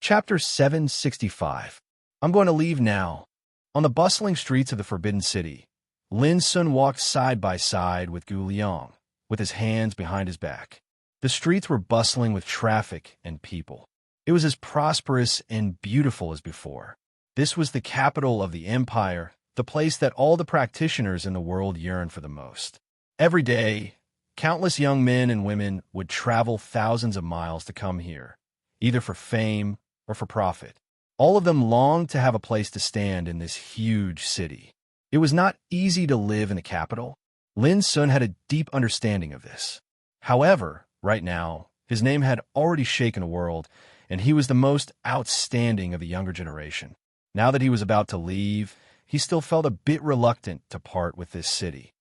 Chapter 765. I'm going to leave now. On the bustling streets of the Forbidden City, Lin Sun walked side by side with Gu Liang, with his hands behind his back. The streets were bustling with traffic and people. It was as prosperous and beautiful as before. This was the capital of the empire, the place that all the practitioners in the world yearn for the most. Every day, countless young men and women would travel thousands of miles to come here, either for fame or for profit. All of them longed to have a place to stand in this huge city. It was not easy to live in the capital. Lin Sun had a deep understanding of this. However, right now, his name had already shaken the world, and he was the most outstanding of the younger generation. Now that he was about to leave, he still felt a bit reluctant to part with this city.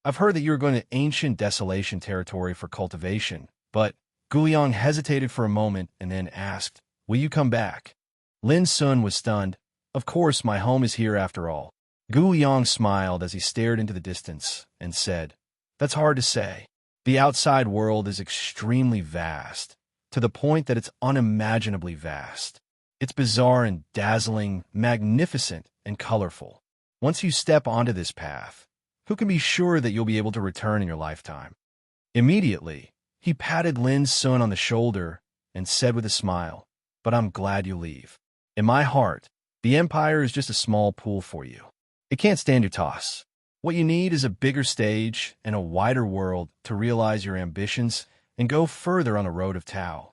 I've heard that you're going to ancient desolation territory for cultivation, but Guliang hesitated for a moment and then asked, "Will you come back?" Lin Sun was stunned. Of course, my home is here after all. Gu Yang smiled as he stared into the distance and said, "That's hard to say. The outside world is extremely vast, to the point that it's unimaginably vast. It's bizarre and dazzling, magnificent and colorful. Once you step onto this path, who can be sure that you'll be able to return in your lifetime?" Immediately, he patted Lin Sun on the shoulder and said with a smile, "But I'm glad you leave. In my heart, the Empire is just a small pool for you. It can't stand your toss. What you need is a bigger stage and a wider world to realize your ambitions and go further on the road of Tao."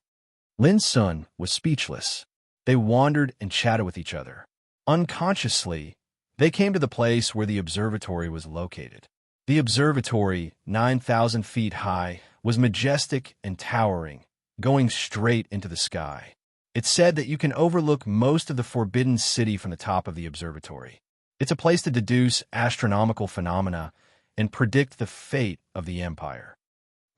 Lin Sun was speechless. They wandered and chatted with each other. Unconsciously, they came to the place where the observatory was located. The observatory, 9,000 feet high, was majestic and towering, going straight into the sky. It's said that you can overlook most of the Forbidden City from the top of the observatory. It's a place to deduce astronomical phenomena and predict the fate of the empire.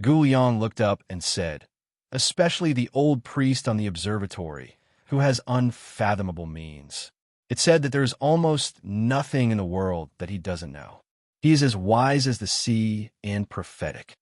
Gu Yang looked up and said, "Especially the old priest on the observatory, who has unfathomable means. It's said that there is almost nothing in the world that he doesn't know. He is as wise as the sea and prophetic."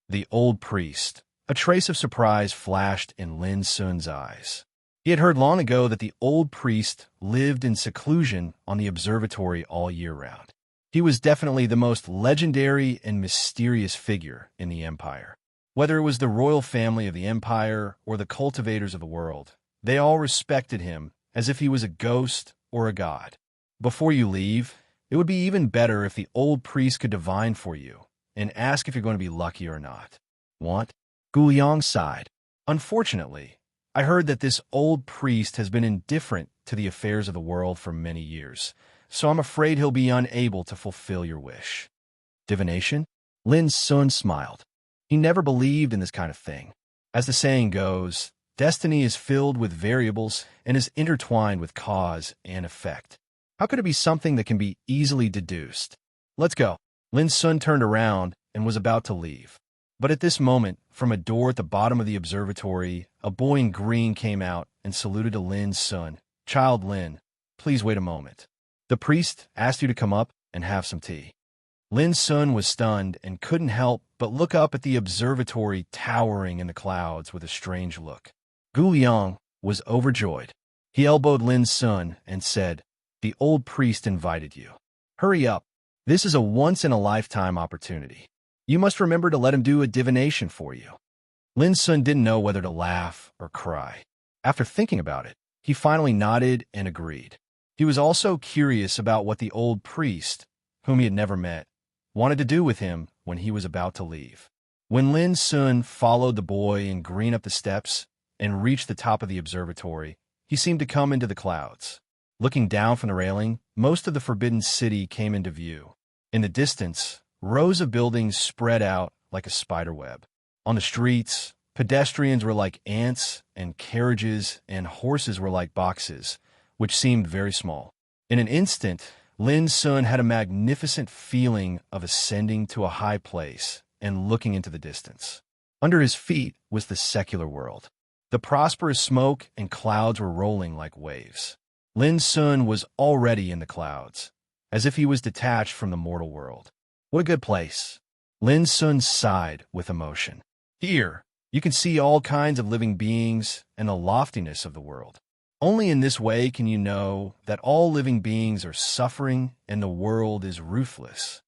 The old priest. A trace of surprise flashed in Lin Sun's eyes. He had heard long ago that the old priest lived in seclusion on the observatory all year round. He was definitely the most legendary and mysterious figure in the empire. Whether it was the royal family of the empire or the cultivators of the world, they all respected him as if he was a ghost or a god. Before you leave, it would be even better if the old priest could divine for you and ask if you're going to be lucky or not. "Want?" Gu Yang sighed. "Unfortunately, I heard that this old priest has been indifferent to the affairs of the world for many years, so I'm afraid he'll be unable to fulfill your wish." Divination? Lin Sun smiled. He never believed in this kind of thing. As the saying goes, destiny is filled with variables and is intertwined with cause and effect. How could it be something that can be easily deduced? "Let's go." Lin Sun turned around and was about to leave. But at this moment, from a door at the bottom of the observatory, a boy in green came out and saluted to Lin Sun. "Child Lin, please wait a moment. The priest asked you to come up and have some tea." Lin Sun was stunned and couldn't help but look up at the observatory towering in the clouds with a strange look. Gu Liang was overjoyed. He elbowed Lin Sun and said, "The old priest invited you. Hurry up. This is a once-in-a-lifetime opportunity. You must remember to let him do a divination for you." Lin Sun didn't know whether to laugh or cry. After thinking about it, he finally nodded and agreed. He was also curious about what the old priest, whom he had never met, wanted to do with him when he was about to leave. When Lin Sun followed the boy in green up the steps and reached the top of the observatory, he seemed to come into the clouds. Looking down from the railing, most of the Forbidden City came into view. In the distance, rows of buildings spread out like a spider web. On the streets, pedestrians were like ants, and carriages and horses were like boxes, which seemed very small. In an instant, Lin Sun had a magnificent feeling of ascending to a high place and looking into the distance. Under his feet was the secular world. The prosperous smoke and clouds were rolling like waves. Lin Sun was already in the clouds, as if he was detached from the mortal world. What a good place. Lin Sun sighed with emotion. Here, you can see all kinds of living beings and the loftiness of the world. Only in this way can you know that all living beings are suffering and the world is ruthless.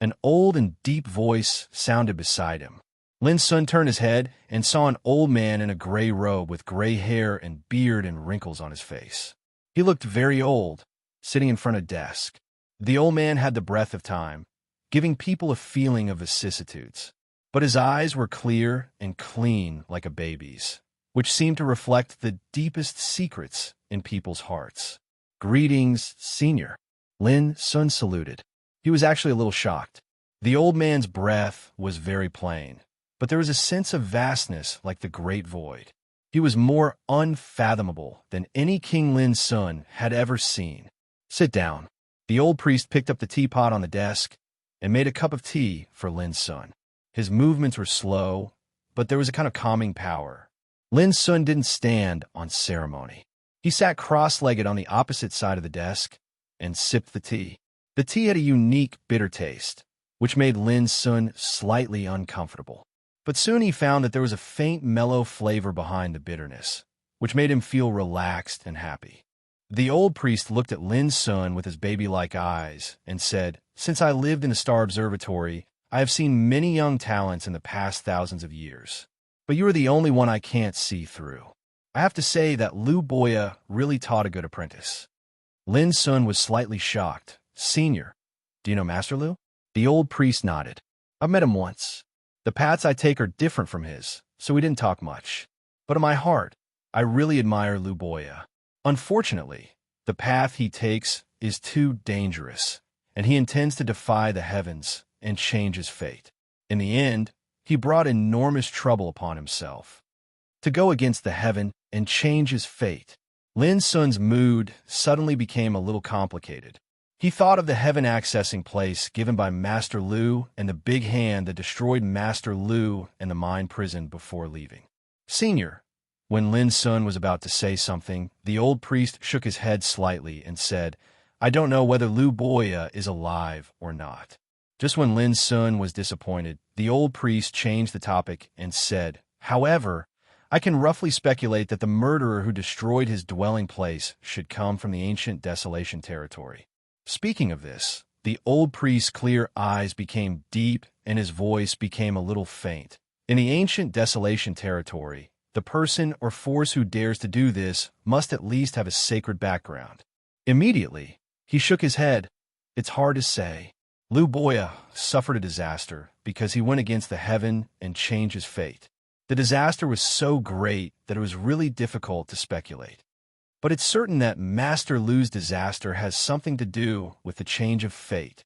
An old and deep voice sounded beside him. Lin Sun turned his head and saw an old man in a gray robe with gray hair and beard and wrinkles on his face. He looked very old, sitting in front of a desk. The old man had the breath of time, giving people a feeling of vicissitudes. But his eyes were clear and clean like a baby's, which seemed to reflect the deepest secrets in people's hearts. "Greetings, Senior." Lin Sun saluted. He was actually a little shocked. The old man's breath was very plain, but there was a sense of vastness like the great void. He was more unfathomable than any King Lin Sun had ever seen. "Sit down." The old priest picked up the teapot on the desk and made a cup of tea for Lin Sun. His movements were slow, but there was a kind of calming power. Lin Sun didn't stand on ceremony. He sat cross-legged on the opposite side of the desk and sipped the tea. The tea had a unique, bitter taste, which made Lin Sun slightly uncomfortable. But soon he found that there was a faint, mellow flavor behind the bitterness, which made him feel relaxed and happy. The old priest looked at Lin Sun with his baby-like eyes and said, "Since I lived in a star observatory, I have seen many young talents in the past thousands of years. But you are the only one I can't see through. I have to say that Lu Boya really taught a good apprentice." Lin Sun was slightly shocked. "Senior, do you know Master Lu?" The old priest nodded. "I've met him once. The paths I take are different from his, so we didn't talk much. But in my heart, I really admire Lu Boya. Unfortunately, the path he takes is too dangerous, and he intends to defy the heavens and change his fate. In the end, he brought enormous trouble upon himself. To go against the heaven and change his fate." Lin Sun's mood suddenly became a little complicated. He thought of the heaven-accessing place given by Master Lu and the big hand that destroyed Master Lu and the mind prison before leaving. "Senior." When Lin Sun was about to say something, the old priest shook his head slightly and said, "I don't know whether Lu Boya is alive or not." Just when Lin Sun was disappointed, the old priest changed the topic and said, "However, I can roughly speculate that the murderer who destroyed his dwelling place should come from the ancient Desolation territory." Speaking of this, the old priest's clear eyes became deep and his voice became a little faint. "In the ancient Desolation territory, the person or force who dares to do this must at least have a sacred background." Immediately, he shook his head. "It's hard to say. Lu Boya suffered a disaster because he went against the heaven and changed his fate. The disaster was so great that it was really difficult to speculate. But it's certain that Master Lu's disaster has something to do with the change of fate."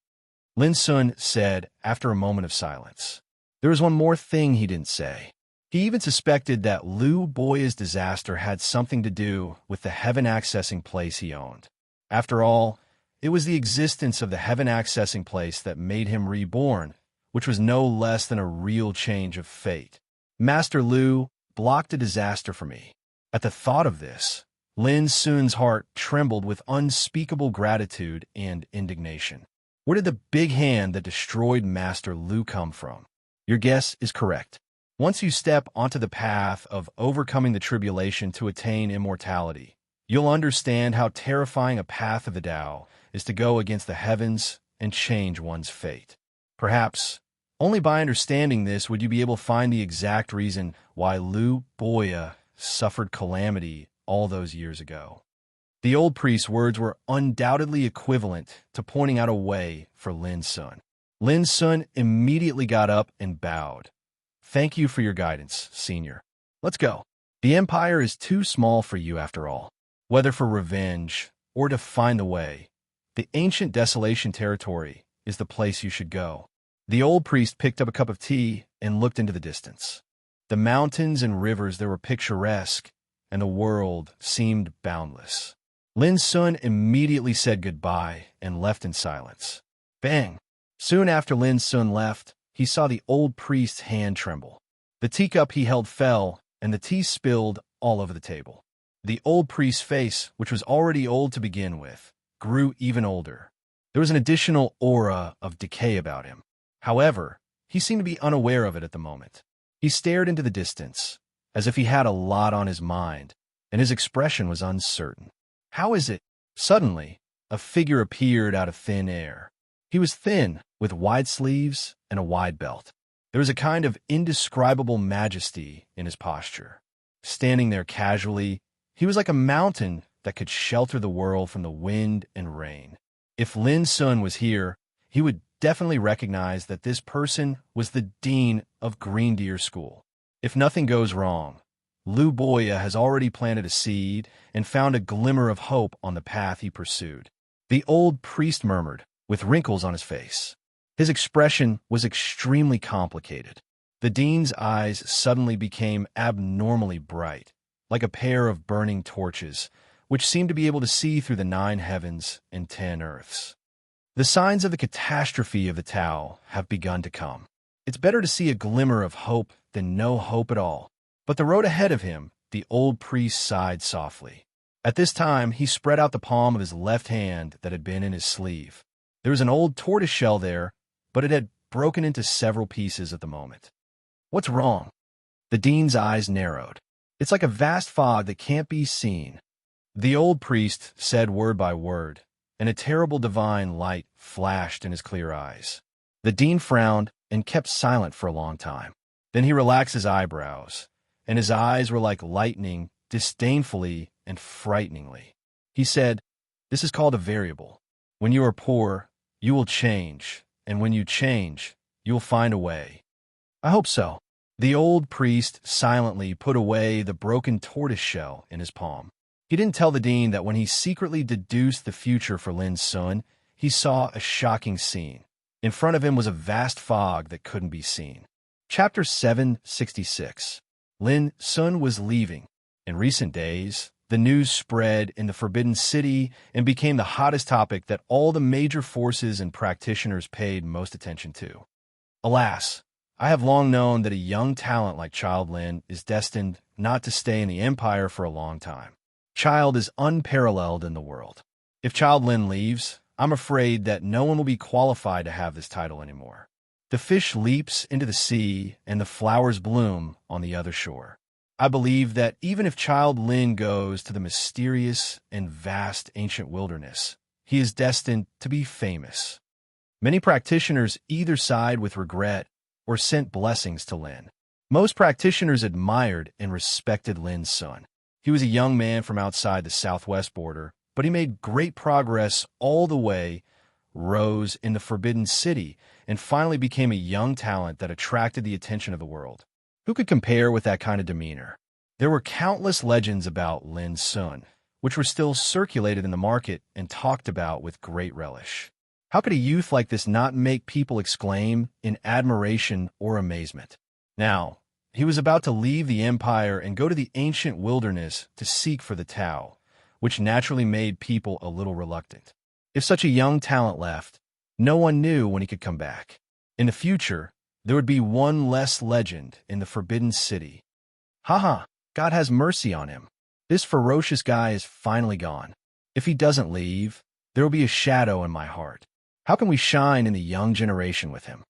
Lin Sun said after a moment of silence. There was one more thing he didn't say. He even suspected that Lu Boya's disaster had something to do with the heaven-accessing place he owned. After all, it was the existence of the heaven-accessing place that made him reborn, which was no less than a real change of fate. Master Lu blocked a disaster for me. At the thought of this, Lin Sun's heart trembled with unspeakable gratitude and indignation. Where did the big hand that destroyed Master Lu come from? Your guess is correct. Once you step onto the path of overcoming the tribulation to attain immortality, you'll understand how terrifying a path of the Tao is to go against the heavens and change one's fate. Perhaps only by understanding this would you be able to find the exact reason why Lu Boya suffered calamity all those years ago. The old priest's words were undoubtedly equivalent to pointing out a way for Lin Sun. Lin Sun immediately got up and bowed. "Thank you for your guidance, Senior. Let's go. The Empire is too small for you after all. Whether for revenge or to find the way, the ancient Desolation territory is the place you should go." The old priest picked up a cup of tea and looked into the distance. The mountains and rivers there were picturesque, and the world seemed boundless. Lin Sun immediately said goodbye and left in silence. Bang! Soon after Lin Sun left, he saw the old priest's hand tremble. The teacup he held fell, and the tea spilled all over the table. The old priest's face, which was already old to begin with, grew even older. There was an additional aura of decay about him. However, he seemed to be unaware of it at the moment. He stared into the distance, as if he had a lot on his mind. and his expression was uncertain. How is it? Suddenly, a figure appeared out of thin air. He was thin, with wide sleeves and a wide belt. There was a kind of indescribable majesty in his posture. Standing there casually, he was like a mountain that could shelter the world from the wind and rain. If Lin Sun was here, he would definitely recognize that this person was the dean of Green Deer School. If nothing goes wrong, Lu Boya has already planted a seed and found a glimmer of hope on the path he pursued. The old priest murmured, with wrinkles on his face. His expression was extremely complicated. The dean's eyes suddenly became abnormally bright, like a pair of burning torches, which seemed to be able to see through the 9 heavens and 10 earths. The signs of the catastrophe of the Tao have begun to come. It's better to see a glimmer of hope than no hope at all. But the road ahead of him, the old priest sighed softly. At this time, he spread out the palm of his left hand that had been in his sleeve. There was an old tortoise shell there, but it had broken into several pieces at the moment. What's wrong? The dean's eyes narrowed. It's like a vast fog that can't be seen. The old priest said word by word, and a terrible divine light flashed in his clear eyes. The dean frowned and kept silent for a long time. Then he relaxed his eyebrows, and his eyes were like lightning, disdainfully and frighteningly. He said, "This is called a variable. When you are poor, you will change, and when you change, you will find a way." I hope so. The old priest silently put away the broken tortoise shell in his palm. He didn't tell the dean that when he secretly deduced the future for Lin Sun, he saw a shocking scene. In front of him was a vast fog that couldn't be seen. Chapter 766. Lin Sun was leaving. In recent days, the news spread in the Forbidden City and became the hottest topic that all the major forces and practitioners paid most attention to. Alas, I have long known that a young talent like Child Lin is destined not to stay in the Empire for a long time. Child is unparalleled in the world. If Child Lin leaves, I'm afraid that no one will be qualified to have this title anymore. The fish leaps into the sea and the flowers bloom on the other shore. I believe that even if Child Lin goes to the mysterious and vast ancient wilderness, he is destined to be famous. Many practitioners either side with regret or sent blessings to Lin. Most practitioners admired and respected Lin Sun. He was a young man from outside the southwest border, but he made great progress all the way, rose in the Forbidden City, and finally became a young talent that attracted the attention of the world. Who could compare with that kind of demeanor? There were countless legends about Lin Sun, which were still circulated in the market and talked about with great relish. How could a youth like this not make people exclaim in admiration or amazement? Now, he was about to leave the empire and go to the ancient wilderness to seek for the Tao, which naturally made people a little reluctant. If such a young talent left, no one knew when he could come back. In the future, there would be one less legend in the Forbidden City. Haha, God has mercy on him. This ferocious guy is finally gone. If he doesn't leave, there will be a shadow in my heart. How can we shine in the young generation with him?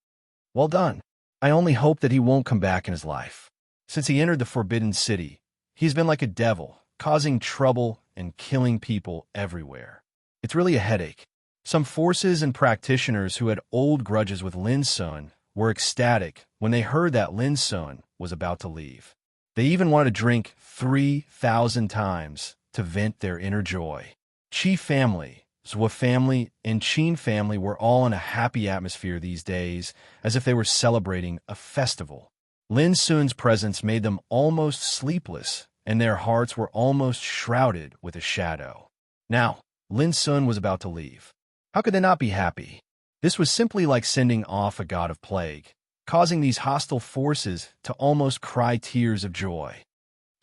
Well done. I only hope that he won't come back in his life. Since he entered the Forbidden City, he's been like a devil, causing trouble and killing people everywhere. It's really a headache. Some forces and practitioners who had old grudges with Lin Sun were ecstatic when they heard that Lin Sun was about to leave. They even wanted to drink 3,000 times to vent their inner joy. Qi family, Zhou family, and Qin family were all in a happy atmosphere these days, as if they were celebrating a festival. Lin Sun's presence made them almost sleepless, and their hearts were almost shrouded with a shadow. Now, Lin Sun was about to leave. How could they not be happy? This was simply like sending off a god of plague, causing these hostile forces to almost cry tears of joy.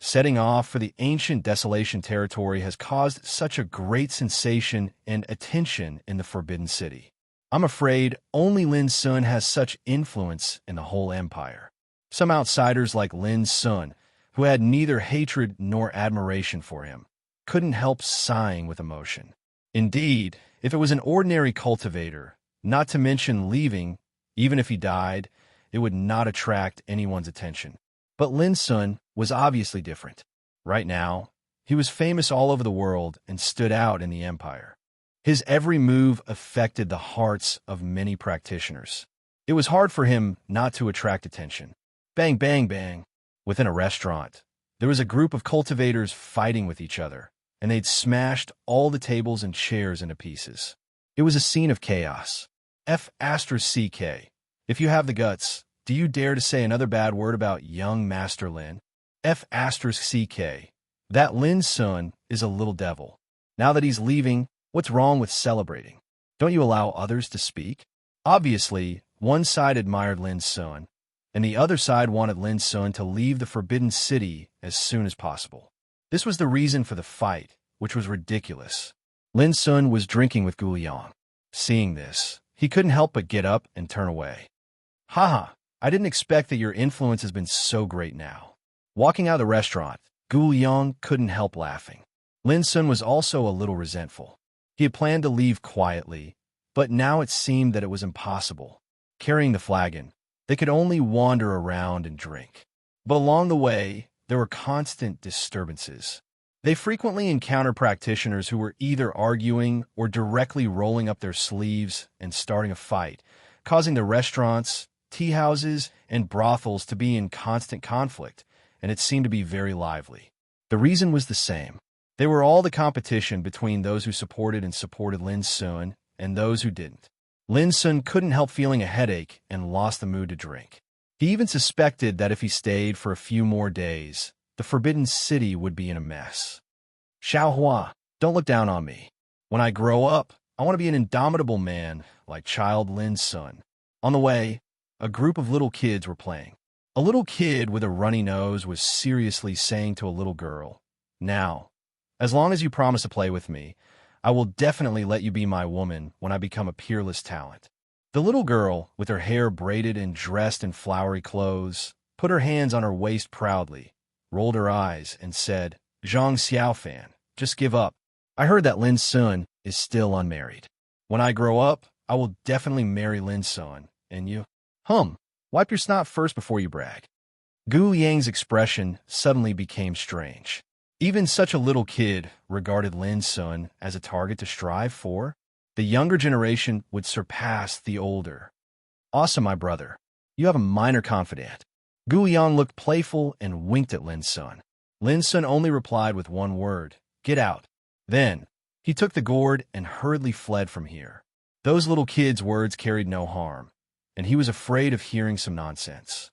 Setting off for the ancient Desolation territory has caused such a great sensation and attention in the Forbidden City. I'm afraid only Lin Sun has such influence in the whole empire. Some outsiders like Lin Sun, who had neither hatred nor admiration for him, couldn't help sighing with emotion. Indeed, if it was an ordinary cultivator, not to mention leaving, even if he died, it would not attract anyone's attention. But Lin Sun was obviously different. Right now, He was famous all over the world and stood out in the empire. His every move affected the hearts of many practitioners. It was hard for him not to attract attention. Bang, bang, bang. Within a restaurant, there was a group of cultivators fighting with each other, and they'd smashed all the tables and chairs into pieces. It was a scene of chaos. F***CK. If you have the guts, do you dare to say another bad word about young Master Lin? F***CK. That Lin's son is a little devil. Now that he's leaving, what's wrong with celebrating? Don't you allow others to speak? Obviously, one side admired Lin's son, and the other side wanted Lin's son to leave the Forbidden City as soon as possible. This was the reason for the fight, which was ridiculous. Lin's son was drinking with Guliang. Seeing this, he couldn't help but get up and turn away. Haha, I didn't expect that your influence has been so great now. Walking out of the restaurant, Guliang couldn't help laughing. Lin's son was also a little resentful. He had planned to leave quietly, but now it seemed that it was impossible. Carrying the flagon, they could only wander around and drink. But along the way, there were constant disturbances. They frequently encountered practitioners who were either arguing or directly rolling up their sleeves and starting a fight, causing the restaurants, tea houses, and brothels to be in constant conflict, and it seemed to be very lively. The reason was the same. They were all the competition between those who supported Lin's son and those who didn't. Lin's son couldn't help feeling a headache and lost the mood to drink. He even suspected that if he stayed for a few more days, the Forbidden City would be in a mess. Xiaohua, don't look down on me. When I grow up, I want to be an indomitable man like Child Lin's son. On the way, a group of little kids were playing. A little kid with a runny nose was seriously saying to a little girl, "Now, as long as you promise to play with me, I will definitely let you be my woman when I become a peerless talent." The little girl, with her hair braided and dressed in flowery clothes, put her hands on her waist proudly, rolled her eyes, and said, "Zhang Xiaofan, just give up. I heard that Lin's son is still unmarried. When I grow up, I will definitely marry Lin's son, and you. Wipe your snot first before you brag." Gu Yang's expression suddenly became strange. Even such a little kid regarded Lin's son as a target to strive for. The younger generation would surpass the older. "Awesome, my brother. You have a minor confidant." Gu Yang looked playful and winked at Lin's son. Lin's son only replied with one word, "Get out." Then, he took the gourd and hurriedly fled from here. Those little kids' words carried no harm, and he was afraid of hearing some nonsense.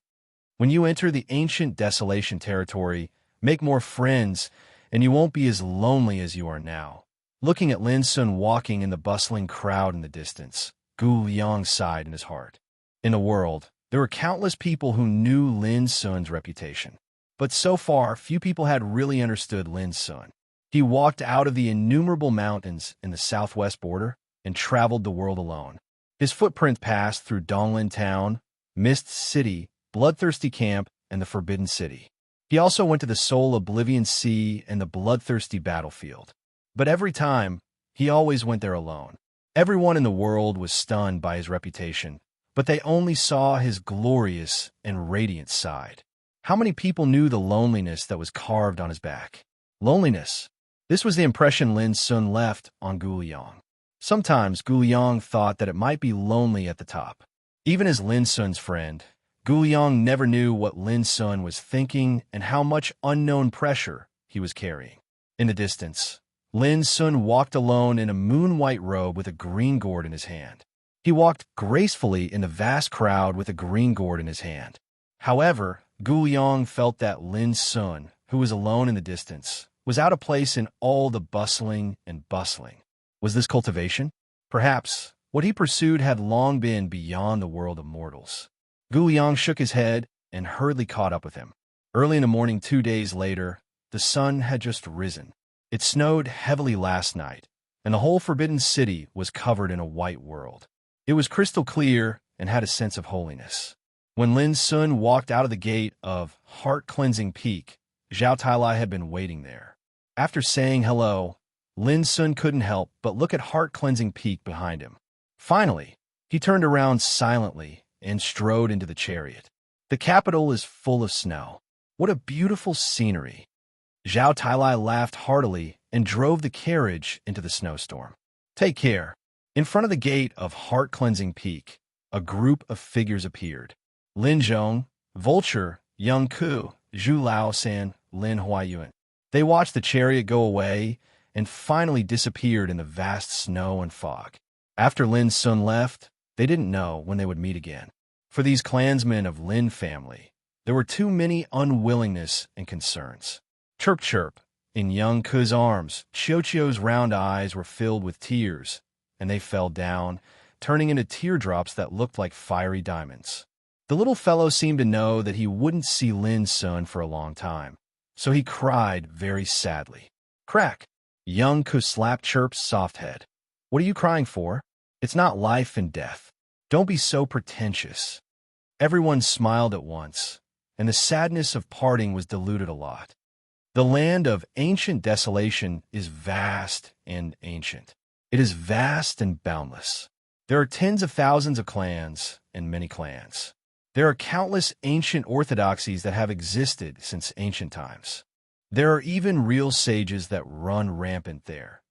When you enter the ancient desolation territory, make more friends, and you won't be as lonely as you are now. Looking at Lin's son walking in the bustling crowd in the distance, Gu Yang sighed in his heart. In the world, there were countless people who knew Lin's son's reputation. But so far, few people had really understood Lin's son. He walked out of the innumerable mountains in the southwest border and traveled the world alone. His footprint passed through Donglin Town, Mist City, Bloodthirsty Camp, and the Forbidden City. He also went to the Soul Oblivion Sea and the Bloodthirsty Battlefield. But every time, he always went there alone. Everyone in the world was stunned by his reputation, but they only saw his glorious and radiant side. How many people knew the loneliness that was carved on his back? Loneliness. This was the impression Lin's son left on Guliang. Sometimes Guliang thought that it might be lonely at the top. Even as Lin's son's friend, Guliang never knew what Lin's son was thinking and how much unknown pressure he was carrying. In the distance, Lin's son walked alone in a moon-white robe with a green gourd in his hand. He walked gracefully in the vast crowd with a green gourd in his hand. However, Guliang felt that Lin's son, who was alone in the distance, was out of place in all the bustling and bustling. Was this cultivation? Perhaps what he pursued had long been beyond the world of mortals. Guliang shook his head and hurriedly caught up with him. Early in the morning 2 days later, the sun had just risen. It snowed heavily last night, and the whole Forbidden City was covered in a white world. It was crystal clear and had a sense of holiness. When Lin's son walked out of the gate of Heart-Cleansing Peak, Zhao Tailai had been waiting there. After saying hello, Lin's son couldn't help but look at Heart-Cleansing Peak behind him. Finally, he turned around silently and strode into the chariot. The capital is full of snow. What a beautiful scenery. Zhao Tailai laughed heartily and drove the carriage into the snowstorm. Take care. In front of the gate of Heart-Cleansing Peak, a group of figures appeared. Lin Zhong, Vulture, Young Ku, Zhu Laosan, Lin Huayuan. They watched the chariot go away and finally disappeared in the vast snow and fog. After Lin Sun left, they didn't know when they would meet again. For these clansmen of Lin family, there were too many unwillingness and concerns. Chirp chirp. In Young Ku's arms, Qiuqiu's round eyes were filled with tears, and they fell down, turning into teardrops that looked like fiery diamonds. The little fellow seemed to know that he wouldn't see Lin Sun for a long time, so he cried very sadly. Crack! Young Ku slapped Chirp's soft head. What are you crying for? It's not life and death. Don't be so pretentious. Everyone smiled at once, and the sadness of parting was diluted a lot. The land of ancient desolation is vast and ancient. It is vast and boundless. There are tens of thousands of clans and many clans. There are countless ancient orthodoxies that have existed since ancient times. There are even real sages that run rampant there.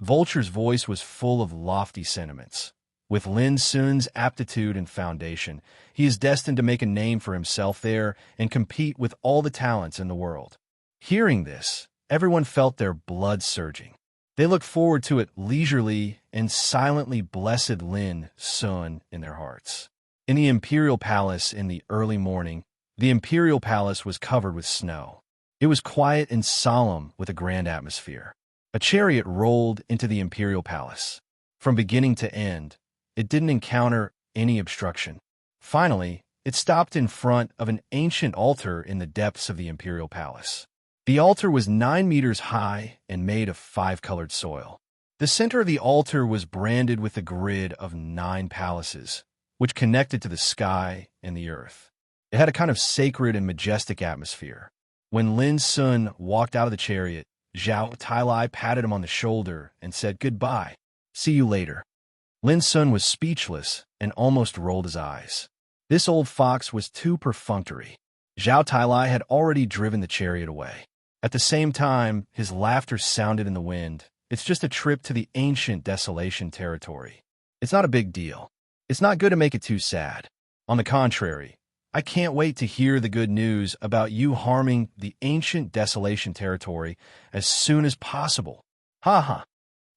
Vulture's voice was full of lofty sentiments. With Lin Sun's aptitude and foundation, he is destined to make a name for himself there and compete with all the talents in the world. Hearing this, everyone felt their blood surging. They looked forward to it leisurely and silently blessed Lin Sun in their hearts. In the imperial palace in the early morning, the imperial palace was covered with snow. It was quiet and solemn with a grand atmosphere. A chariot rolled into the imperial palace. From beginning to end, it didn't encounter any obstruction. Finally, it stopped in front of an ancient altar in the depths of the imperial palace. The altar was 9 meters high and made of 5-colored soil. The center of the altar was branded with a grid of 9 palaces, which connected to the sky and the earth. It had a kind of sacred and majestic atmosphere. When Lin Sun walked out of the chariot, Zhao Tailai patted him on the shoulder and said, "Goodbye. See you later." Lin Sun was speechless and almost rolled his eyes. This old fox was too perfunctory. Zhao Tailai had already driven the chariot away. At the same time, his laughter sounded in the wind. It's just a trip to the ancient desolation territory. It's not a big deal. It's not good to make it too sad. On the contrary, I can't wait to hear the good news about you harming the ancient desolation territory as soon as possible. Ha ha.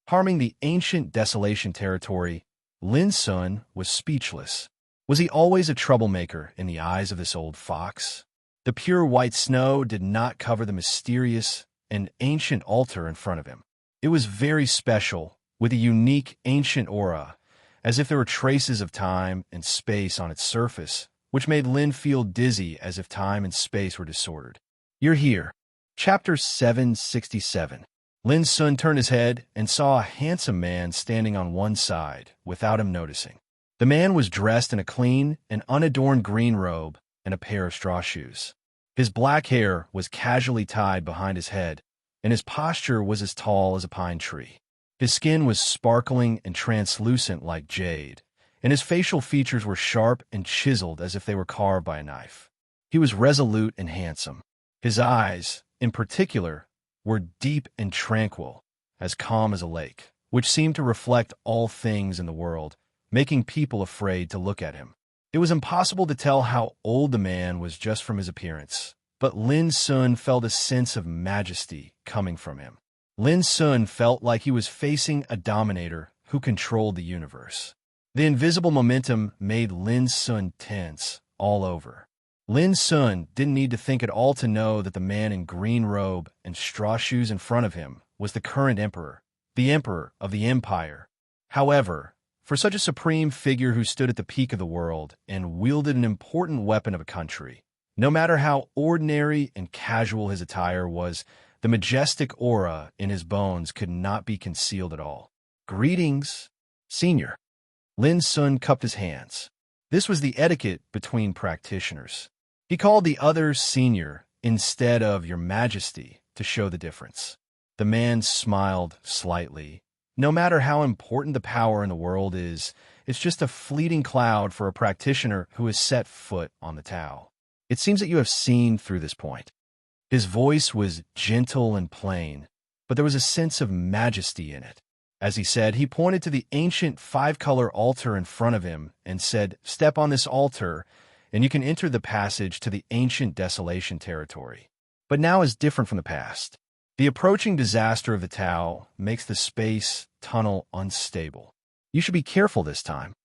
Harming the ancient desolation territory, Lin Sun was speechless. Was he always a troublemaker in the eyes of this old fox? The pure white snow did not cover the mysterious and ancient altar in front of him. It was very special, with a unique ancient aura, as if there were traces of time and space on its surface, which made Lin feel dizzy as if time and space were disordered. You're here. Chapter 767. Lin Sun turned his head and saw a handsome man standing on one side, without him noticing. The man was dressed in a clean and unadorned green robe and a pair of straw shoes. His black hair was casually tied behind his head, and his posture was as tall as a pine tree. His skin was sparkling and translucent like jade, and his facial features were sharp and chiseled as if they were carved by a knife. He was resolute and handsome. His eyes, in particular, were deep and tranquil, as calm as a lake, which seemed to reflect all things in the world, making people afraid to look at him. It was impossible to tell how old the man was just from his appearance, but Lin Sun felt a sense of majesty coming from him. Lin Sun felt like he was facing a dominator who controlled the universe. The invisible momentum made Lin Sun tense all over. Lin Sun didn't need to think at all to know that the man in green robe and straw shoes in front of him was the current emperor, the emperor of the empire. However, for such a supreme figure who stood at the peak of the world and wielded an important weapon of a country, no matter how ordinary and casual his attire was, the majestic aura in his bones could not be concealed at all. Greetings, Senior. Lin Sun cupped his hands. This was the etiquette between practitioners. He called the other Senior instead of Your Majesty to show the difference. The man smiled slightly. No matter how important the power in the world is, it's just a fleeting cloud for a practitioner who has set foot on the Tao. It seems that you have seen through this point. His voice was gentle and plain, but there was a sense of majesty in it. As he said, he pointed to the ancient five-color altar in front of him and said, "Step on this altar, and you can enter the passage to the ancient desolation territory." But now is different from the past. The approaching disaster of the Tao makes the space tunnel unstable. You should be careful this time.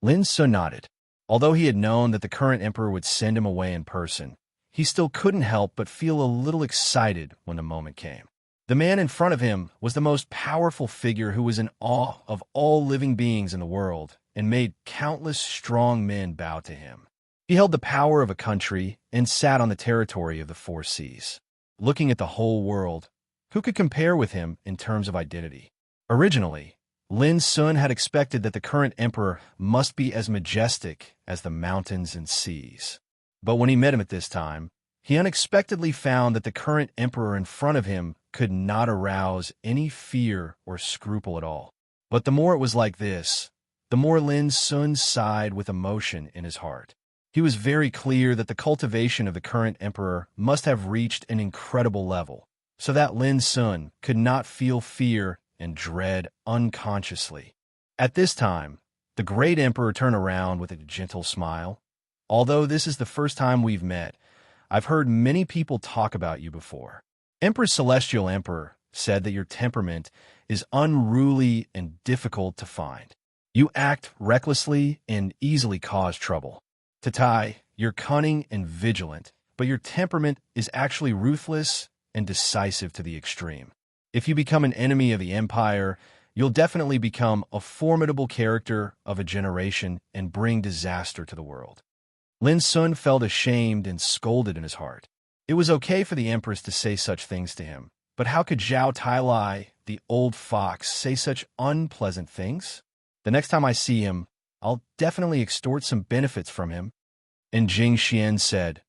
Lin Sun nodded. Although he had known that the current emperor would send him away in person, he still couldn't help but feel a little excited when the moment came. The man in front of him was the most powerful figure who was in awe of all living beings in the world and made countless strong men bow to him. He held the power of a country and sat on the territory of the four seas. Looking at the whole world, who could compare with him in terms of identity? Originally, Lin Sun had expected that the current emperor must be as majestic as the mountains and seas. But when he met him at this time, he unexpectedly found that the current emperor in front of him could not arouse any fear or scruple at all. But the more it was like this, the more Lin Sun sighed with emotion in his heart. He was very clear that the cultivation of the current emperor must have reached an incredible level, so that Lin Sun could not feel fear and dread unconsciously. At this time, the great emperor turned around with a gentle smile. "Although this is the first time we've met, I've heard many people talk about you before. Empress Celestial Emperor said that your temperament is unruly and difficult to find. You act recklessly and easily cause trouble. Tatai, you're cunning and vigilant, but your temperament is actually ruthless and decisive to the extreme. If you become an enemy of the Empire, you'll definitely become a formidable character of a generation and bring disaster to the world." Lin Sun felt ashamed and scolded in his heart. It was okay for the Empress to say such things to him, but how could Zhao Tailai, the old fox, say such unpleasant things? "The next time I see him, I'll definitely extort some benefits from him." And Jing Xian said,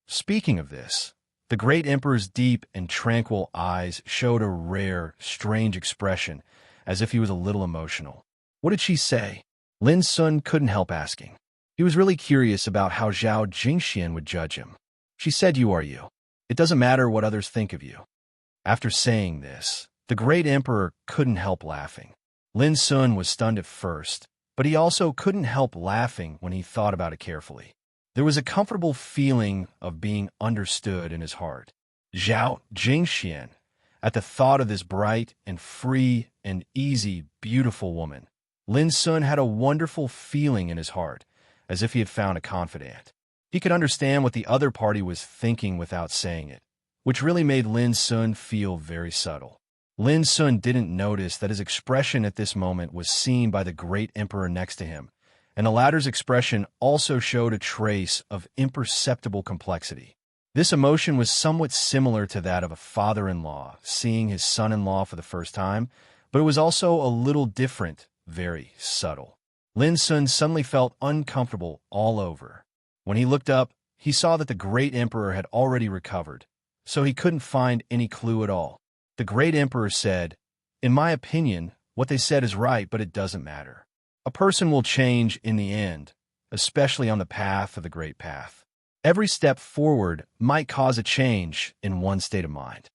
"Speaking of this," the great emperor's deep and tranquil eyes showed a rare, strange expression, as if he was a little emotional. "What did she say?" Lin Sun couldn't help asking. He was really curious about how Zhao Jingxian would judge him. "She said you are you. It doesn't matter what others think of you." After saying this, the great emperor couldn't help laughing. Lin Sun was stunned at first, but he also couldn't help laughing when he thought about it carefully. There was a comfortable feeling of being understood in his heart. Zhao Jingxian, at the thought of this bright and free and easy, beautiful woman, Lin Sun had a wonderful feeling in his heart, as if he had found a confidant. He could understand what the other party was thinking without saying it, which really made Lin Sun feel very subtle. Lin Sun didn't notice that his expression at this moment was seen by the great emperor next to him, and the latter's expression also showed a trace of imperceptible complexity. This emotion was somewhat similar to that of a father-in-law seeing his son-in-law for the first time, but it was also a little different, very subtle. Lin Sun suddenly felt uncomfortable all over. When he looked up, he saw that the great emperor had already recovered, so he couldn't find any clue at all. The great emperor said, "In my opinion, what they said is right, but it doesn't matter. A person will change in the end, especially on the path of the great path. Every step forward might cause a change in one's state of mind."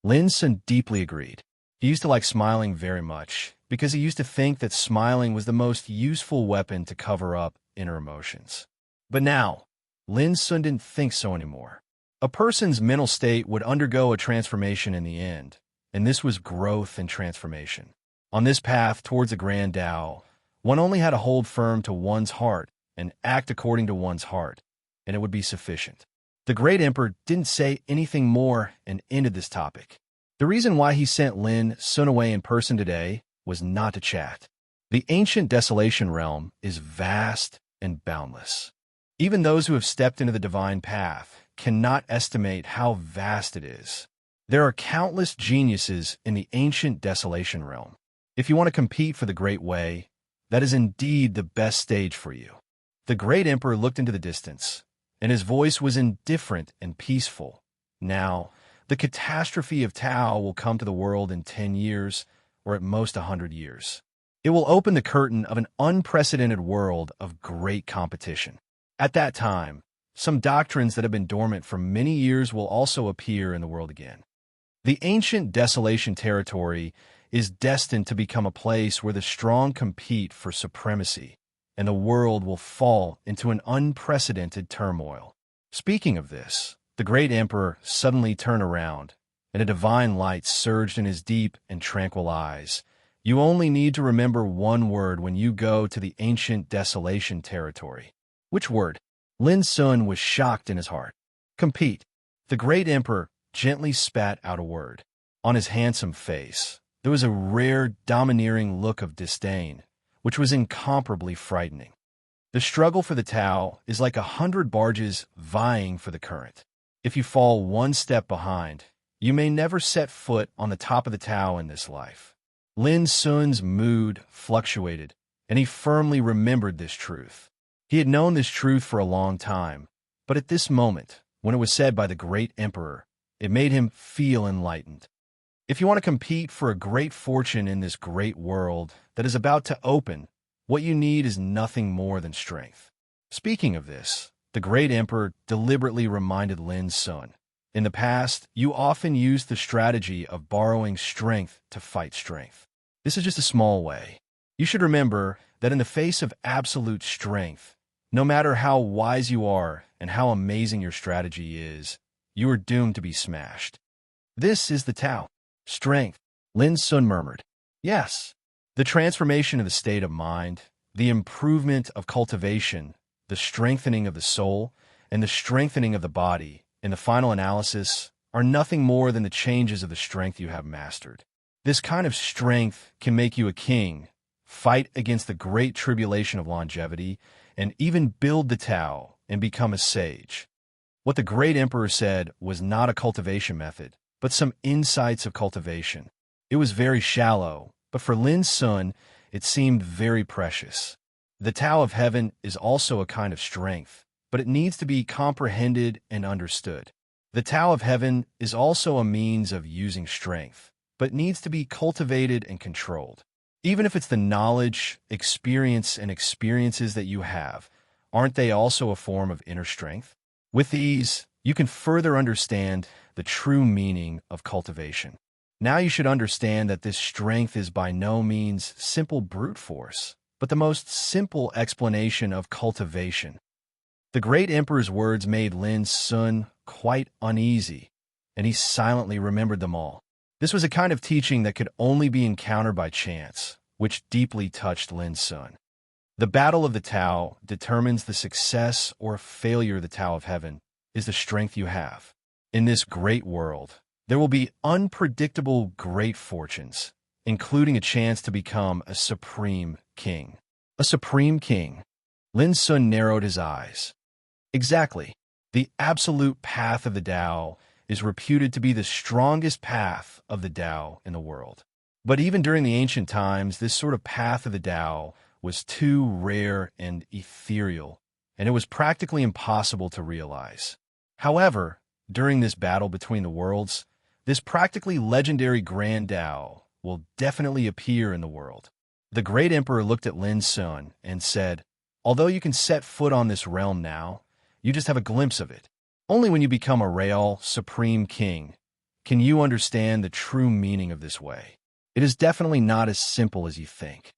Lin Sun deeply agreed. He used to like smiling very much, because he used to think that smiling was the most useful weapon to cover up inner emotions. But now, Lin Sun didn't think so anymore. A person's mental state would undergo a transformation in the end, and this was growth and transformation. On this path towards a grand Tao, one only had to hold firm to one's heart and act according to one's heart, and it would be sufficient. The great emperor didn't say anything more and ended this topic. The reason why he sent Lin Sun away in person today was not to chat. The ancient desolation realm is vast and boundless. Even those who have stepped into the divine path cannot estimate how vast it is. There are countless geniuses in the ancient desolation realm. If you want to compete for the great way, that is indeed the best stage for you. The great emperor looked into the distance, and his voice was indifferent and peaceful. Now, the catastrophe of Tao will come to the world in 10 years, or at most 100 years. It will open the curtain of an unprecedented world of great competition. At that time, Some doctrines that have been dormant for many years will also appear in the world again. The ancient desolation territory is destined to become a place where the strong compete for supremacy, and the world will fall into an unprecedented turmoil. Speaking of this, the great emperor suddenly turned around, and a divine light surged in his deep and tranquil eyes. You only need to remember one word when you go to the ancient desolation territory. Which word? Lin Sun was shocked in his heart. Compete. The great emperor gently spat out a word. On his handsome face, there was a rare, domineering look of disdain, which was incomparably frightening. The struggle for the Tao is like 100 barges vying for the current. If you fall one step behind, you may never set foot on the top of the Tao in this life. Lin Sun's mood fluctuated, and he firmly remembered this truth. He had known this truth for a long time, but at this moment, when it was said by the great emperor, it made him feel enlightened. If you want to compete for a great fortune in this great world that is about to open, what you need is nothing more than strength. Speaking of this, the great emperor deliberately reminded Lin Sun, in the past, you often used the strategy of borrowing strength to fight strength. This is just a small way. You should remember that in the face of absolute strength, no matter how wise you are and how amazing your strategy is, you are doomed to be smashed. This is the Tao. Strength, Lin Sun murmured. Yes. The transformation of the state of mind, the improvement of cultivation, the strengthening of the soul, and the strengthening of the body, in the final analysis, are nothing more than the changes of the strength you have mastered. This kind of strength can make you a king, fight against the great tribulation of longevity, and even build the Tao and become a sage. What the great emperor said was not a cultivation method, but some insights of cultivation. It was very shallow, but for Lin Sun, it seemed very precious. The Tao of heaven is also a kind of strength, but it needs to be comprehended and understood. The Tao of heaven is also a means of using strength, but needs to be cultivated and controlled. Even if it's the knowledge, experience, and experiences that you have, aren't they also a form of inner strength? With these, you can further understand the true meaning of cultivation. Now you should understand that this strength is by no means simple brute force, but the most simple explanation of cultivation. The great emperor's words made Lin Sun quite uneasy, and he silently remembered them all. This was a kind of teaching that could only be encountered by chance, which deeply touched Lin Sun. The battle of the Tao determines the success or failure of the Tao of heaven is the strength you have. In this great world, there will be unpredictable great fortunes, including a chance to become a supreme king. A supreme king. Lin Sun narrowed his eyes. Exactly. The absolute path of the Tao is reputed to be the strongest path of the Tao in the world. But even during the ancient times, this sort of path of the Tao was too rare and ethereal, and it was practically impossible to realize. However, during this battle between the worlds, this practically legendary Grand Tao will definitely appear in the world. The great emperor looked at Lin Sun and said, although you can set foot on this realm now, you just have a glimpse of it. Only when you become a real, supreme king can you understand the true meaning of this way. It is definitely not as simple as you think.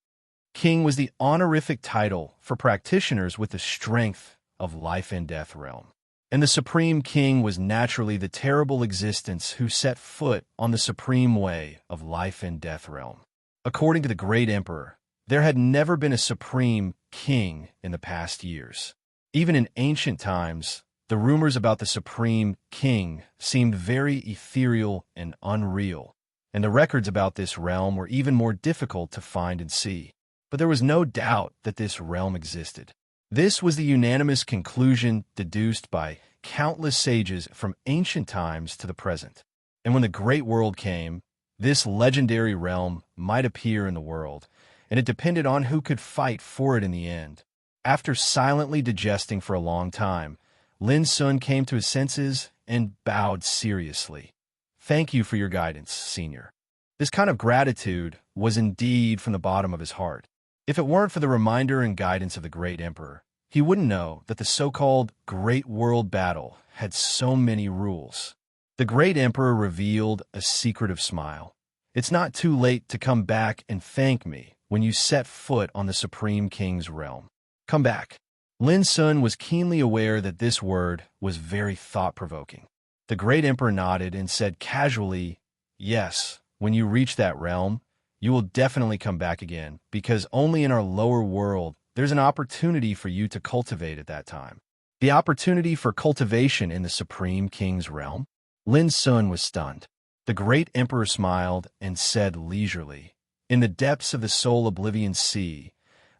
King was the honorific title for practitioners with the strength of life and death realm. And the supreme king was naturally the terrible existence who set foot on the supreme way of life and death realm. According to the great emperor, there had never been a supreme king in the past years. Even in ancient times, the rumors about the supreme king seemed very ethereal and unreal, and the records about this realm were even more difficult to find and see. But there was no doubt that this realm existed. This was the unanimous conclusion deduced by countless sages from ancient times to the present. And when the great world came, this legendary realm might appear in the world, and it depended on who could fight for it in the end. After silently digesting for a long time, Lin Sun came to his senses and bowed seriously. Thank you for your guidance, Senior. This kind of gratitude was indeed from the bottom of his heart. If it weren't for the reminder and guidance of the great emperor, he wouldn't know that the so-called Great World Battle had so many rules. The great emperor revealed a secretive smile. It's not too late to come back and thank me when you set foot on the Supreme King's realm. Come back. Lin Sun was keenly aware that this word was very thought-provoking. The great emperor nodded and said casually, "Yes, when you reach that realm, you will definitely come back again, because only in our lower world there's an opportunity for you to cultivate at that time." The opportunity for cultivation in the Supreme King's realm? Lin Sun was stunned. The great emperor smiled and said leisurely, "In the depths of the soul oblivion sea,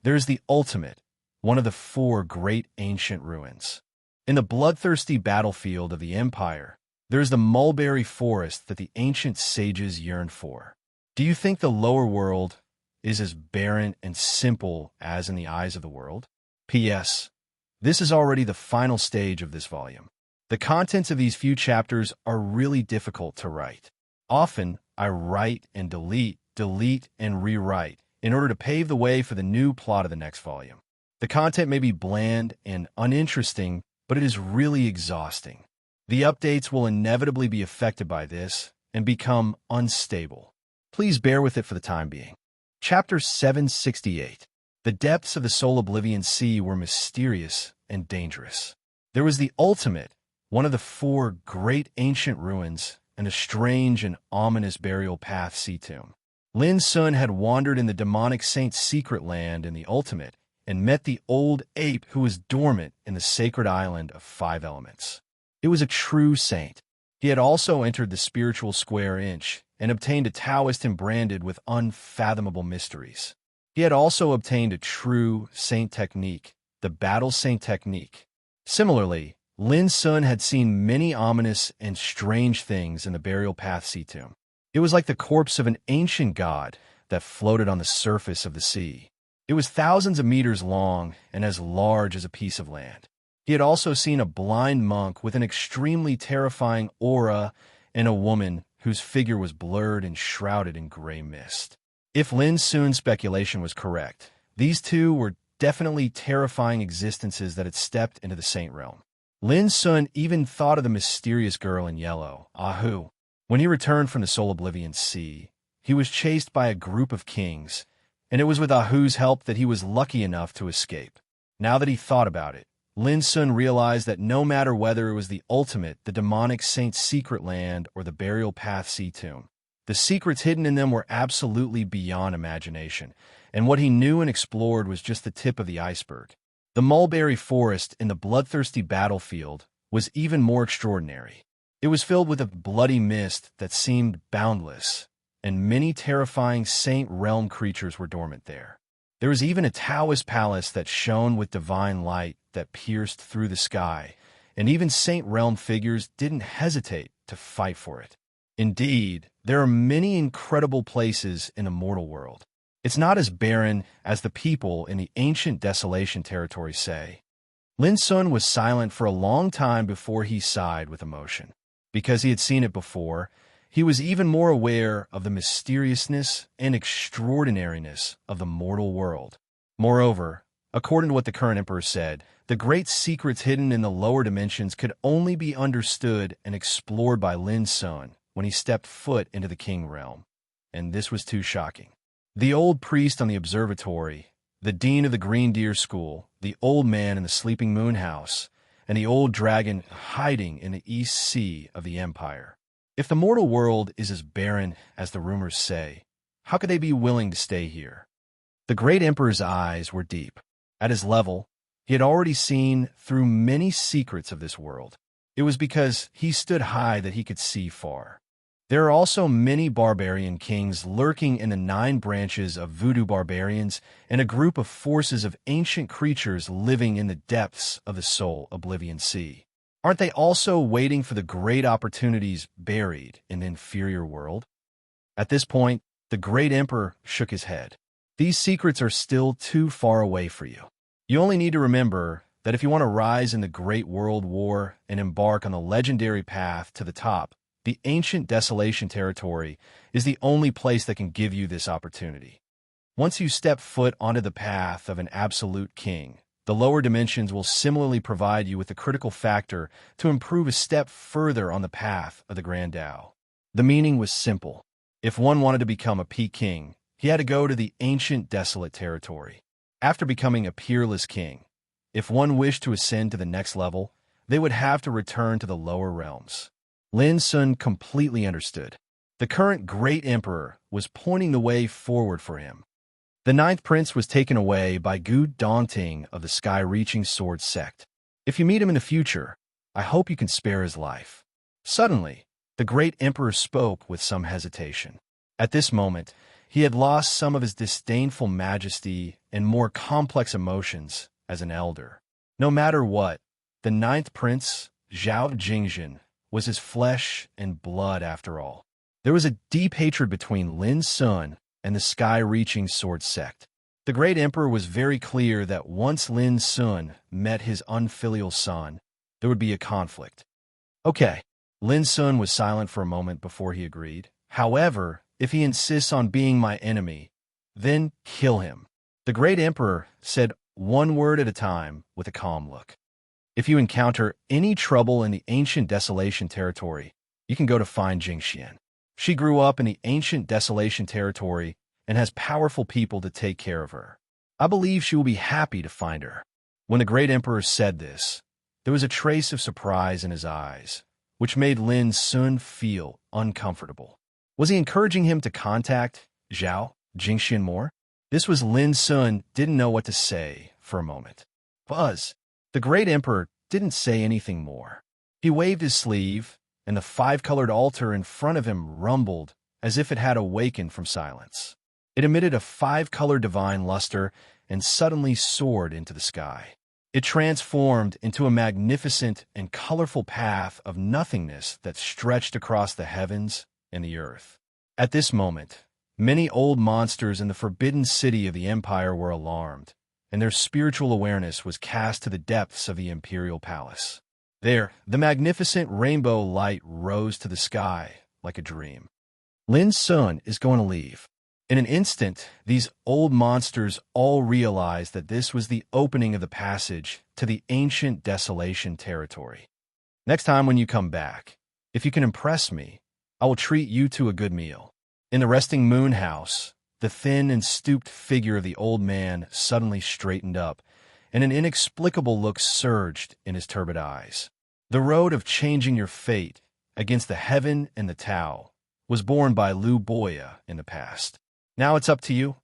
there is the ultimate, one of the 4 great ancient ruins. In the bloodthirsty battlefield of the Empire, there is the mulberry forest that the ancient sages yearned for. Do you think the lower world is as barren and simple as in the eyes of the world? P.S. This is already the final stage of this volume. The contents of these few chapters are really difficult to write. Often, I write and delete and rewrite in order to pave the way for the new plot of the next volume. The content may be bland and uninteresting, but it is really exhausting. The updates will inevitably be affected by this and become unstable. Please bear with it for the time being." Chapter 768. The depths of the soul oblivion sea were mysterious and dangerous. There was the ultimate, one of the 4 great ancient ruins, and a strange and ominous burial path sea tomb. Lin Sun had wandered in the demonic saint's secret land in the ultimate and met the old ape who was dormant in the sacred island of 5 elements. It was a true saint. He had also entered the spiritual square inch and obtained a Taoist branded with unfathomable mysteries. He had also obtained a true saint technique, the battle saint technique. Similarly, Lin Sun had seen many ominous and strange things in the burial path sea tomb. It was like the corpse of an ancient god that floated on the surface of the sea. It was thousands of meters long and as large as a piece of land. He had also seen a blind monk with an extremely terrifying aura and a woman whose figure was blurred and shrouded in gray mist. If Lin Sun's speculation was correct, these 2 were definitely terrifying existences that had stepped into the saint realm. Lin Sun even thought of the mysterious girl in yellow, Ahu. When he returned from the soul oblivion sea, he was chased by a group of kings, and it was with Ahu's help that he was lucky enough to escape. Now that he thought about it, Lin Sun realized that no matter whether it was the ultimate, the demonic saint's secret land, or the burial path sea tomb, the secrets hidden in them were absolutely beyond imagination, and what he knew and explored was just the tip of the iceberg. The mulberry forest in the bloodthirsty battlefield was even more extraordinary. It was filled with a bloody mist that seemed boundless, and many terrifying saint realm creatures were dormant there. There was even a Taoist palace that shone with divine light that pierced through the sky, and even saint realm figures didn't hesitate to fight for it. Indeed, there are many incredible places in the mortal world. It's not as barren as the people in the ancient desolation territory say. Lin Sun was silent for a long time before he sighed with emotion. Because he had seen it before, he was even more aware of the mysteriousness and extraordinariness of the mortal world. Moreover, according to what the current emperor said, the great secrets hidden in the lower dimensions could only be understood and explored by Lin Sun when he stepped foot into the king realm. And this was too shocking. The old priest on the observatory, the dean of the Green Deer School, the old man in the Sleeping Moon House, and the old dragon hiding in the East Sea of the Empire. If the mortal world is as barren as the rumors say, how could they be willing to stay here? The great emperor's eyes were deep. At his level, he had already seen through many secrets of this world. It was because he stood high that he could see far. There are also many barbarian kings lurking in the 9 branches of voodoo barbarians and a group of forces of ancient creatures living in the depths of the soul oblivion sea. Aren't they also waiting for the great opportunities buried in the inferior world? At this point, the great emperor shook his head. These secrets are still too far away for you. You only need to remember that if you want to rise in the great world war and embark on the legendary path to the top, the ancient desolation territory is the only place that can give you this opportunity. Once you step foot onto the path of an absolute king, The lower dimensions will similarly provide you with the critical factor to improve a step further on the path of the Grand Tao. The meaning was simple. If one wanted to become a peak king, he had to go to the ancient desolate territory. After becoming a peerless king, if one wished to ascend to the next level, they would have to return to the lower realms. Lin Sun completely understood. The current great emperor was pointing the way forward for him. The ninth prince was taken away by Gu Dongting of the Sky-Reaching Sword sect. If you meet him in the future, I hope you can spare his life. Suddenly, the great emperor spoke with some hesitation. At this moment, he had lost some of his disdainful majesty and more complex emotions as an elder. No matter what, the ninth prince, Zhao Jingzhen, was his flesh and blood after all. There was a deep hatred between Lin Sun and the Sky-Reaching Sword sect. The great emperor was very clear that once Lin Sun met his unfilial son, there would be a conflict. Okay, Lin Sun was silent for a moment before he agreed. However, if he insists on being my enemy, then kill him. The great emperor said one word at a time with a calm look. If you encounter any trouble in the ancient desolation territory, you can go to find Jingxian. She grew up in the ancient desolation territory and has powerful people to take care of her. I believe she will be happy to find her. When the great emperor said this, there was a trace of surprise in his eyes, which made Lin Sun feel uncomfortable. Was he encouraging him to contact Zhao Jingxian more? This was Lin Sun didn't know what to say for a moment. Buzz, the great emperor didn't say anything more. He waved his sleeve, and the five-colored altar in front of him rumbled as if it had awakened from silence. It emitted a five-color divine luster and suddenly soared into the sky. It transformed into a magnificent and colorful path of nothingness that stretched across the heavens and the earth. At this moment, many old monsters in the forbidden city of the Empire were alarmed, and their spiritual awareness was cast to the depths of the imperial palace. There, the magnificent rainbow light rose to the sky like a dream. Lin Sun is going to leave. In an instant, these old monsters all realized that this was the opening of the passage to the ancient desolation territory. Next time when you come back, if you can impress me, I will treat you to a good meal. In the resting moon house, the thin and stooped figure of the old man suddenly straightened up, and an inexplicable look surged in his turbid eyes. The road of changing your fate against the heaven and the Tao was borne by Lu Boya in the past. Now it's up to you.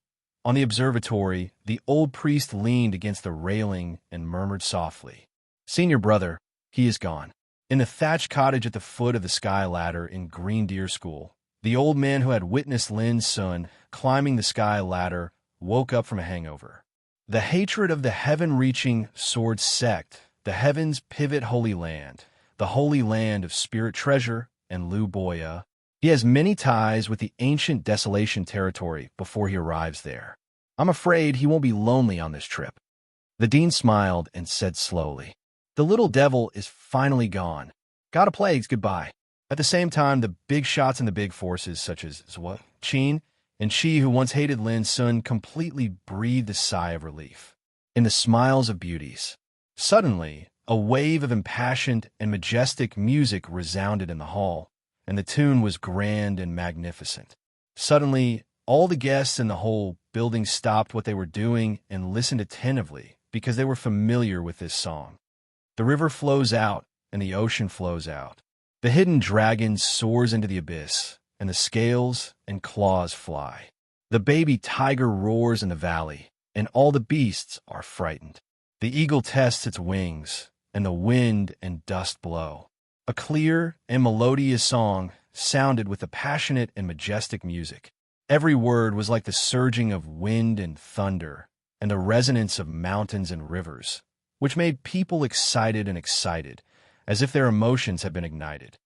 On the observatory, the old priest leaned against the railing and murmured softly, "Senior brother, he is gone." In the thatched cottage at the foot of the sky ladder in Green Deer School, the old man who had witnessed Lin Sun climbing the sky ladder woke up from a hangover. The hatred of the heaven-reaching sword sect, the heavens pivot holy land, the holy land of spirit treasure, and Lu Boya. He has many ties with the ancient desolation territory before he arrives there. I'm afraid he won't be lonely on this trip. The dean smiled and said slowly, "The little devil is finally gone. God of plagues, goodbye." At the same time, the big shots and the big forces, such as Zhua, Qin, and Shi, who once hated Lin Sun, completely breathed a sigh of relief. In the smiles of beauties, suddenly, a wave of impassioned and majestic music resounded in the hall, and the tune was grand and magnificent. Suddenly, all the guests in the whole building stopped what they were doing and listened attentively because they were familiar with this song. The river flows out, and the ocean flows out. The hidden dragon soars into the abyss, and the scales and claws fly. The baby tiger roars in the valley, and all the beasts are frightened. The eagle tests its wings, and the wind and dust blow. A clear and melodious song sounded with a passionate and majestic music. Every word was like the surging of wind and thunder, and the resonance of mountains and rivers, which made people excited, as if their emotions had been ignited.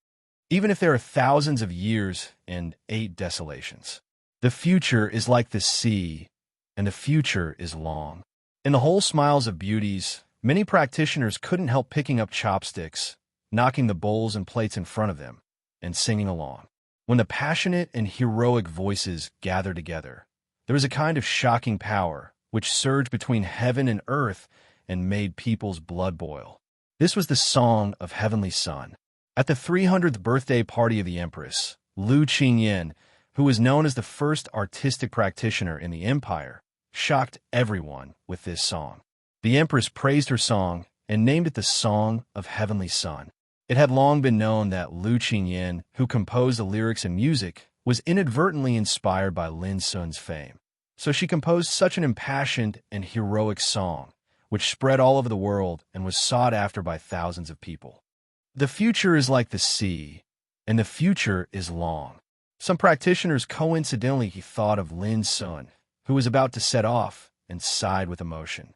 Even if there are thousands of years and 8 desolations, the future is like the sea, and the future is long. In the whole smiles of beauties, many practitioners couldn't help picking up chopsticks, knocking the bowls and plates in front of them, and singing along. When the passionate and heroic voices gathered together, there was a kind of shocking power which surged between heaven and earth and made people's blood boil. This was the Song of Heavenly Sun. At the 300th birthday party of the Empress, Lu Qingyan, who was known as the first artistic practitioner in the empire, shocked everyone with this song. The Empress praised her song and named it the Song of Heavenly Sun. It had long been known that Lu Qingyan, who composed the lyrics and music, was inadvertently inspired by Lin Sun's fame. So she composed such an impassioned and heroic song, which spread all over the world and was sought after by thousands of people. The future is like the sea, and the future is long. Some practitioners coincidentally thought of Lin Sun, who was about to set off, and sighed with emotion.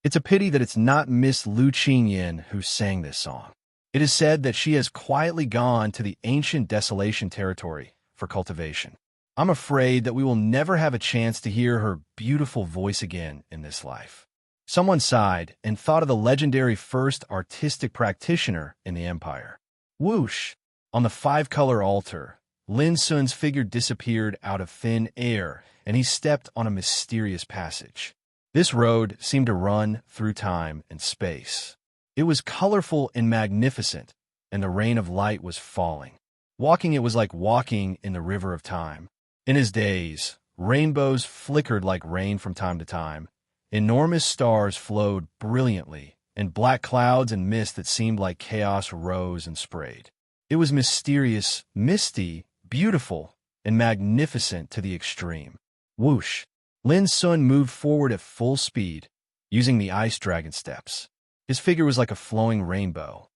It's a pity that it's not Miss Lu Qingyan who sang this song. It is said that she has quietly gone to the ancient desolation territory for cultivation. I'm afraid that we will never have a chance to hear her beautiful voice again in this life. Someone sighed and thought of the legendary first artistic practitioner in the empire. Whoosh! On the five-color altar, Lin Sun's figure disappeared out of thin air, and he stepped on a mysterious passage. This road seemed to run through time and space. It was colorful and magnificent, and the rain of light was falling. Walking it was like walking in the river of time. In his days, rainbows flickered like rain from time to time. Enormous stars flowed brilliantly, and black clouds and mist that seemed like chaos rose and sprayed. It was mysterious, misty, beautiful, and magnificent to the extreme. Whoosh! Lin Sun moved forward at full speed, using the ice dragon steps. His figure was like a flowing rainbow.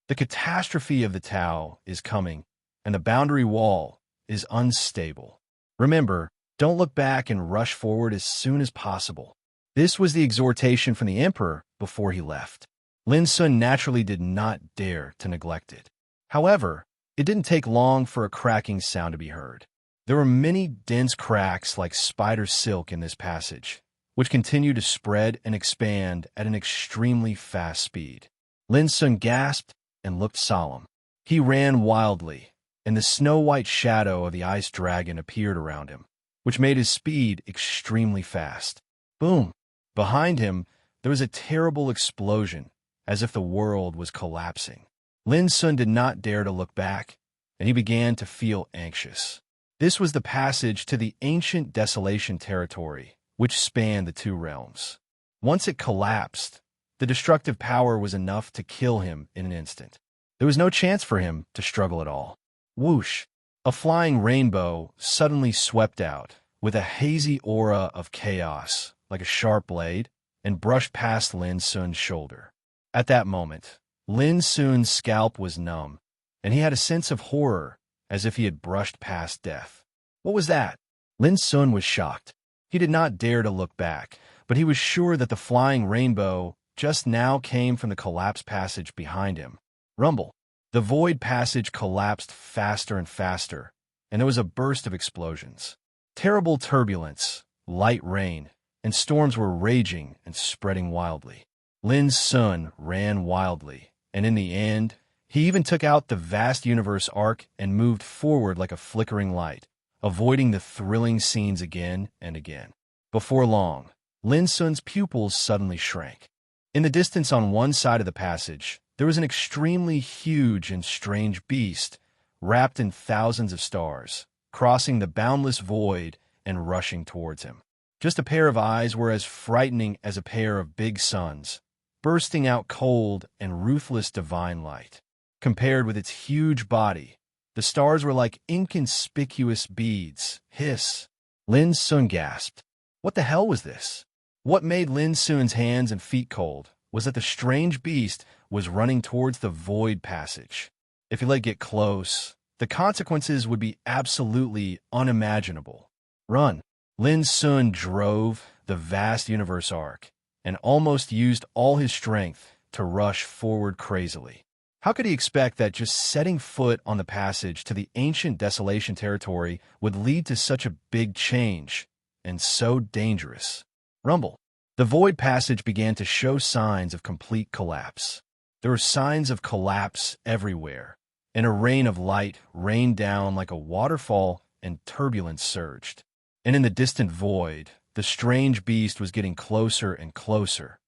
The catastrophe of the Tao is coming, and the boundary wall is unstable. Remember, don't look back and rush forward as soon as possible. This was the exhortation from the emperor before he left. Lin Sun naturally did not dare to neglect it. However, it didn't take long for a cracking sound to be heard. There were many dense cracks like spider silk in this passage, which continued to spread and expand at an extremely fast speed. Lin Sun gasped and looked solemn. He ran wildly, and the snow-white shadow of the ice dragon appeared around him, which made his speed extremely fast. Boom! Behind him, there was a terrible explosion, as if the world was collapsing. Lin Sun did not dare to look back, and he began to feel anxious. This was the passage to the ancient desolation territory, which spanned the two realms. Once it collapsed, the destructive power was enough to kill him in an instant. There was no chance for him to struggle at all. Whoosh! A flying rainbow suddenly swept out, with a hazy aura of chaos, like a sharp blade, and brushed past Lin Sun's shoulder. At that moment, Lin Sun's scalp was numb, and he had a sense of horror, as if he had brushed past death. What was that? Lin Sun was shocked. He did not dare to look back, but he was sure that the flying rainbow just now came from the collapsed passage behind him. Rumble. The void passage collapsed faster and faster, and there was a burst of explosions. Terrible turbulence, light rain, and storms were raging and spreading wildly. Lin Sun ran wildly, and in the end, he even took out the vast universe arc and moved forward like a flickering light, avoiding the thrilling scenes again and again. Before long, Lin Sun's pupils suddenly shrank. In the distance on one side of the passage, there was an extremely huge and strange beast, wrapped in thousands of stars, crossing the boundless void and rushing towards him. Just a pair of eyes were as frightening as a pair of big suns, bursting out cold and ruthless divine light. Compared with its huge body, the stars were like inconspicuous beads. Hiss! Lin Sun gasped. What the hell was this? What made Lin Sun's hands and feet cold was that the strange beast was running towards the void passage. If he let it get close, the consequences would be absolutely unimaginable. Run! Lin Sun drove the vast universe arc and almost used all his strength to rush forward crazily. How could he expect that just setting foot on the passage to the ancient desolation territory would lead to such a big change, and so dangerous? Rumble. The void passage began to show signs of complete collapse. There were signs of collapse everywhere, and a rain of light rained down like a waterfall and turbulence surged. And in the distant void, the strange beast was getting closer and closer.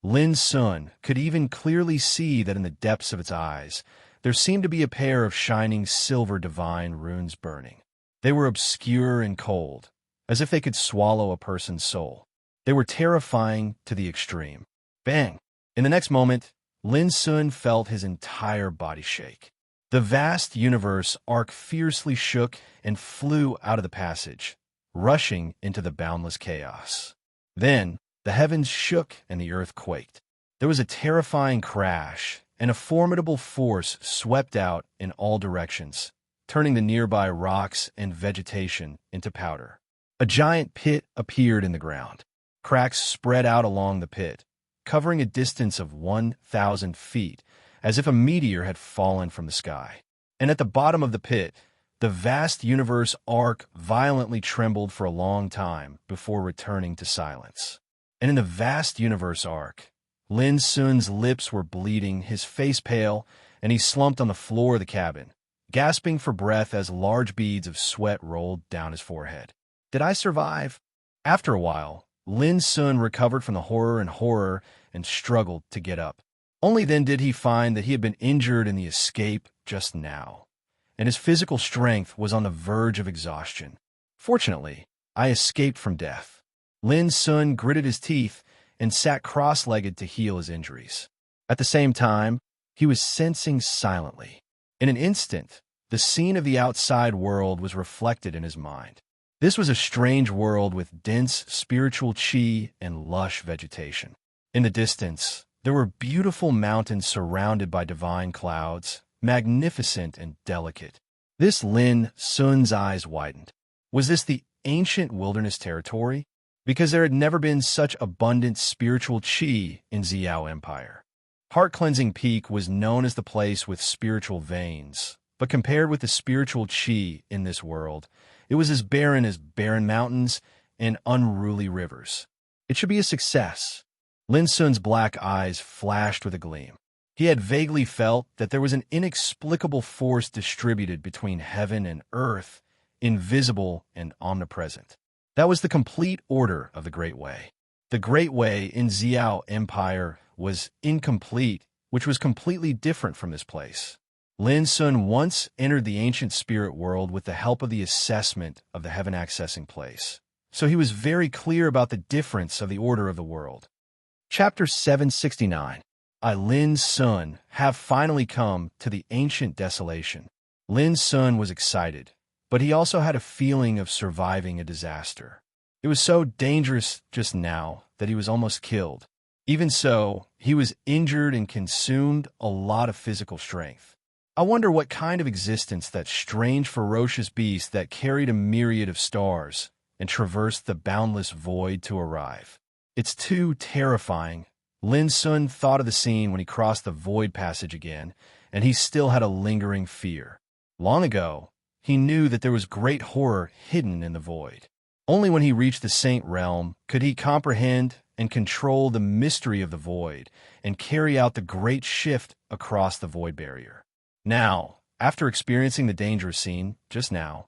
Lin Sun could even clearly see that in the depths of its eyes, there seemed to be a pair of shining silver divine runes burning. They were obscure and cold, as if they could swallow a person's soul. They were terrifying to the extreme. Bang! In the next moment, Lin Sun felt his entire body shake. The vast universe arc fiercely shook and flew out of the passage, rushing into the boundless chaos. Then, the heavens shook and the earth quaked. There was a terrifying crash, and a formidable force swept out in all directions, turning the nearby rocks and vegetation into powder. A giant pit appeared in the ground. Cracks spread out along the pit, covering a distance of 1,000 feet, as if a meteor had fallen from the sky. And at the bottom of the pit, the vast universe arc violently trembled for a long time before returning to silence. And in the vast universe arc, Lin Sun's lips were bleeding, his face pale, and he slumped on the floor of the cabin, gasping for breath as large beads of sweat rolled down his forehead. Did I survive? After a while, Lin Sun recovered from the horror and struggled to get up. Only then did he find that he had been injured in the escape just now, and his physical strength was on the verge of exhaustion. Fortunately, I escaped from death. Lin Sun gritted his teeth and sat cross-legged to heal his injuries. At the same time, he was sensing silently. In an instant, the scene of the outside world was reflected in his mind. This was a strange world with dense spiritual chi and lush vegetation. In the distance, there were beautiful mountains surrounded by divine clouds, magnificent and delicate. This Lin Sun's eyes widened. Was this the ancient wilderness territory? Because there had never been such abundant spiritual chi in Xiao Empire. Heart-cleansing Peak was known as the place with spiritual veins, but compared with the spiritual chi in this world, it was as barren mountains and unruly rivers. It should be a success. Lin Sun's black eyes flashed with a gleam. He had vaguely felt that there was an inexplicable force distributed between heaven and earth, invisible and omnipresent. That was the complete order of the Great Way. The Great Way in Xiao Empire was incomplete, which was completely different from this place. Lin Sun once entered the ancient spirit world with the help of the assessment of the heaven accessing place, so he was very clear about the difference of the order of the world. Chapter 769. I, Lin Sun, have finally come to the ancient desolation. Lin Sun was excited, but he also had a feeling of surviving a disaster. It was so dangerous just now that he was almost killed. Even so, he was injured and consumed a lot of physical strength. I wonder what kind of existence that strange, ferocious beast that carried a myriad of stars and traversed the boundless void to arrive. It's too terrifying. Lin Sun thought of the scene when he crossed the void passage again, and he still had a lingering fear. Long ago, he knew that there was great horror hidden in the void. Only when he reached the Saint Realm could he comprehend and control the mystery of the void and carry out the great shift across the void barrier. Now, after experiencing the dangerous scene just now,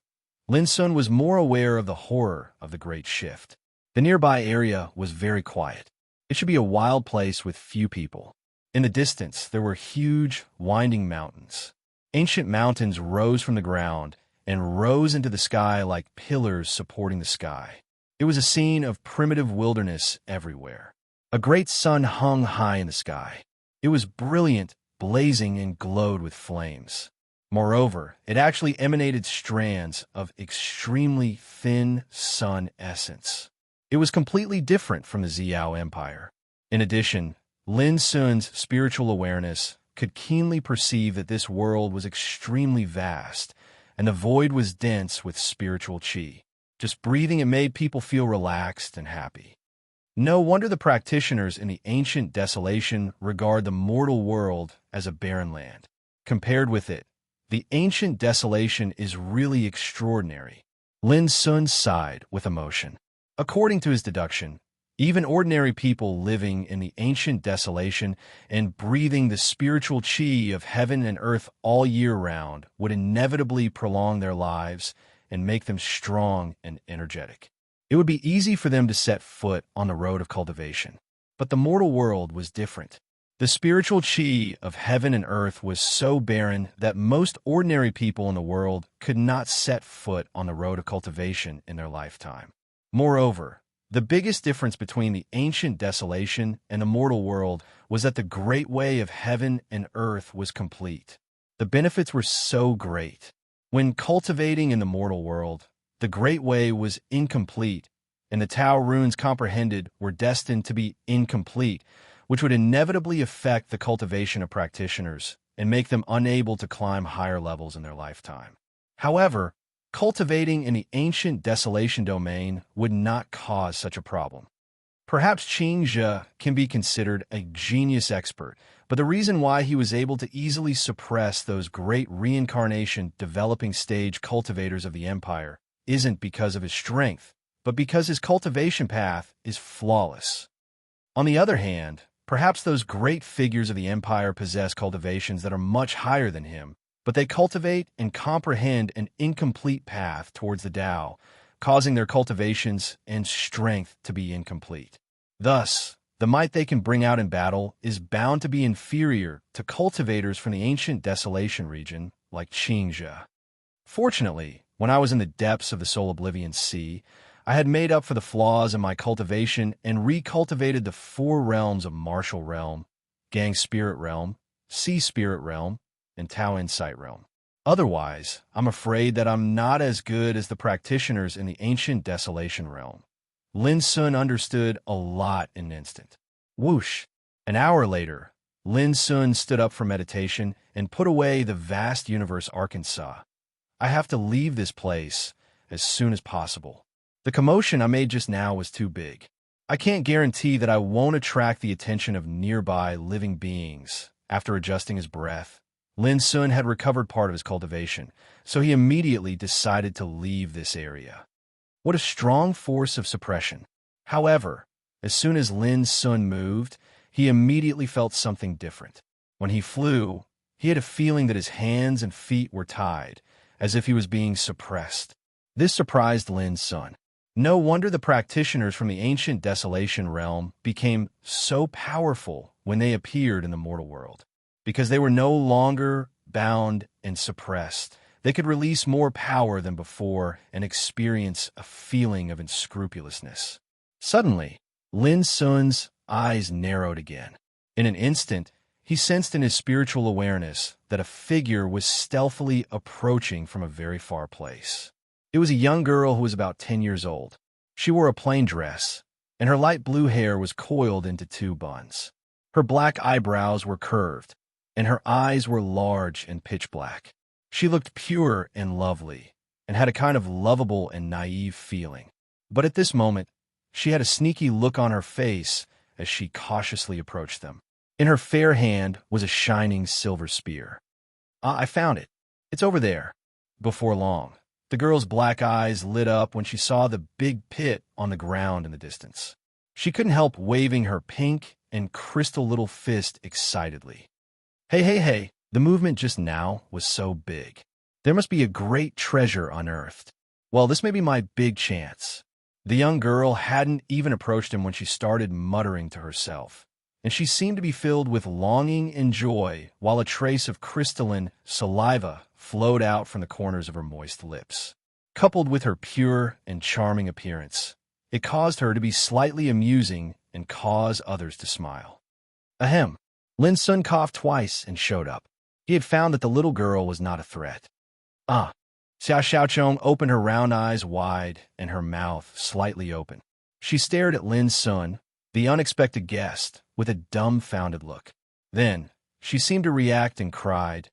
Lin Sun was more aware of the horror of the great shift. The nearby area was very quiet. It should be a wild place with few people. In the distance, there were huge, winding mountains. Ancient mountains rose from the ground and rose into the sky like pillars supporting the sky. It was a scene of primitive wilderness everywhere. A great sun hung high in the sky. It was brilliant, blazing, and glowed with flames. Moreover, it actually emanated strands of extremely thin sun essence. It was completely different from the Xiao Empire. In addition, Lin Sun's spiritual awareness could keenly perceive that this world was extremely vast, and the void was dense with spiritual chi. Just breathing it made people feel relaxed and happy. No wonder the practitioners in the ancient desolation regard the mortal world as a barren land. Compared with it, the ancient desolation is really extraordinary. Lin Sun sighed with emotion. According to his deduction, even ordinary people living in the ancient desolation and breathing the spiritual chi of heaven and earth all year round would inevitably prolong their lives and make them strong and energetic. It would be easy for them to set foot on the road of cultivation. But the mortal world was different. The spiritual chi of heaven and earth was so barren that most ordinary people in the world could not set foot on the road of cultivation in their lifetime. Moreover, the biggest difference between the ancient desolation and the mortal world was that the great way of heaven and earth was complete. The benefits were so great. When cultivating in the mortal world, the great way was incomplete, and the Tao runes comprehended were destined to be incomplete, which would inevitably affect the cultivation of practitioners and make them unable to climb higher levels in their lifetime. However, cultivating in the ancient desolation domain would not cause such a problem. Perhaps Qingzhe can be considered a genius expert, but the reason why he was able to easily suppress those great reincarnation developing stage cultivators of the empire isn't because of his strength, but because his cultivation path is flawless. On the other hand, perhaps those great figures of the empire possess cultivations that are much higher than him, but they cultivate and comprehend an incomplete path towards the Tao, causing their cultivations and strength to be incomplete. Thus, the might they can bring out in battle is bound to be inferior to cultivators from the ancient desolation region, like Qingzhe. Fortunately, when I was in the depths of the Soul Oblivion Sea, I had made up for the flaws in my cultivation and recultivated the 4 realms of Martial Realm, Gang Spirit Realm, Sea Spirit Realm, and Tao Insight Realm. Otherwise, I'm afraid that I'm not as good as the practitioners in the ancient Desolation Realm. Lin Sun understood a lot in an instant. Whoosh! An hour later, Lin Sun stood up for meditation and put away the vast universe Arkansas. I have to leave this place as soon as possible. The commotion I made just now was too big. I can't guarantee that I won't attract the attention of nearby living beings. After adjusting his breath, Lin Sun had recovered part of his cultivation, so he immediately decided to leave this area. What a strong force of suppression. However, as soon as Lin Sun moved, he immediately felt something different. When he flew, he had a feeling that his hands and feet were tied, as if he was being suppressed. This surprised Lin Sun. No wonder the practitioners from the ancient desolation realm became so powerful when they appeared in the mortal world. Because they were no longer bound and suppressed, they could release more power than before and experience a feeling of unscrupulousness. Suddenly, Lin Sun's eyes narrowed again. In an instant, he sensed in his spiritual awareness that a figure was stealthily approaching from a very far place. It was a young girl who was about 10 years old. She wore a plain dress, and her light blue hair was coiled into 2 buns. Her black eyebrows were curved, and her eyes were large and pitch black. She looked pure and lovely, and had a kind of lovable and naive feeling. But at this moment, she had a sneaky look on her face as she cautiously approached them. In her fair hand was a shining silver spear. I found it. It's over there." Before long, the girl's black eyes lit up when she saw the big pit on the ground in the distance. She couldn't help waving her pink and crystal little fist excitedly. Hey, the movement just now was so big. There must be a great treasure unearthed. Well, this may be my big chance. The young girl hadn't even approached him when she started muttering to herself, and she seemed to be filled with longing and joy while a trace of crystalline saliva flowed out from the corners of her moist lips. Coupled with her pure and charming appearance, it caused her to be slightly amusing and cause others to smile. Ahem. Lin Sun coughed twice and showed up. He had found that the little girl was not a threat. Xia Xiaochong opened her round eyes wide and her mouth slightly open. She stared at Lin Sun, the unexpected guest, with a dumbfounded look. Then, she seemed to react and cried,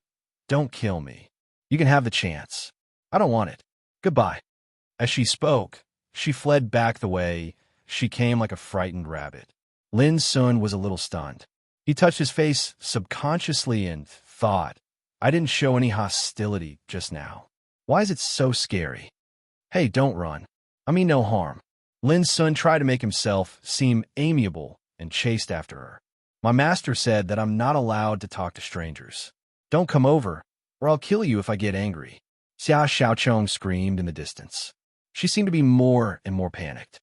"Don't kill me. You can have the chance. I don't want it. Goodbye." As she spoke, she fled back the way she came like a frightened rabbit. Lin Sun was a little stunned. He touched his face subconsciously and thought, I didn't show any hostility just now. Why is it so scary? Hey, don't run. I mean no harm. Lin Sun tried to make himself seem amiable and chased after her. My master said that I'm not allowed to talk to strangers. Don't come over, or I'll kill you if I get angry. Xia Xiaochong screamed in the distance. She seemed to be more and more panicked.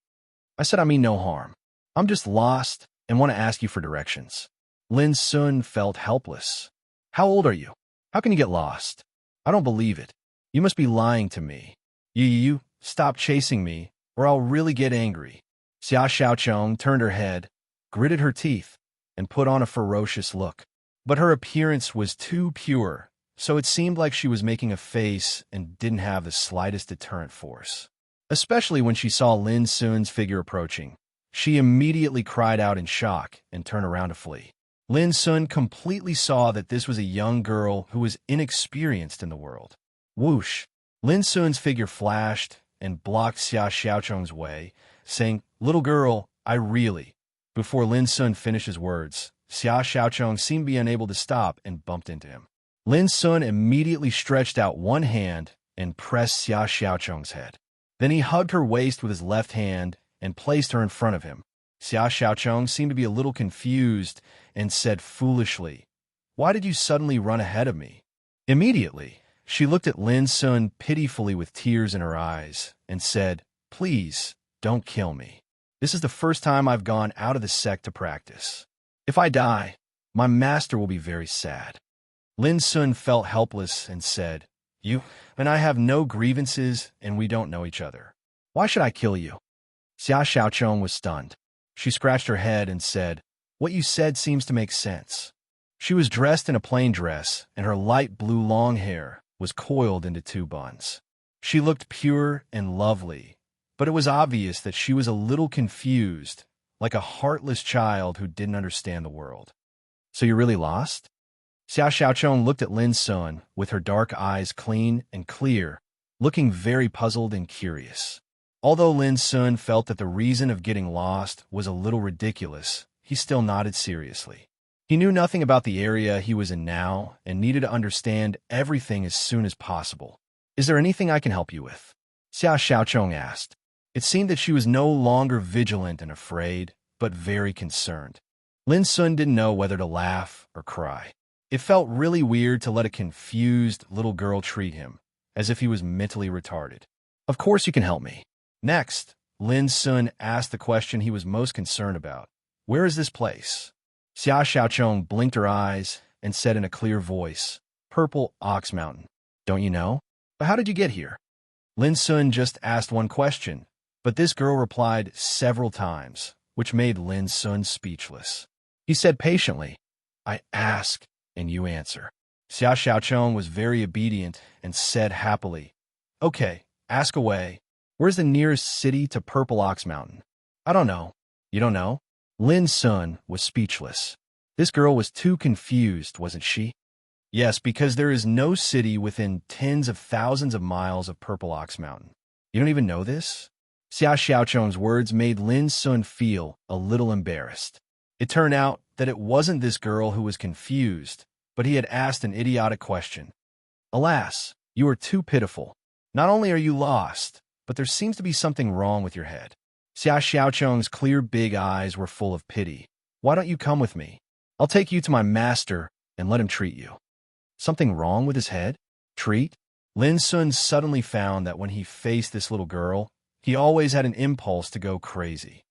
I said I mean no harm. I'm just lost and want to ask you for directions. Lin Sun felt helpless. How old are you? How can you get lost? I don't believe it. You must be lying to me. You, stop chasing me, or I'll really get angry. Xia Xiaochong turned her head, gritted her teeth, and put on a ferocious look. But her appearance was too pure, so it seemed like she was making a face and didn't have the slightest deterrent force. Especially when she saw Lin Sun's figure approaching. She immediately cried out in shock and turned around to flee. Lin Sun completely saw that this was a young girl who was inexperienced in the world. Whoosh! Lin Sun's figure flashed and blocked Xia Xiaochong's way, saying, "Little girl, I really..." Before Lin Sun finished his words, Xia Xiaochong seemed to be unable to stop and bumped into him. Lin Sun immediately stretched out one hand and pressed Xia Xiaochong's head. Then he hugged her waist with his left hand and placed her in front of him. Xia Xiaochong seemed to be a little confused and said foolishly, "Why did you suddenly run ahead of me?" Immediately, she looked at Lin Sun pitifully with tears in her eyes and said, "Please, don't kill me. This is the first time I've gone out of the sect to practice. If I die, my master will be very sad." Lin Sun felt helpless and said, "You and I have no grievances and we don't know each other. Why should I kill you?" Xia Xiaochong was stunned. She scratched her head and said, "What you said seems to make sense." She was dressed in a plain dress, and her light blue long hair was coiled into two buns. She looked pure and lovely, but it was obvious that she was a little confused, like a heartless child who didn't understand the world. "So you're really lost?" Xia Xiaochong looked at Lin Sun with her dark eyes clean and clear, looking very puzzled and curious. Although Lin Sun felt that the reason of getting lost was a little ridiculous, he still nodded seriously. He knew nothing about the area he was in now and needed to understand everything as soon as possible. "Is there anything I can help you with?" Xia Xiaochong asked. It seemed that she was no longer vigilant and afraid, but very concerned. Lin Sun didn't know whether to laugh or cry. It felt really weird to let a confused little girl treat him, as if he was mentally retarded. "Of course you can help me." Next, Lin Sun asked the question he was most concerned about. "Where is this place?" Xia Xiaochong blinked her eyes and said in a clear voice, "Purple Ox Mountain." "Don't you know? But how did you get here?" Lin Sun just asked one question, but this girl replied several times, which made Lin Sun speechless. He said patiently, "I ask and you answer." Xia Xiaochong was very obedient and said happily, "Okay, ask away. Where's the nearest city to Purple Ox Mountain?" "I don't know." "You don't know?" Lin Sun was speechless. This girl was too confused, wasn't she? "Yes, because there is no city within tens of thousands of miles of Purple Ox Mountain." "You don't even know this?" Xia Xiaochong's words made Lin Sun feel a little embarrassed. It turned out that it wasn't this girl who was confused, but he had asked an idiotic question. "Alas, you are too pitiful. Not only are you lost, but there seems to be something wrong with your head." Xia Xiaochong's clear big eyes were full of pity. "Why don't you come with me? I'll take you to my master and let him treat you." Something wrong with his head? Treat? Lin Sun suddenly found that when he faced this little girl, he always had an impulse to go crazy.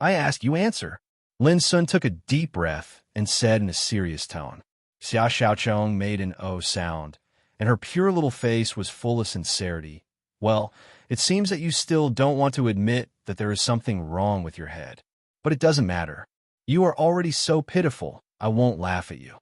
"I ask, you answer." Lin Sun took a deep breath and said in a serious tone. Xia Xiaochong made an "oh" sound, and her pure little face was full of sincerity. "Well, it seems that you still don't want to admit that there is something wrong with your head. But it doesn't matter. You are already so pitiful, I won't laugh at you."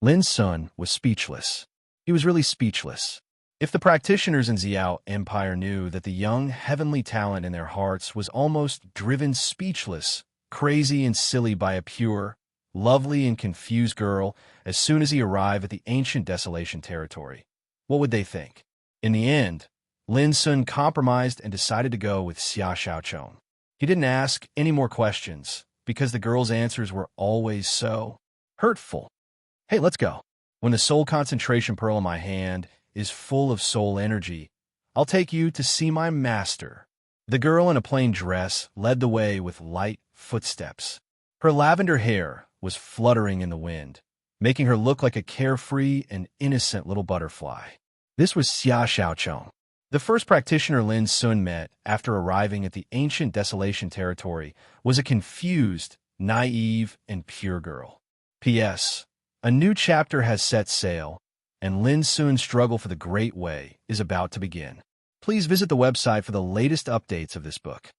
Lin Sun was speechless. He was really speechless. If the practitioners in Xiao Empire knew that the young heavenly talent in their hearts was almost driven speechless, crazy and silly by a pure, lovely and confused girl as soon as he arrived at the ancient desolation territory, what would they think? In the end, Lin Sun compromised and decided to go with Xia Xiaochong. He didn't ask any more questions because the girl's answers were always so hurtful. "Hey, let's go. When the soul concentration pearl in my hand is full of soul energy, I'll take you to see my master." The girl in a plain dress led the way with light footsteps. Her lavender hair was fluttering in the wind, making her look like a carefree and innocent little butterfly. This was Xia Xiaochong. The first practitioner Lin Sun met after arriving at the ancient desolation territory was a confused, naive and pure girl. P.S. A new chapter has set sail, and Lin Sun's struggle for the Great Way is about to begin. Please visit the website for the latest updates of this book.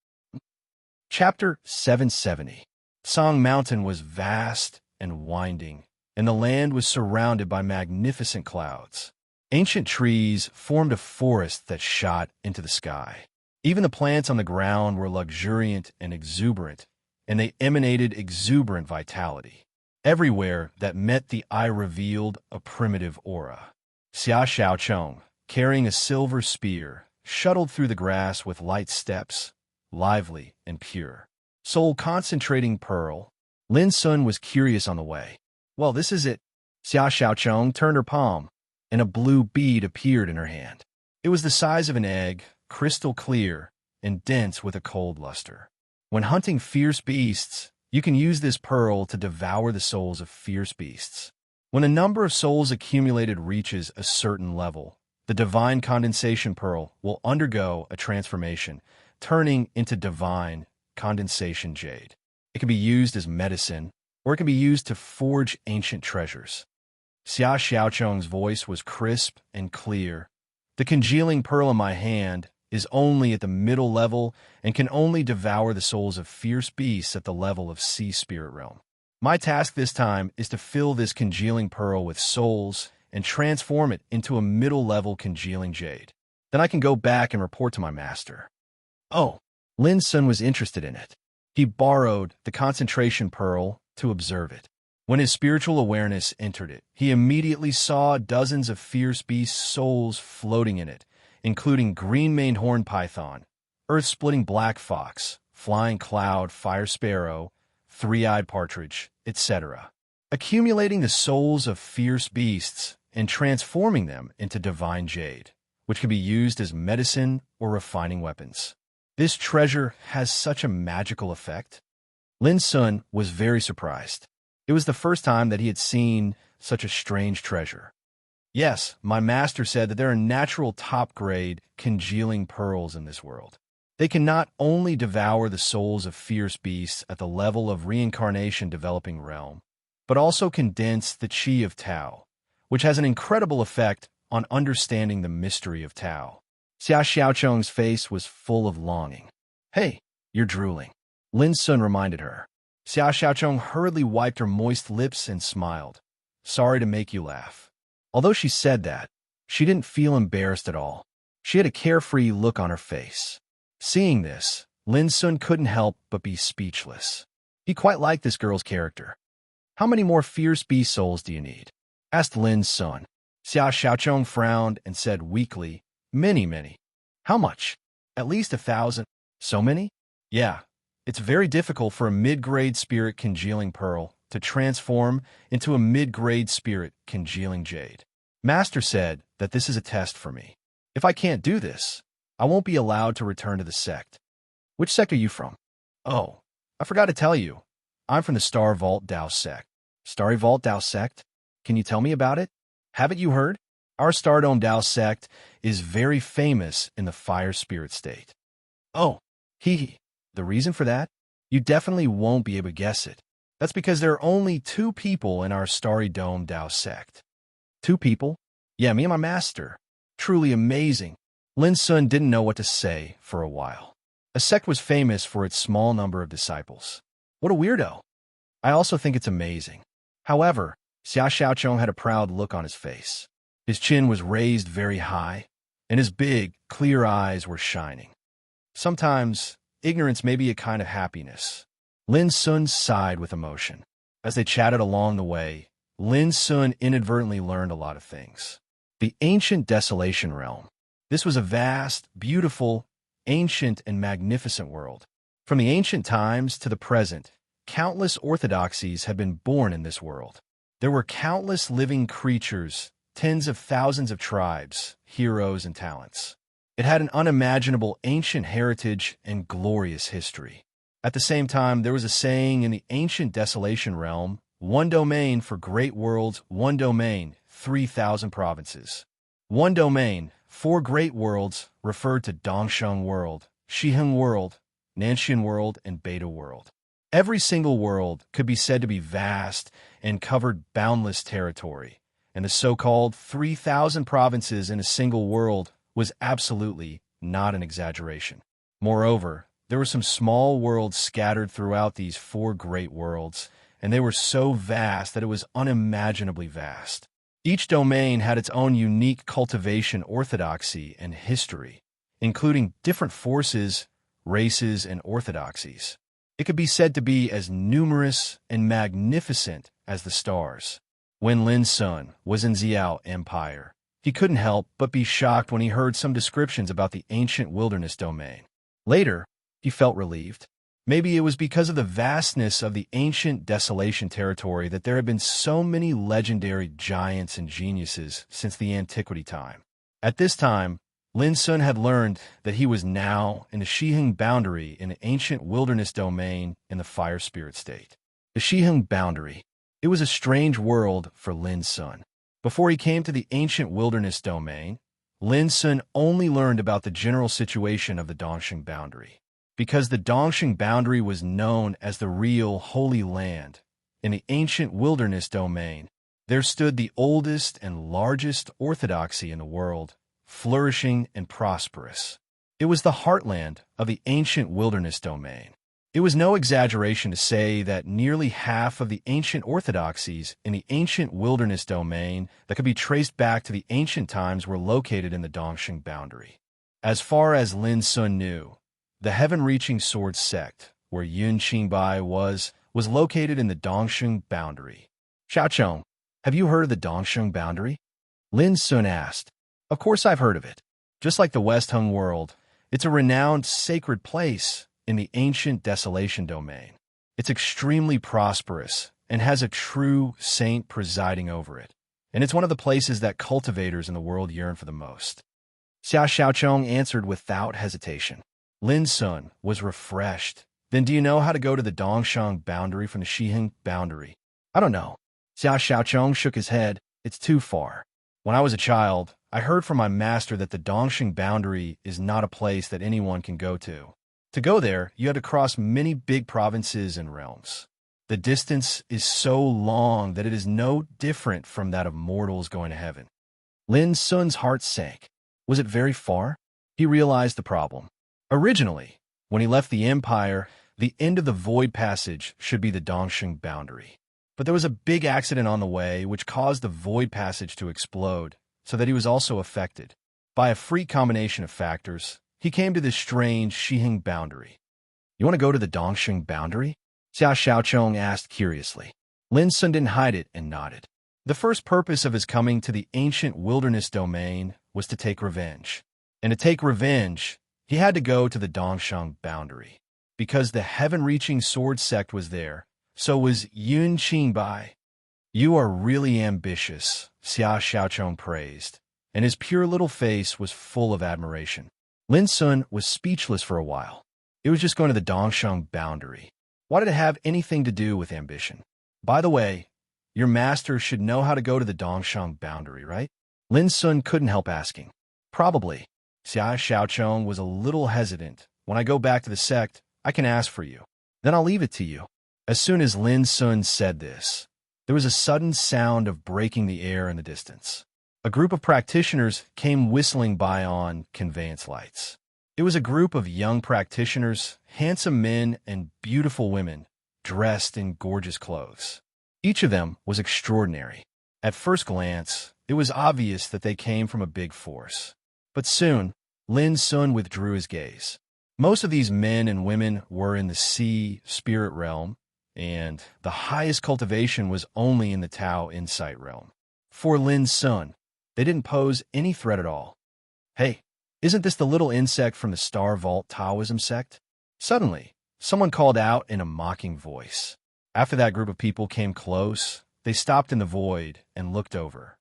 Chapter 770. Song Mountain was vast and winding, and the land was surrounded by magnificent clouds. Ancient trees formed a forest that shot into the sky. Even the plants on the ground were luxuriant and exuberant, and they emanated exuberant vitality. Everywhere that met the eye revealed a primitive aura. Xia Xiaocheng, carrying a silver spear, shuttled through the grass with light steps, lively and pure. Soul concentrating pearl. Lin Sun was curious on the way. Well, this is it. Xia Xiaocheng turned her palm, and a blue bead appeared in her hand. It was the size of an egg, crystal clear, and dense with a cold luster. When hunting fierce beasts, you can use this pearl to devour the souls of fierce beasts. When a number of souls accumulated reaches a certain level, the divine condensation pearl will undergo a transformation, turning into divine condensation jade. It can be used as medicine, or it can be used to forge ancient treasures. Xia Xiaocheng's voice was crisp and clear. The congealing pearl in my hand is only at the middle level and can only devour the souls of fierce beasts at the level of sea spirit realm. My task this time is to fill this congealing pearl with souls and transform it into a middle-level congealing jade. Then I can go back and report to my master. Oh, Lin Sun was interested in it. He borrowed the concentration pearl to observe it. When his spiritual awareness entered it, he immediately saw dozens of fierce beast souls floating in it, including green-maned horned python, earth-splitting black fox, flying cloud, fire sparrow, three-eyed partridge, etc., accumulating the souls of fierce beasts and transforming them into divine jade, which can be used as medicine or refining weapons. This treasure has such a magical effect. Lin Sun was very surprised. It was the first time that he had seen such a strange treasure. Yes, my master said that there are natural top-grade congealing pearls in this world. They can not only devour the souls of fierce beasts at the level of reincarnation developing realm, but also condense the chi of Tao, which has an incredible effect on understanding the mystery of Tao. Xia Xiaocheng's face was full of longing. Hey, you're drooling, Lin Sun reminded her. Xia Xiaocheng hurriedly wiped her moist lips and smiled. Sorry to make you laugh. Although she said that, she didn't feel embarrassed at all. She had a carefree look on her face. Seeing this, Lin Sun couldn't help but be speechless. He quite liked this girl's character. How many more fierce beast souls do you need? Asked Lin Sun. Xia Xiaocheng frowned and said weakly, Many. How much? At least 1,000. So many? Yeah. It's very difficult for a mid-grade spirit congealing pearl to transform into a mid-grade spirit congealing jade. Master said that this is a test for me. If I can't do this, I won't be allowed to return to the sect. Which sect are you from? Oh, I forgot to tell you. I'm from the Star Vault Dao sect. Starry Vault Dao sect? Can you tell me about it? Haven't you heard? Our Stardome Dao sect is very famous in the fire spirit state. Oh, hee. The reason for that? You definitely won't be able to guess it. That's because there are only 2 people in our Starry Dome Dao sect. 2 people? Yeah, me and my master. Truly amazing. Lin Sun didn't know what to say for a while. A sect was famous for its small number of disciples. What a weirdo. I also think it's amazing. However, Xia Xiaocheng had a proud look on his face. His chin was raised very high, and his big, clear eyes were shining. Sometimes, ignorance may be a kind of happiness. Lin Sun sighed with emotion. As they chatted along the way, Lin Sun inadvertently learned a lot of things. The ancient desolation realm. This was a vast, beautiful, ancient, and magnificent world. From the ancient times to the present, countless orthodoxies have been born in this world. There were countless living creatures, tens of thousands of tribes, heroes, and talents. It had an unimaginable ancient heritage and glorious history. At the same time, there was a saying in the ancient desolation realm, 1 domain for great worlds, 1 domain, 3,000 provinces. 1 domain, 4 great worlds referred to Dongsheng World, Shiheng World, Nanshan World, and Beta World. Every single world could be said to be vast and covered boundless territory, and the so-called 3,000 provinces in a single world was absolutely not an exaggeration. Moreover, there were some small worlds scattered throughout these four great worlds, and they were so vast that it was unimaginably vast. Each domain had its own unique cultivation orthodoxy and history, including different forces, races, and orthodoxies. It could be said to be as numerous and magnificent as the stars. When Lin Sun was in Xiao Empire, he couldn't help but be shocked when he heard some descriptions about the ancient wilderness domain. Later, he felt relieved. Maybe it was because of the vastness of the ancient desolation territory that there had been so many legendary giants and geniuses since the antiquity time. At this time, Lin Sun had learned that he was now in the Shiheng boundary in the ancient wilderness domain in the fire spirit state. The Shiheng boundary. It was a strange world for Lin Sun. Before he came to the ancient wilderness domain, Lin Sun only learned about the general situation of the Dongxing boundary. Because the Dongxing boundary was known as the real Holy Land, in the ancient wilderness domain, there stood the oldest and largest orthodoxy in the world, flourishing and prosperous. It was the heartland of the ancient wilderness domain. It was no exaggeration to say that nearly half of the ancient orthodoxies in the ancient wilderness domain that could be traced back to the ancient times were located in the Dongxing boundary. As far as Lin Sun knew, the heaven-reaching sword sect, where Yun Qingbai was located in the Dongxing boundary. Xiaocheng, have you heard of the Dongxing boundary? Lin Sun asked. Of course I've heard of it. Just like the West Hung world, it's a renowned sacred place in the ancient desolation domain. It's extremely prosperous and has a true saint presiding over it. And it's one of the places that cultivators in the world yearn for the most. Xia Xiaocheng answered without hesitation. Lin Sun was refreshed. Then do you know how to go to the Dongxing boundary from the Shiheng boundary? I don't know. Xia Xiaocheng shook his head. It's too far. When I was a child, I heard from my master that the Dongxing boundary is not a place that anyone can go to. To go there, you had to cross many big provinces and realms. The distance is so long that it is no different from that of mortals going to heaven. Lin Sun's heart sank. Was it very far? He realized the problem. Originally, when he left the empire, the end of the void passage should be the Dongxing boundary. But there was a big accident on the way which caused the void passage to explode, so that he was also affected. By a freak combination of factors, he came to this strange Shiheng boundary. You want to go to the Dongxing boundary? Xia Xiaocheng asked curiously. Lin Sun didn't hide it and nodded. The first purpose of his coming to the ancient wilderness domain was to take revenge. And to take revenge, he had to go to the Dongxing boundary. Because the heaven-reaching sword sect was there, so was Yun Qingbai. You are really ambitious, Xia Xiaocheng praised, and his pure little face was full of admiration. Lin Sun was speechless for a while. It was just going to the Dongxing boundary. Why did it have anything to do with ambition? By the way, your master should know how to go to the Dongxing boundary, right? Lin Sun couldn't help asking. Probably. Xia Xiaocheng was a little hesitant. When I go back to the sect, I can ask for you. Then I'll leave it to you. As soon as Lin Sun said this, there was a sudden sound of breaking the air in the distance. A group of practitioners came whistling by on conveyance lights. It was a group of young practitioners, handsome men and beautiful women, dressed in gorgeous clothes. Each of them was extraordinary. At first glance, it was obvious that they came from a big force. But soon, Lin Sun withdrew his gaze. Most of these men and women were in the sea spirit realm, and the highest cultivation was only in the Tao insight realm. For Lin Sun, they didn't pose any threat at all. Hey, isn't this the little insect from the Star Vault Taoism sect? Suddenly, someone called out in a mocking voice. After that group of people came close, they stopped in the void and looked over.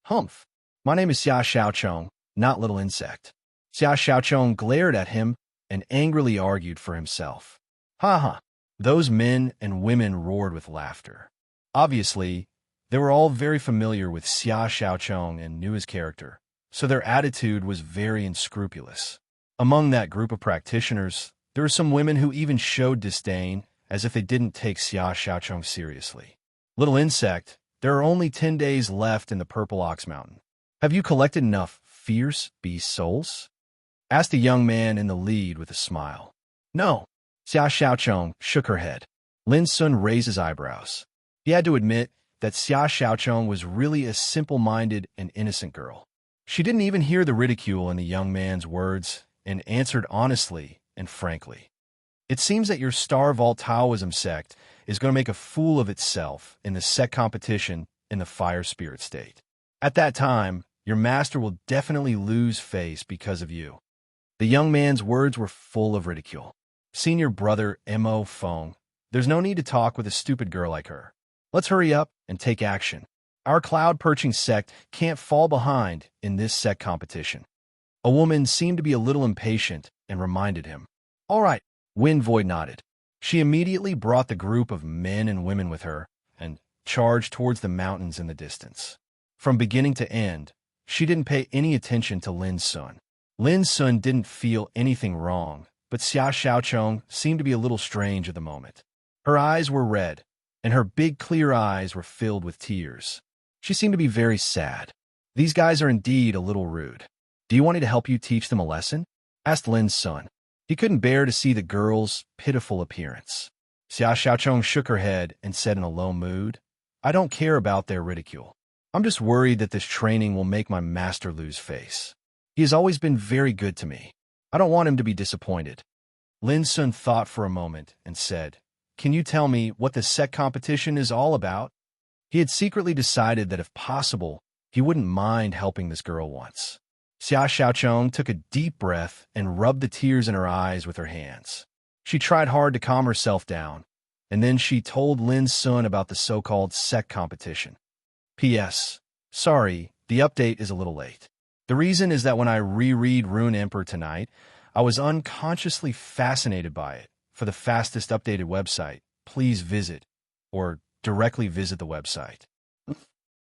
Humph, my name is Xia Xiaocheng, not little insect. Xia Xiaocheng glared at him and angrily argued for himself. Ha ha! Those men and women roared with laughter. Obviously, they were all very familiar with Xia Xiaocheng and knew his character, so their attitude was very unscrupulous. Among that group of practitioners, there were some women who even showed disdain as if they didn't take Xia Xiaochong seriously. Little insect, there are only 10 days left in the Purple Ox Mountain. Have you collected enough fierce beast souls? Asked the young man in the lead with a smile. No. Xia Xiaochong shook her head. Lin Sun raised his eyebrows. He had to admit that Xia Xiaochong was really a simple-minded and innocent girl. She didn't even hear the ridicule in the young man's words and answered honestly and frankly. It seems that your Star Vault Taoism sect is going to make a fool of itself in the sect competition in the fire spirit state. At that time, your master will definitely lose face because of you. The young man's words were full of ridicule. Senior brother Mo Feng, there's no need to talk with a stupid girl like her. Let's hurry up and take action. Our cloud-perching sect can't fall behind in this sect competition. A woman seemed to be a little impatient and reminded him. All right, Wind Void nodded. She immediately brought the group of men and women with her and charged towards the mountains in the distance. From beginning to end, she didn't pay any attention to Lin Sun. Lin Sun didn't feel anything wrong, but Xia Xiaochong seemed to be a little strange at the moment. Her eyes were red, and her big clear eyes were filled with tears. She seemed to be very sad. These guys are indeed a little rude. Do you want me to help you teach them a lesson? Asked Lin Sun. He couldn't bear to see the girl's pitiful appearance. Xia Xiaochong shook her head and said in a low mood, I don't care about their ridicule. I'm just worried that this training will make my master lose face. He has always been very good to me. I don't want him to be disappointed. Lin Sun thought for a moment and said, Can you tell me what the sect competition is all about? He had secretly decided that if possible, he wouldn't mind helping this girl once. Xia Xiaochong took a deep breath and rubbed the tears in her eyes with her hands. She tried hard to calm herself down, and then she told Lin Sun about the so-called sect competition. P.S. Sorry, the update is a little late. The reason is that when I reread Rune Emperor tonight, I was unconsciously fascinated by it. For the fastest updated website, please visit, or directly visit the website.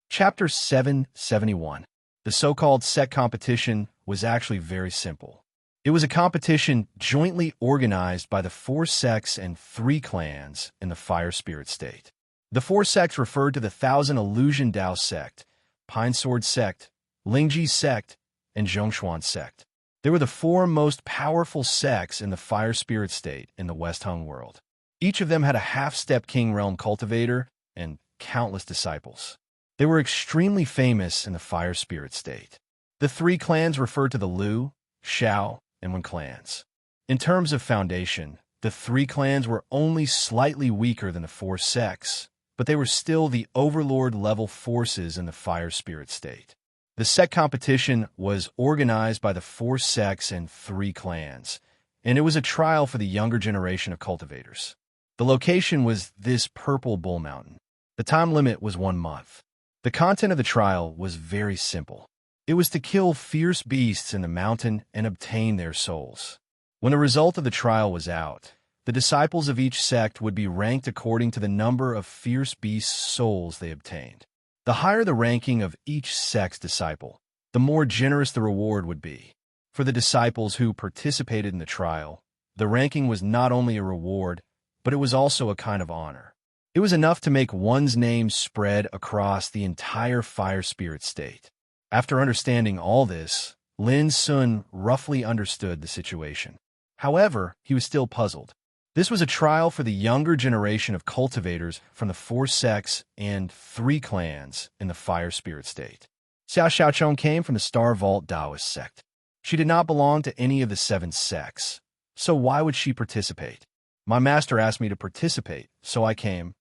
Chapter 771. The so-called sect competition was actually very simple. It was a competition jointly organized by the 4 sects and 3 clans in the fire spirit state. The 4 sects referred to the Thousand Illusion Dao sect, Pine Sword sect, Lingji sect, and Zhongshuan sect. They were the 4 most powerful sects in the fire spirit state in the West Hung world. Each of them had a half-step king realm cultivator and countless disciples. They were extremely famous in the fire spirit state. The 3 clans referred to the Lu, Shao, and Wen clans. In terms of foundation, the 3 clans were only slightly weaker than the 4 sects, but they were still the overlord-level forces in the fire spirit state. The sect competition was organized by the 4 sects and 3 clans, and it was a trial for the younger generation of cultivators. The location was this Purple Bull Mountain. The time limit was 1 month. The content of the trial was very simple. It was to kill fierce beasts in the mountain and obtain their souls. When the result of the trial was out, the disciples of each sect would be ranked according to the number of fierce beasts' souls they obtained. The higher the ranking of each sect's disciple, the more generous the reward would be. For the disciples who participated in the trial, the ranking was not only a reward, but it was also a kind of honor. It was enough to make one's name spread across the entire fire spirit state. After understanding all this, Lin Sun roughly understood the situation. However, he was still puzzled. This was a trial for the younger generation of cultivators from the 4 sects and 3 clans in the fire spirit state. Xia Xiaochong came from the Star Vault Taoist sect. She did not belong to any of the 7 sects, so why would she participate? My master asked me to participate, so I came.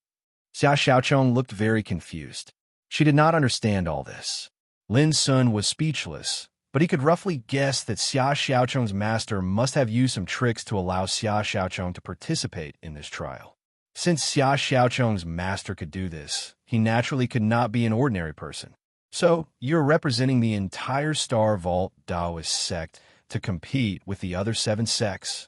Xia Xiaochong looked very confused. She did not understand all this. Lin Sun was speechless, but he could roughly guess that Xia Xiaochong's master must have used some tricks to allow Xia Xiaochong to participate in this trial. Since Xia Xiaochong's master could do this, he naturally could not be an ordinary person. So, you're representing the entire Star Vault Taoist sect to compete with the other 7 sects?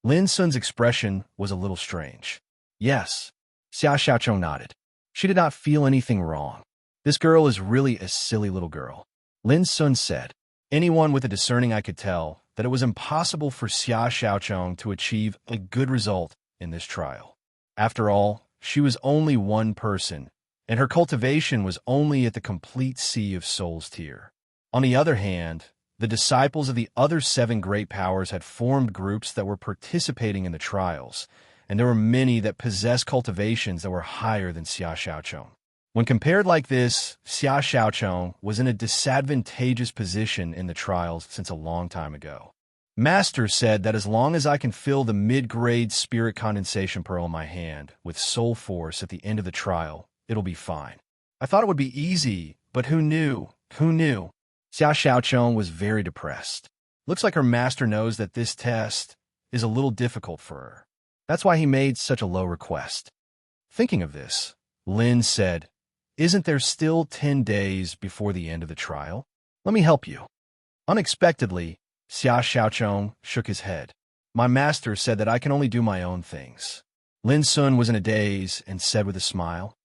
Lin Sun's expression was a little strange. Yes. Xia Xiaochong nodded. She did not feel anything wrong. This girl is really a silly little girl. Lin Sun said. Anyone with a discerning eye could tell that it was impossible for Xia Xiaochong to achieve a good result in this trial. After all, she was only one person, and her cultivation was only at the complete sea of Soul's Tier. On the other hand, the disciples of the other 7 great powers had formed groups that were participating in the trials, and there were many that possessed cultivations that were higher than Xia Xiaochong. When compared like this, Xia Xiaochong was in a disadvantageous position in the trials since a long time ago. Master said that as long as I can fill the mid-grade spirit condensation pearl in my hand with soul force at the end of the trial, it'll be fine. I thought it would be easy, but who knew? Who knew? Xia Xiaochong was very depressed. Looks like her master knows that this test is a little difficult for her. That's why he made such a low request. Thinking of this, Lin said, "Isn't there still 10 days before the end of the trial? Let me help you." Unexpectedly, Xia Xiaochong shook his head. "My master said that I can only do my own things." Lin Sun was in a daze and said with a smile,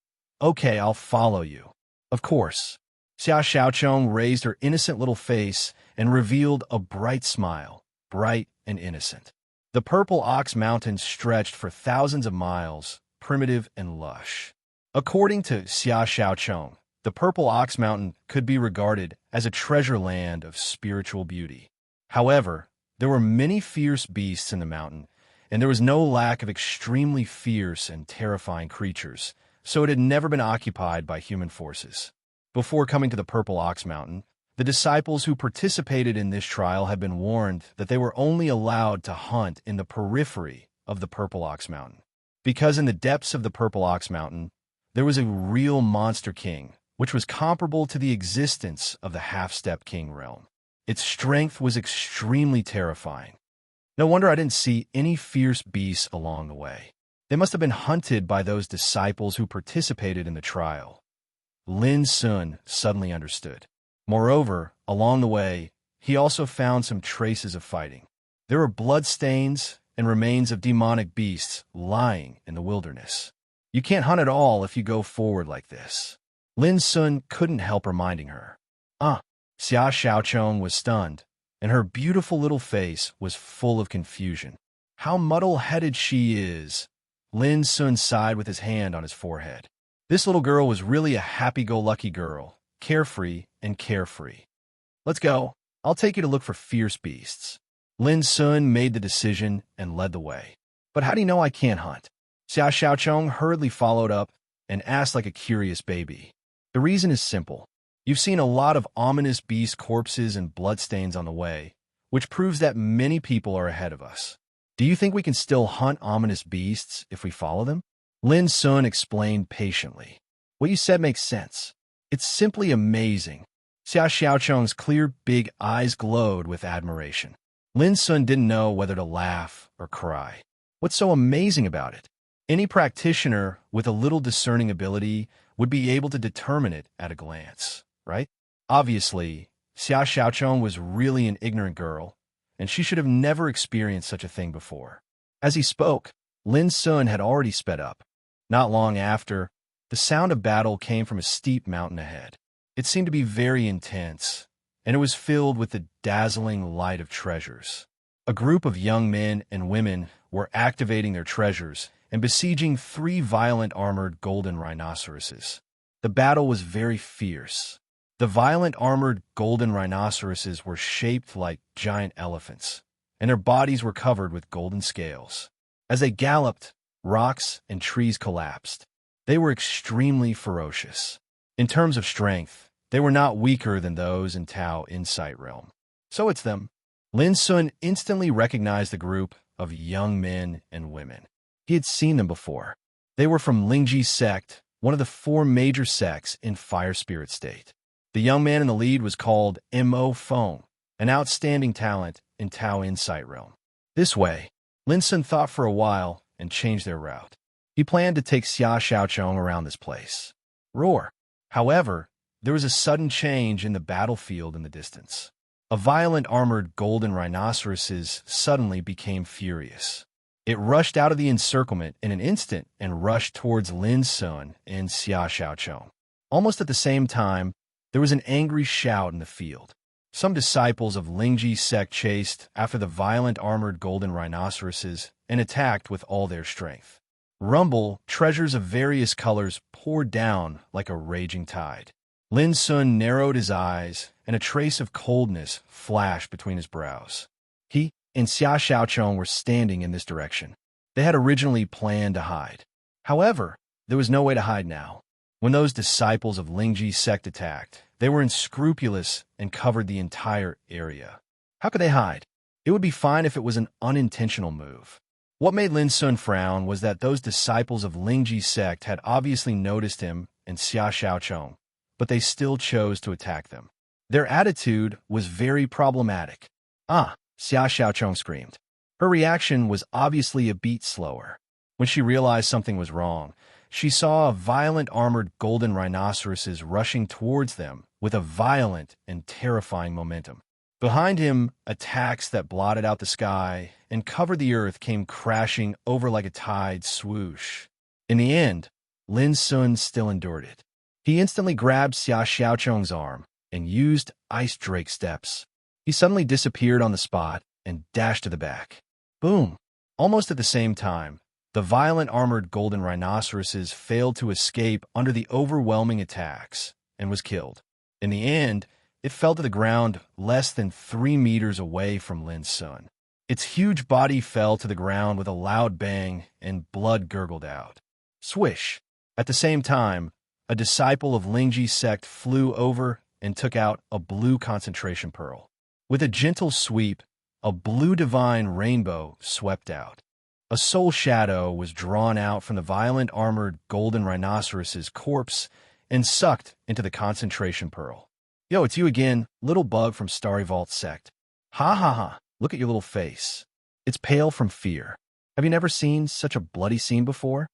"Okay, I'll follow you." Of course. Xia Xiaochong raised her innocent little face and revealed a bright smile, bright and innocent. The purple Ox Mountain stretched for thousands of miles, primitive and lush. According to Xia Xiaochong, the purple Ox Mountain could be regarded as a treasure land of spiritual beauty. However, there were many fierce beasts in the mountain, and there was no lack of extremely fierce and terrifying creatures, so it had never been occupied by human forces. Before coming to the Purple Ox Mountain, the disciples who participated in this trial had been warned that they were only allowed to hunt in the periphery of the Purple Ox Mountain, because in the depths of the Purple Ox Mountain, there was a real monster king, which was comparable to the existence of the half-step king realm. Its strength was extremely terrifying. No wonder I didn't see any fierce beasts along the way. They must have been hunted by those disciples who participated in the trial. Lin Sun suddenly understood. Moreover, along the way, he also found some traces of fighting. There were bloodstains and remains of demonic beasts lying in the wilderness. You can't hunt at all if you go forward like this. Lin Sun couldn't help reminding her. Xia Xiaochong was stunned, and her beautiful little face was full of confusion. How muddle-headed she is. Lin Sun sighed with his hand on his forehead. This little girl was really a happy-go-lucky girl, carefree and carefree. Let's go. I'll take you to look for fierce beasts. Lin Sun made the decision and led the way. But how do you know I can't hunt? Xia Xiaochong hurriedly followed up and asked like a curious baby. The reason is simple. You've seen a lot of ominous beast corpses and bloodstains on the way, which proves that many people are ahead of us. Do you think we can still hunt ominous beasts if we follow them? Lin Sun explained patiently. What you said makes sense. It's simply amazing. Xia Xiaochong's clear, big eyes glowed with admiration. Lin Sun didn't know whether to laugh or cry. What's so amazing about it? Any practitioner with a little discerning ability would be able to determine it at a glance, right? Obviously, Xia Xiaochong was really an ignorant girl, and she should have never experienced such a thing before. As he spoke, Lin Sun had already sped up. Not long after, the sound of battle came from a steep mountain ahead. It seemed to be very intense, and it was filled with the dazzling light of treasures. A group of young men and women were activating their treasures and besieging 3 violent armored golden rhinoceroses. The battle was very fierce. The violent armored golden rhinoceroses were shaped like giant elephants, and their bodies were covered with golden scales. As they galloped, rocks and trees collapsed. They were extremely ferocious. In terms of strength, they were not weaker than those in Tao Insight Realm. So it's them. Lin Sun instantly recognized the group of young men and women. He had seen them before. They were from Lingji's sect, one of the 4 major sects in Fire Spirit State. The young man in the lead was called Mo Feng, an outstanding talent in Tao Insight Realm. This way, Lin Sun thought for a while and changed their route. He planned to take Xia Xiaochong around this place. Roar! However, there was a sudden change in the battlefield in the distance. A violent armored golden rhinoceroses suddenly became furious. It rushed out of the encirclement in an instant and rushed towards Lin Sun and Xia Xiaochong. Almost at the same time, there was an angry shout in the field. Some disciples of Lingji's sect chased after the violent armored golden rhinoceroses and attacked with all their strength. Rumble, treasures of various colors poured down like a raging tide. Lin Sun narrowed his eyes, and a trace of coldness flashed between his brows. He and Xia Xiaochong were standing in this direction. They had originally planned to hide. However, there was no way to hide now. When those disciples of Lingji's sect attacked, they were unscrupulous and covered the entire area. How could they hide? It would be fine if it was an unintentional move. What made Lin Sun frown was that those disciples of Lingji's sect had obviously noticed him and Xia Xiaochong, but they still chose to attack them. Their attitude was very problematic. Ah, Xia Xiaochong screamed. Her reaction was obviously a beat slower. When she realized something was wrong, she saw violent armored golden rhinoceroses rushing towards them with a violent and terrifying momentum. Behind him, attacks that blotted out the sky and covered the earth came crashing over like a tide swoosh. In the end, Lin Sun still endured it. He instantly grabbed Xia Xiaochong's arm and used Ice Drake steps. He suddenly disappeared on the spot and dashed to the back. Boom! Almost at the same time, the violent armored golden rhinoceroses failed to escape under the overwhelming attacks and was killed. In the end, it fell to the ground less than 3 meters away from Lin Sun. Its huge body fell to the ground with a loud bang and blood gurgled out. Swish! At the same time, a disciple of Lingji's sect flew over and took out a blue concentration pearl. With a gentle sweep, a blue divine rainbow swept out. A soul shadow was drawn out from the violent armored golden rhinoceros's corpse and sucked into the concentration pearl. Yo, it's you again, little bug from Starry Vault's sect. Ha ha ha, look at your little face. It's pale from fear. Have you never seen such a bloody scene before?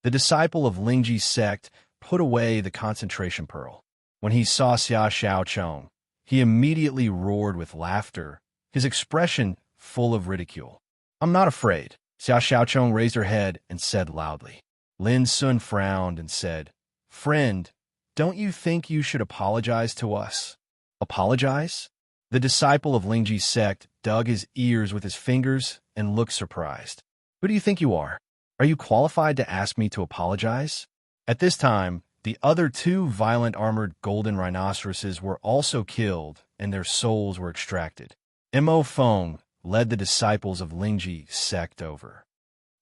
The disciple of Lingji's sect put away the concentration pearl. When he saw Xia Xiaochong, he immediately roared with laughter, his expression full of ridicule. I'm not afraid. Xia Xiaochong raised her head and said loudly. Lin Sun frowned and said, Friend, don't you think you should apologize to us? Apologize? The disciple of Lingji's sect dug his ears with his fingers and looked surprised. Who do you think you are? Are you qualified to ask me to apologize? At this time, the other 2 violent armored golden rhinoceroses were also killed and their souls were extracted. Mo Feng led the disciples of Lingji's sect over.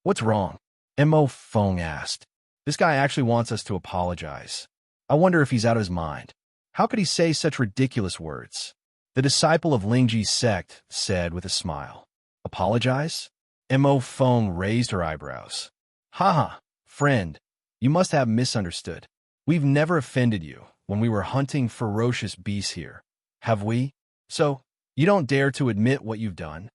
What's wrong? Mo Feng asked. This guy actually wants us to apologize. I wonder if he's out of his mind. How could he say such ridiculous words? The disciple of Lingji's sect said with a smile. Apologize? Mo Feng raised her eyebrows. Haha, friend, you must have misunderstood. We've never offended you when we were hunting ferocious beasts here, have we? So, you don't dare to admit what you've done?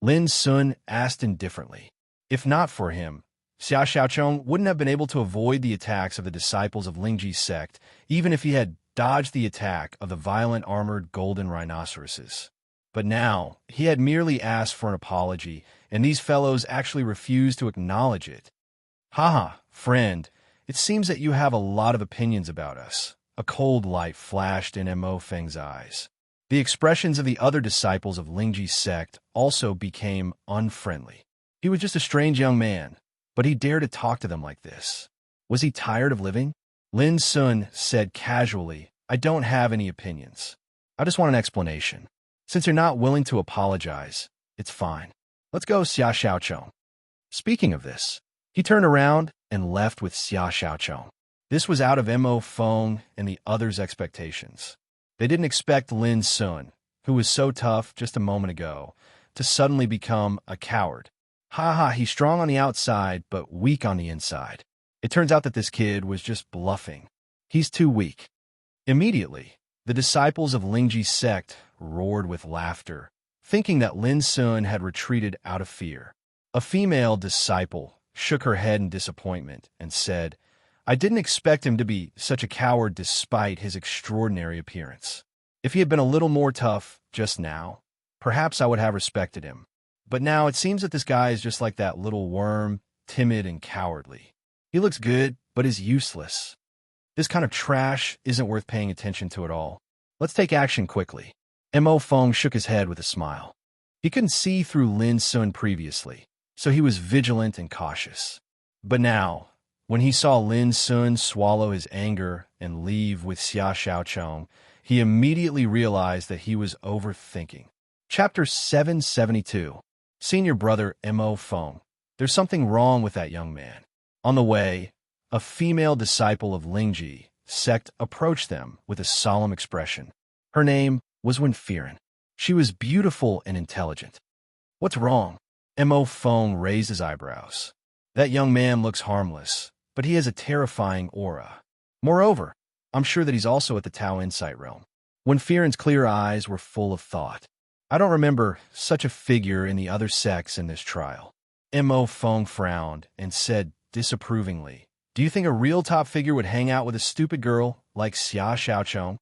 Lin Sun asked indifferently. If not for him, Xia Xiaochong wouldn't have been able to avoid the attacks of the disciples of Lingji's sect, even if he had dodged the attack of the violent armored golden rhinoceroses. But now, he had merely asked for an apology, and these fellows actually refused to acknowledge it. Haha, friend, it seems that you have a lot of opinions about us. A cold light flashed in Mo Feng's eyes. The expressions of the other disciples of Lingji's sect also became unfriendly. He was just a strange young man, but he dared to talk to them like this. Was he tired of living? Lin Sun said casually, I don't have any opinions. I just want an explanation. Since you're not willing to apologize, it's fine. Let's go, Xia Xiaochong. Speaking of this, he turned around and left with Xia Xiaochong. This was out of Mo Feng and the others' expectations. They didn't expect Lin Sun, who was so tough just a moment ago, to suddenly become a coward. Ha, he's strong on the outside, but weak on the inside. It turns out that this kid was just bluffing. He's too weak. Immediately, the disciples of Lingji's sect roared with laughter, thinking that Lin Sun had retreated out of fear. A female disciple shook her head in disappointment and said, I didn't expect him to be such a coward despite his extraordinary appearance. If he had been a little more tough just now, perhaps I would have respected him. But now it seems that this guy is just like that little worm, timid and cowardly. He looks good, but is useless. This kind of trash isn't worth paying attention to at all. Let's take action quickly. Mo Feng shook his head with a smile. He couldn't see through Lin Sun previously, so he was vigilant and cautious. But now, when he saw Lin Sun swallow his anger and leave with Xia Xiaochong, he immediately realized that he was overthinking. Chapter 772. Senior Brother Mo Feng. There's something wrong with that young man. On the way, a female disciple of Lingji sect approached them with a solemn expression. Her name was Wenfiren. She was beautiful and intelligent. What's wrong? Mo Feng raised his eyebrows. That young man looks harmless, but he has a terrifying aura. Moreover, I'm sure that he's also at the Tao Insight realm. Wenfiren's clear eyes were full of thought. I don't remember such a figure in the other sects in this trial. Mo Feng frowned and said disapprovingly, do you think a real top figure would hang out with a stupid girl like Xia Xiaochong?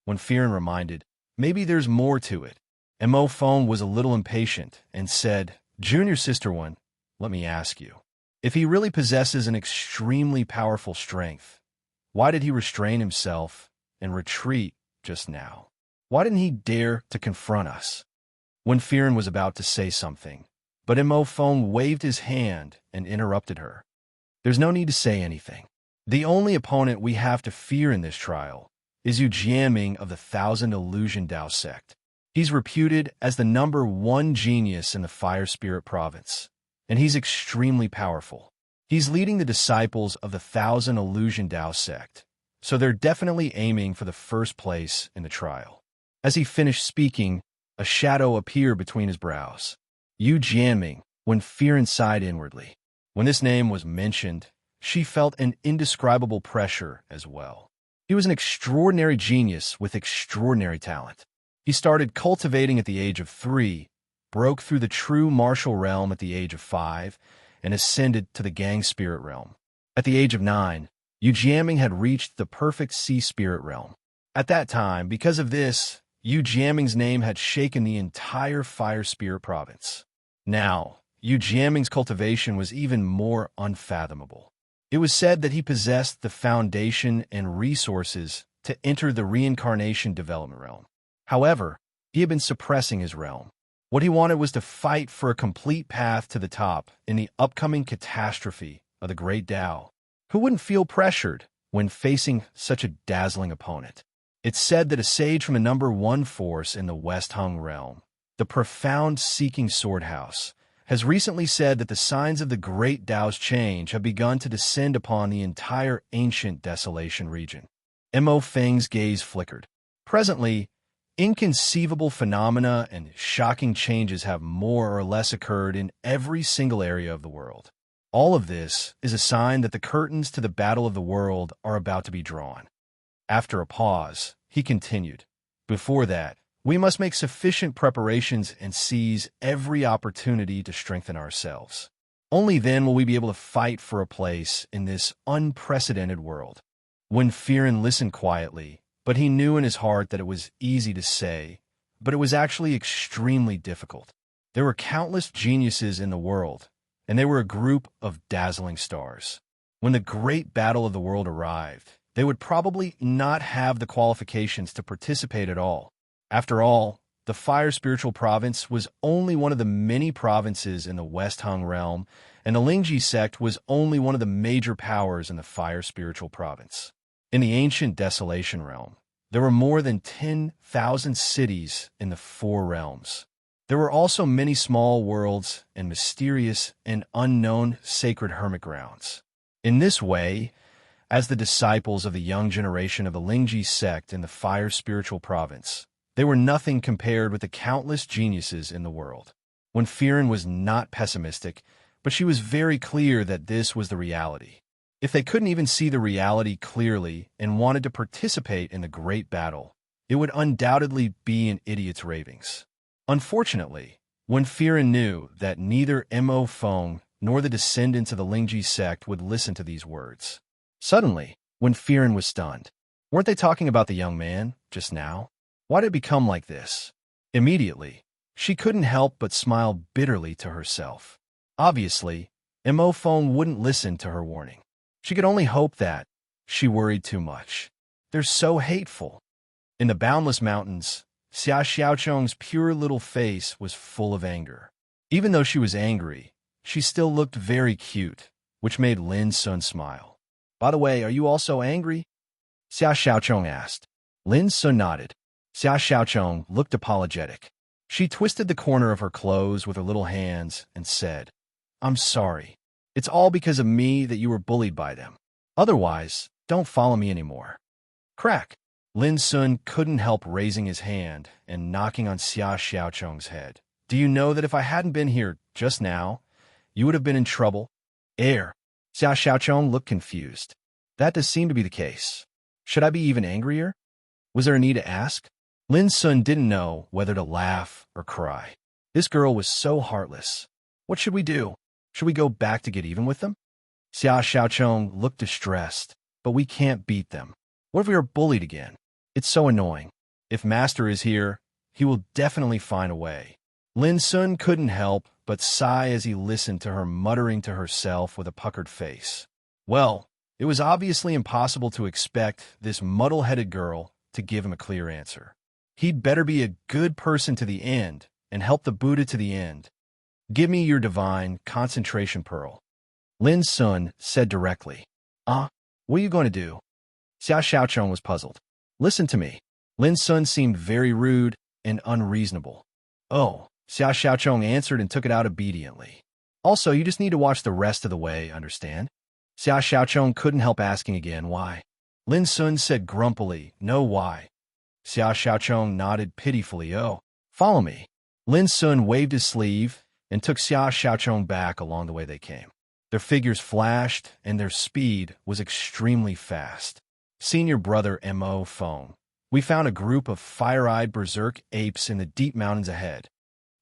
Wenfiren reminded, maybe there's more to it. Mo Feng was a little impatient and said, Junior Sister One, let me ask you. If he really possesses an extremely powerful strength, why did he restrain himself and retreat just now? Why didn't he dare to confront us? Wenfiren was about to say something, but Mo Feng waved his hand and interrupted her. There's no need to say anything. The only opponent we have to fear in this trial is Yu Jianming of the Thousand Illusion Dao sect. He's reputed as the #1 genius in the Fire Spirit province, and he's extremely powerful. He's leading the disciples of the Thousand Illusion Dao sect, so they're definitely aiming for the first place in the trial. As he finished speaking, a shadow appeared between his brows. Yu Jianming, Wenfiren sighed inwardly. When this name was mentioned, she felt an indescribable pressure as well. He was an extraordinary genius with extraordinary talent. He started cultivating at the age of 3, broke through the true martial realm at the age of 5, and ascended to the gang spirit realm. At the age of 9, Yu Jianming had reached the perfect sea spirit realm. At that time, because of this, Yu Jianming's name had shaken the entire Fire Spirit province. Now, Yu Jianming's cultivation was even more unfathomable. It was said that he possessed the foundation and resources to enter the reincarnation development realm. However, he had been suppressing his realm. What he wanted was to fight for a complete path to the top in the upcoming catastrophe of the Great Tao. Who wouldn't feel pressured when facing such a dazzling opponent? It's said that a sage from the #1 force in the West Hung realm, the profound Seeking Sword House, has recently said that the signs of the Great Tao's change have begun to descend upon the entire ancient desolation region. Mo Feng's gaze flickered. Presently, inconceivable phenomena and shocking changes have more or less occurred in every single area of the world. All of this is a sign that the curtains to the battle of the world are about to be drawn. After a pause, he continued, before that, we must make sufficient preparations and seize every opportunity to strengthen ourselves. Only then will we be able to fight for a place in this unprecedented world. Wenfiren listened quietly, but he knew in his heart that it was easy to say, but it was actually extremely difficult. There were countless geniuses in the world, and they were a group of dazzling stars. When the great battle of the world arrived, they would probably not have the qualifications to participate at all. After all, the Fire Spiritual Province was only one of the many provinces in the West Hung realm, and the Lingji sect was only one of the major powers in the Fire Spiritual Province. In the ancient Desolation realm, there were more than 10,000 cities in the 4 realms. There were also many small worlds and mysterious and unknown sacred hermit grounds. In this way, as the disciples of the young generation of the Lingji sect in the Fire Spiritual Province, they were nothing compared with the countless geniuses in the world. Wenfiren was not pessimistic, but she was very clear that this was the reality. If they couldn't even see the reality clearly and wanted to participate in the great battle, it would undoubtedly be an idiot's ravings. Unfortunately, Wenfiren knew that neither Mo Feng nor the descendants of the Lingji sect would listen to these words. Suddenly, Wenfiren was stunned. Weren't they talking about the young man just now? Why did it become like this? Immediately, she couldn't help but smile bitterly to herself. Obviously, Mo Feng wouldn't listen to her warning. She could only hope that she worried too much. They're so hateful. In the boundless mountains, Xia Xiaochong's pure little face was full of anger. Even though she was angry, she still looked very cute, which made Lin Sun smile. By the way, are you also angry? Xia Xiaochong asked. Lin Sun nodded. Xia Xiaochong looked apologetic. She twisted the corner of her clothes with her little hands and said, I'm sorry. It's all because of me that you were bullied by them. Otherwise, don't follow me anymore. Crack! Lin Sun couldn't help raising his hand and knocking on Xia Xiaochong's head. Do you know that if I hadn't been here just now, you would have been in trouble? Xia Xiaochong looked confused. That does seem to be the case. Should I be even angrier? Was there a need to ask? Lin Sun didn't know whether to laugh or cry. This girl was so heartless. What should we do? Should we go back to get even with them? Xia Xiaochong looked distressed, but we can't beat them. What if we are bullied again? It's so annoying. If Master is here, he will definitely find a way. Lin Sun couldn't help but sigh as he listened to her muttering to herself with a puckered face. Well, it was obviously impossible to expect this muddle-headed girl to give him a clear answer. He'd better be a good person to the end and help the Buddha to the end. Give me your divine concentration pearl. Lin Sun said directly. What are you going to do? Xia Xiaochong was puzzled. Listen to me. Lin Sun seemed very rude and unreasonable. Oh, Xia Xiaochong answered and took it out obediently. Also, you just need to watch the rest of the way, understand? Xia Xiaochong couldn't help asking again why. Lin Sun said grumpily, no why. Xia Xiaochong nodded pitifully, oh, follow me. Lin Sun waved his sleeve and took Xia Xiaochong back along the way they came. Their figures flashed and their speed was extremely fast. Senior brother Mo phone. We found a group of fire-eyed berserk apes in the deep mountains ahead.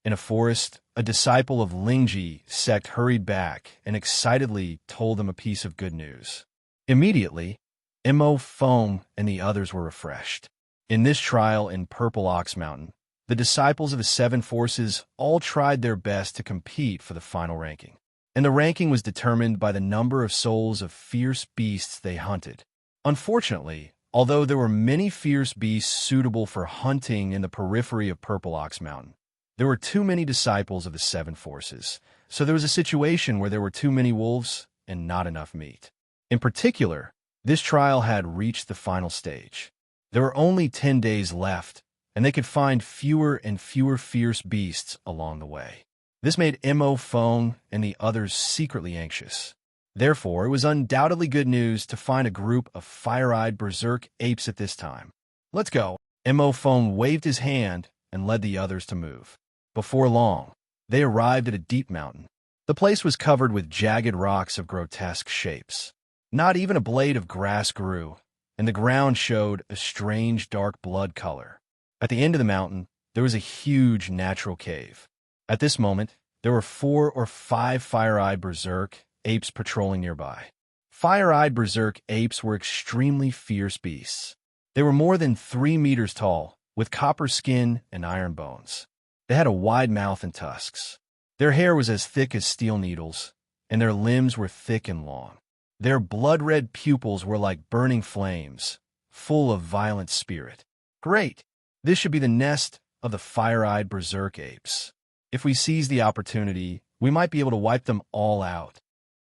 In a forest, a disciple of Lingji sect hurried back and excitedly told them a piece of good news. Immediately, Mo phone and the others were refreshed. In this trial in Purple Ox Mountain, the disciples of the Seven Forces all tried their best to compete for the final ranking. And the ranking was determined by the number of souls of fierce beasts they hunted. Unfortunately, although there were many fierce beasts suitable for hunting in the periphery of Purple Ox Mountain, there were too many disciples of the Seven Forces, so there was a situation where there were too many wolves and not enough meat. In particular, this trial had reached the final stage. There were only 10 days left, and they could find fewer and fewer fierce beasts along the way. This made Mo phone and the others secretly anxious. Therefore, it was undoubtedly good news to find a group of fire-eyed berserk apes at this time. Let's go. Mo phone waved his hand and led the others to move. Before long, they arrived at a deep mountain. The place was covered with jagged rocks of grotesque shapes. Not even a blade of grass grew, and the ground showed a strange dark blood color. At the end of the mountain, there was a huge natural cave. At this moment, there were 4 or 5 fire-eyed berserk apes patrolling nearby. Fire-eyed berserk apes were extremely fierce beasts. They were more than 3 meters tall, with copper skin and iron bones. They had a wide mouth and tusks. Their hair was as thick as steel needles, and their limbs were thick and long. Their blood-red pupils were like burning flames, full of violent spirit. Great! This should be the nest of the fire-eyed berserk apes. If we seize the opportunity, we might be able to wipe them all out.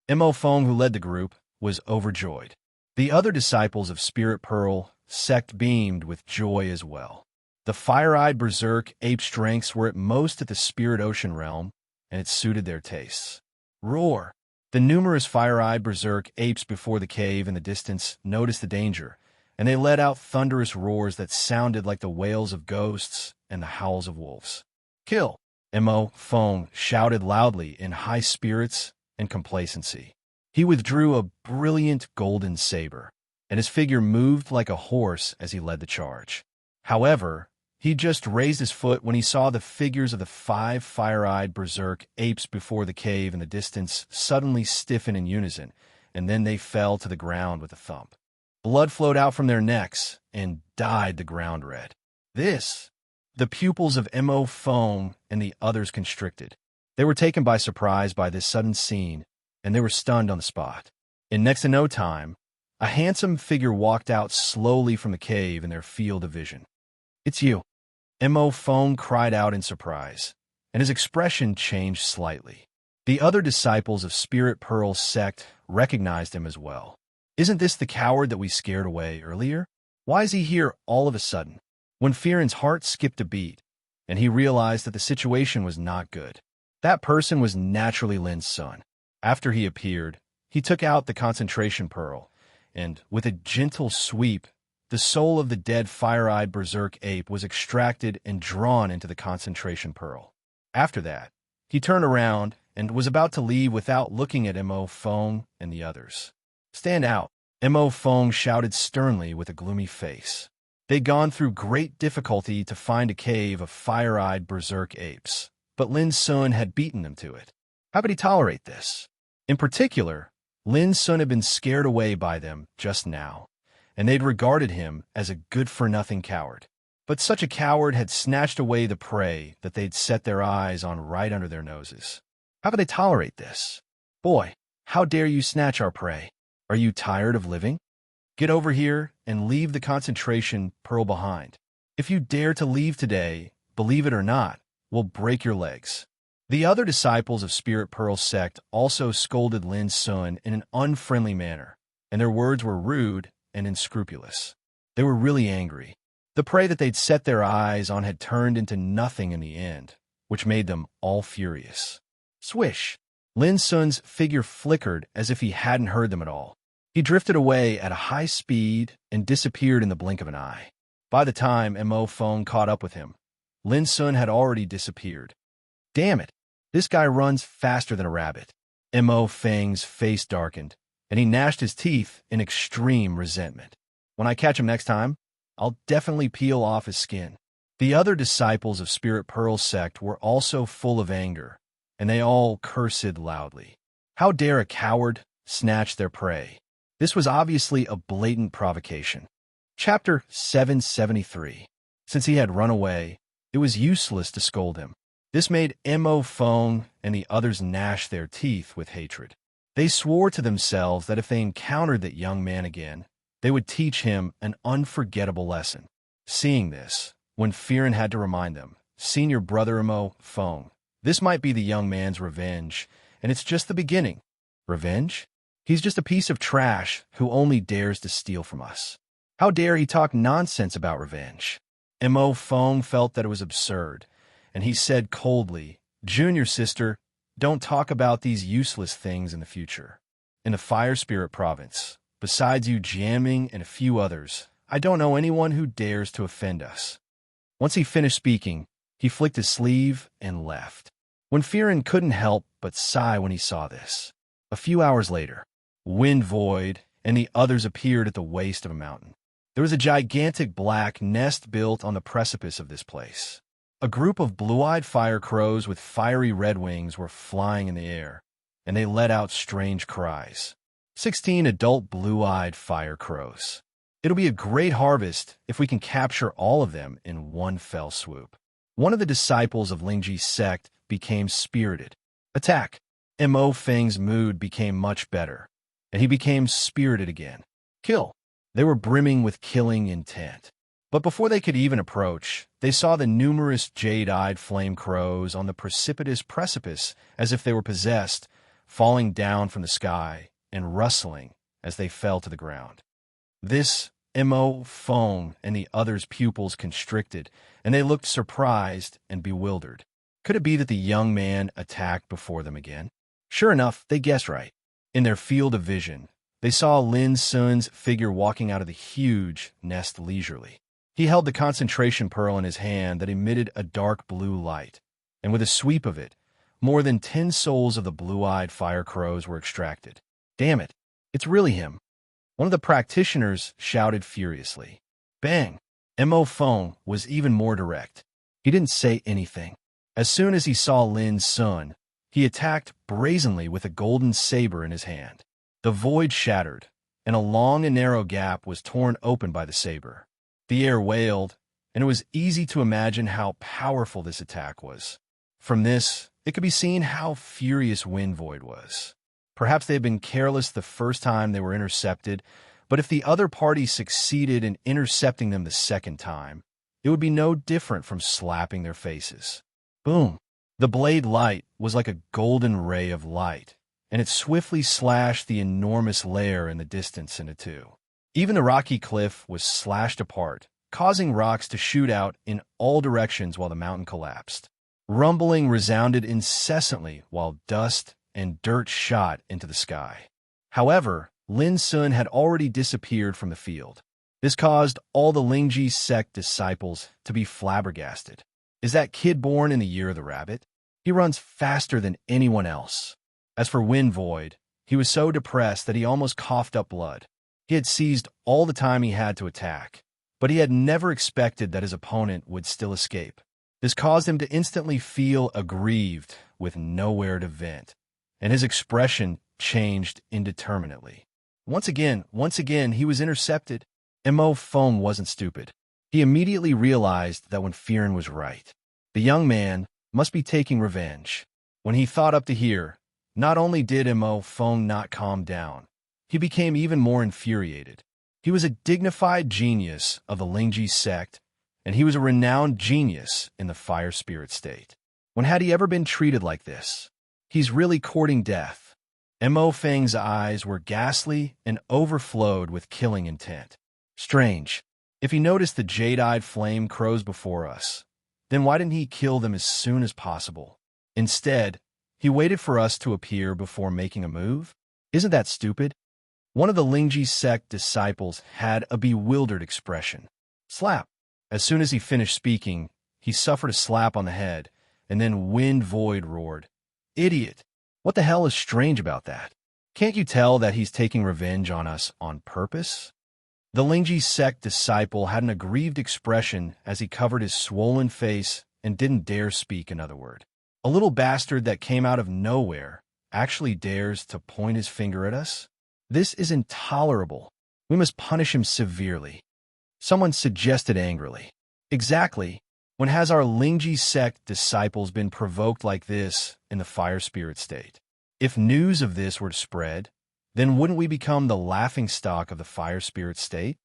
Mo Feng, who led the group, was overjoyed. The other disciples of Spirit Pearl sect beamed with joy as well. The fire-eyed berserk ape strengths were at most at the Spirit Ocean realm, and it suited their tastes. Roar! The numerous fire-eyed berserk apes before the cave in the distance noticed the danger, and they let out thunderous roars that sounded like the wails of ghosts and the howls of wolves. Kill! Mo Feng shouted loudly in high spirits and complacency. He withdrew a brilliant golden saber, and his figure moved like a horse as he led the charge. However, he just raised his foot when he saw the figures of the 5 fire-eyed berserk apes before the cave in the distance suddenly stiffen in unison, and then they fell to the ground with a thump. Blood flowed out from their necks and dyed the ground red. The pupils of Mo Feng and the others constricted. They were taken by surprise by this sudden scene, and they were stunned on the spot. In next to no time, a handsome figure walked out slowly from the cave in their field of vision. "It's you!" Mo Feng cried out in surprise, and his expression changed slightly. The other disciples of Spirit Pearl's sect recognized him as well. Isn't this the coward that we scared away earlier? Why is he here all of a sudden? When Fearon's heart skipped a beat, and he realized that the situation was not good. That person was naturally Lin's son. After he appeared, he took out the concentration pearl, and, with a gentle sweep, the soul of the dead fire-eyed berserk ape was extracted and drawn into the concentration pearl. After that, he turned around and was about to leave without looking at Mo Fong and the others. "Stand out," Mo Fong shouted sternly with a gloomy face. They'd gone through great difficulty to find a cave of fire-eyed berserk apes, but Lin Sun had beaten them to it. How could he tolerate this? In particular, Lin Sun had been scared away by them just now, and they'd regarded him as a good-for-nothing coward. But such a coward had snatched away the prey that they'd set their eyes on right under their noses. How could they tolerate this? "Boy, how dare you snatch our prey? Are you tired of living? Get over here and leave the concentration pearl behind. If you dare to leave today, believe it or not, we'll break your legs." The other disciples of Spirit Pearl's sect also scolded Lin Sun in an unfriendly manner, and their words were rude and unscrupulous. They were really angry. The prey that they'd set their eyes on had turned into nothing in the end, which made them all furious. Swish! Lin Sun's figure flickered as if he hadn't heard them at all. He drifted away at a high speed and disappeared in the blink of an eye. By the time Mo Fong caught up with him, Lin Sun had already disappeared. Damn it! This guy runs faster than a rabbit. Mo Feng's face darkened, and he gnashed his teeth in extreme resentment. When I catch him next time, I'll definitely peel off his skin. The other disciples of Spirit Pearl's sect were also full of anger, and they all cursed loudly. How dare a coward snatch their prey? This was obviously a blatant provocation. Chapter 773. Since he had run away, it was useless to scold him. This made Mo Fong and the others gnash their teeth with hatred. They swore to themselves that if they encountered that young man again, they would teach him an unforgettable lesson. Seeing this, when Fearon had to remind them, "Senior brother Mo Fong, this might be the young man's revenge, and it's just the beginning." Revenge? He's just a piece of trash who only dares to steal from us. How dare he talk nonsense about revenge? Mo Fong felt that it was absurd, and he said coldly, "Junior sister, don't talk about these useless things in the future. In the Fire Spirit Province, besides you jamming and a few others, I don't know anyone who dares to offend us." Once he finished speaking, he flicked his sleeve and left. When Fearon couldn't help but sigh when he saw this. A few hours later, Wind Void and the others appeared at the waist of a mountain. There was a gigantic black nest built on the precipice of this place. A group of blue-eyed fire crows with fiery red wings were flying in the air, and they let out strange cries. 16 adult blue-eyed fire crows. It'll be a great harvest if we can capture all of them in one fell swoop. One of the disciples of Lingji's sect became spirited. Attack! Mo Feng's mood became much better, and he became spirited again. Kill! They were brimming with killing intent. But before they could even approach, they saw the numerous jade-eyed flame crows on the precipitous precipice as if they were possessed, falling down from the sky and rustling as they fell to the ground. This, Mo Fong and the others' pupils constricted, and they looked surprised and bewildered. Could it be that the young man attacked before them again? Sure enough, they guessed right. In their field of vision, they saw Lin Sun's figure walking out of the huge nest leisurely. He held the concentration pearl in his hand that emitted a dark blue light, and with a sweep of it, more than 10 souls of the blue-eyed fire crows were extracted. Damn it, it's really him. One of the practitioners shouted furiously. Bang! Mo Fong was even more direct. He didn't say anything. As soon as he saw Lin Sun, he attacked brazenly with a golden saber in his hand. The void shattered, and a long and narrow gap was torn open by the saber. The air wailed, and it was easy to imagine how powerful this attack was. From this, it could be seen how furious Wind Void was. Perhaps they had been careless the first time they were intercepted, but if the other party succeeded in intercepting them the second time, it would be no different from slapping their faces. Boom! The blade light was like a golden ray of light, and it swiftly slashed the enormous lair in the distance into two. Even the rocky cliff was slashed apart, causing rocks to shoot out in all directions while the mountain collapsed. Rumbling resounded incessantly while dust and dirt shot into the sky. However, Lin Sun had already disappeared from the field. This caused all the Lingji sect disciples to be flabbergasted. Is that kid born in the year of the rabbit? He runs faster than anyone else. As for Wind Void, he was so depressed that he almost coughed up blood. He had seized all the time he had to attack, but he had never expected that his opponent would still escape. This caused him to instantly feel aggrieved with nowhere to vent, and his expression changed indeterminately. Once again, he was intercepted. Mo Feng wasn't stupid. He immediately realized that when Firen was right, the young man must be taking revenge. When he thought up to here, not only did Mo Feng not calm down, he became even more infuriated. He was a dignified genius of the Lingji sect, and he was a renowned genius in the fire spirit state. When had he ever been treated like this? He's really courting death. Mo Feng's eyes were ghastly and overflowed with killing intent. Strange. If he noticed the jade-eyed flame crows before us, then why didn't he kill them as soon as possible? Instead, he waited for us to appear before making a move? Isn't that stupid? One of the Lingji sect disciples had a bewildered expression. Slap. As soon as he finished speaking, he suffered a slap on the head, and then Wind Void roared, "Idiot! What the hell is strange about that? Can't you tell that he's taking revenge on us on purpose?" The Lingji sect disciple had an aggrieved expression as he covered his swollen face and didn't dare speak another word. A little bastard that came out of nowhere actually dares to point his finger at us? This is intolerable. We must punish him severely. Someone suggested angrily. Exactly. When has our Lingji sect disciples been provoked like this in the fire spirit state? If news of this were to spread, then wouldn't we become the laughingstock of the fire spirit state?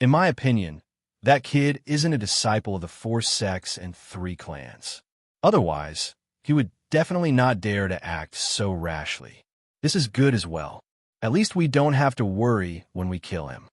In my opinion, that kid isn't a disciple of the 4 sects and 3 clans. Otherwise, he would definitely not dare to act so rashly. This is good as well. At least we don't have to worry when we kill him.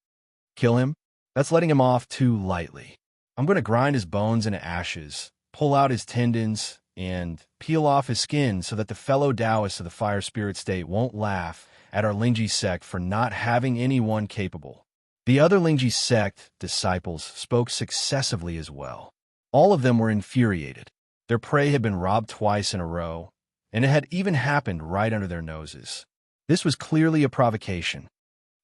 Kill him? That's letting him off too lightly. I'm going to grind his bones into ashes, pull out his tendons, and peel off his skin so that the fellow Taoists of the fire spirit state won't laugh at our Lingji sect for not having anyone capable. The other Lingji sect disciples spoke successively as well. All of them were infuriated. Their prey had been robbed twice in a row, and it had even happened right under their noses. This was clearly a provocation.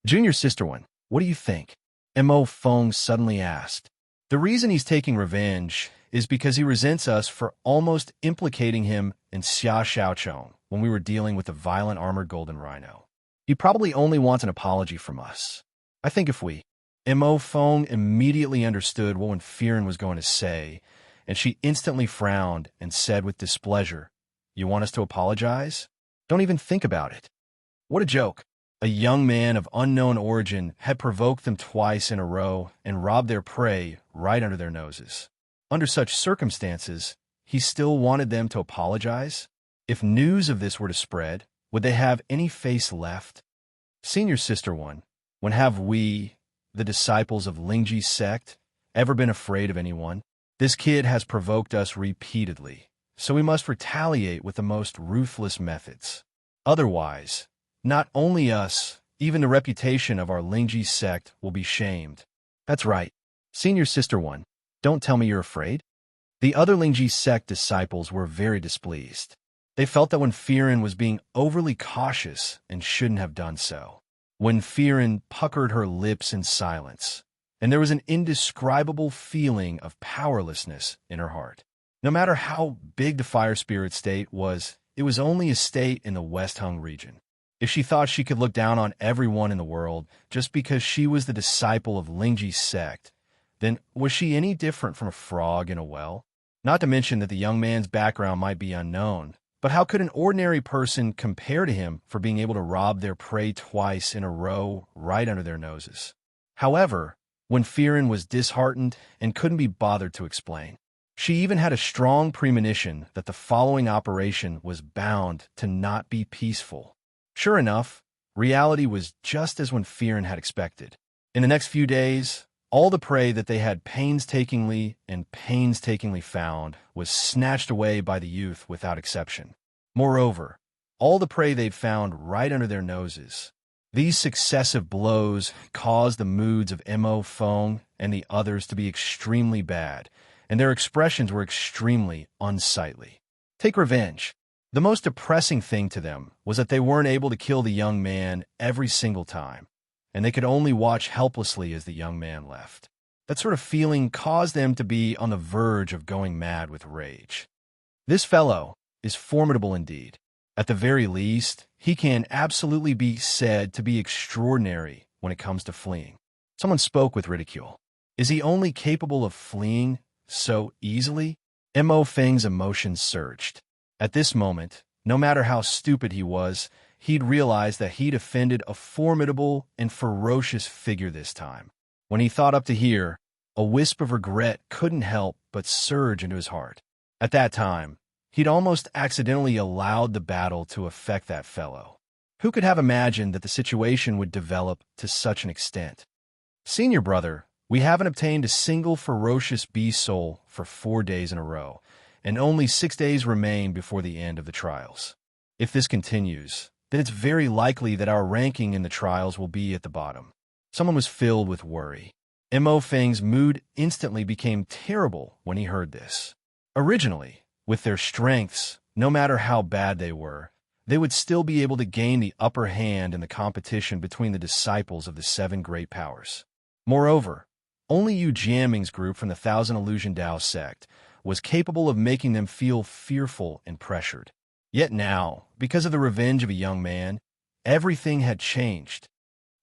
Junior Sister One, what do you think? Mo Feng suddenly asked. The reason he's taking revenge is because he resents us for almost implicating him in Xia Xiaochong when we were dealing with the violent armored golden rhino. He probably only wants an apology from us. I think if we... Mo Feng immediately understood what Firen was going to say, and she instantly frowned and said with displeasure, "You want us to apologize? Don't even think about it." What a joke. A young man of unknown origin had provoked them twice in a row and robbed their prey right under their noses. Under such circumstances, he still wanted them to apologize? If news of this were to spread, would they have any face left? Senior Sister One, when have we, the disciples of Lingji sect, ever been afraid of anyone? This kid has provoked us repeatedly, so we must retaliate with the most ruthless methods. Otherwise, not only us, even the reputation of our Lingji sect will be shamed. That's right. Senior Sister One, don't tell me you're afraid. The other Lingji sect disciples were very displeased. They felt that Firen was being overly cautious and shouldn't have done so. Firen puckered her lips in silence, and there was an indescribable feeling of powerlessness in her heart. No matter how big the fire spirit state was, it was only a state in the West Hung region. If she thought she could look down on everyone in the world just because she was the disciple of Lingji sect, then was she any different from a frog in a well? Not to mention that the young man's background might be unknown, but how could an ordinary person compare to him for being able to rob their prey twice in a row right under their noses? However, Firen was disheartened and couldn't be bothered to explain. She even had a strong premonition that the following operation was bound to not be peaceful. Sure enough, reality was just as when Fearon had expected. In the next few days, all the prey that they had painstakingly found was snatched away by the youth without exception. Moreover, all the prey they'd found right under their noses. These successive blows caused the moods of Mo Fong and the others to be extremely bad, and their expressions were extremely unsightly. Take revenge. The most depressing thing to them was that they weren't able to kill the young man every single time, and they could only watch helplessly as the young man left. That sort of feeling caused them to be on the verge of going mad with rage. This fellow is formidable indeed. At the very least, he can absolutely be said to be extraordinary when it comes to fleeing. Someone spoke with ridicule. Is he only capable of fleeing so easily? Mo Feng's emotions surged. At this moment, no matter how stupid he was, he'd realized that he'd offended a formidable and ferocious figure this time. When he thought up to here, a wisp of regret couldn't help but surge into his heart. At that time, he'd almost accidentally allowed the battle to affect that fellow. Who could have imagined that the situation would develop to such an extent? Senior brother, we haven't obtained a single ferocious beast soul for 4 days in a row, and only 6 days remain before the end of the trials. If this continues, then it's very likely that our ranking in the trials will be at the bottom. Someone was filled with worry. Mo Feng's mood instantly became terrible when he heard this. Originally, with their strengths, no matter how bad they were, they would still be able to gain the upper hand in the competition between the disciples of the 7 great powers. Moreover, only Yu Jianming's group from the Thousand Illusion Dao sect was capable of making them feel fearful and pressured. Yet now, because of the revenge of a young man, everything had changed.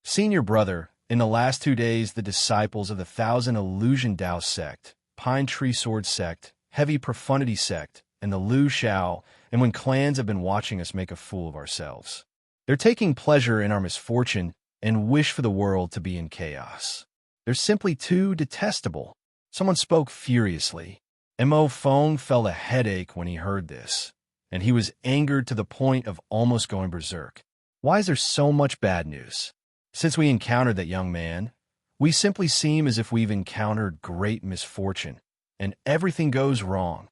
Senior brother, in the last 2 days, the disciples of the Thousand Illusion Dao sect, Pine Tree Sword sect, Heavy Profundity sect, and the Lu Shao, and when clans have been watching us make a fool of ourselves. They're taking pleasure in our misfortune and wish for the world to be in chaos. They're simply too detestable. Someone spoke furiously. Mo Fong felt a headache when he heard this, and he was angered to the point of almost going berserk. Why is there so much bad news? Since we encountered that young man, we simply seem as if we've encountered great misfortune, and everything goes wrong.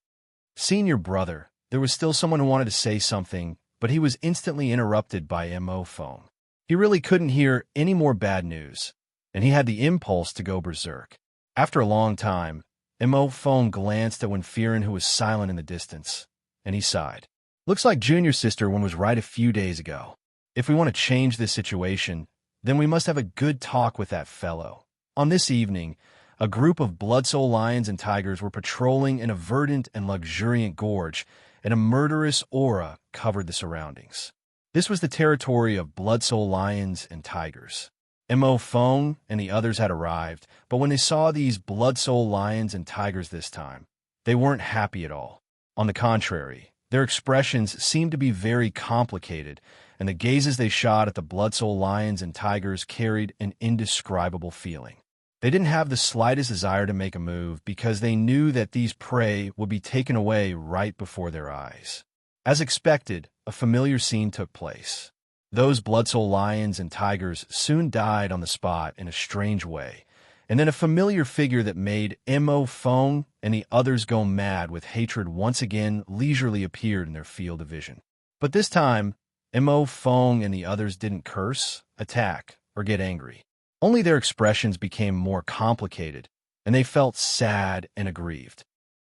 Senior brother, there was still someone who wanted to say something, but he was instantly interrupted by Mo Fong. He really couldn't hear any more bad news, and he had the impulse to go berserk. After a long time, Mo Fong glanced at Fearon, who was silent in the distance, and he sighed. Looks like Junior Sister One was right a few days ago. If we want to change this situation, then we must have a good talk with that fellow. On this evening, a group of blood soul lions and tigers were patrolling in a verdant and luxuriant gorge, and a murderous aura covered the surroundings. This was the territory of blood soul lions and tigers. Mo Fong and the others had arrived, but when they saw these blood soul lions and tigers this time, they weren't happy at all. On the contrary, their expressions seemed to be very complicated, and the gazes they shot at the blood soul lions and tigers carried an indescribable feeling. They didn't have the slightest desire to make a move because they knew that these prey would be taken away right before their eyes. As expected, a familiar scene took place. Those blood soul lions and tigers soon died on the spot in a strange way, and then a familiar figure that made Mo Fong and the others go mad with hatred once again leisurely appeared in their field of vision. But this time, Mo Fong and the others didn't curse, attack, or get angry. Only their expressions became more complicated, and they felt sad and aggrieved.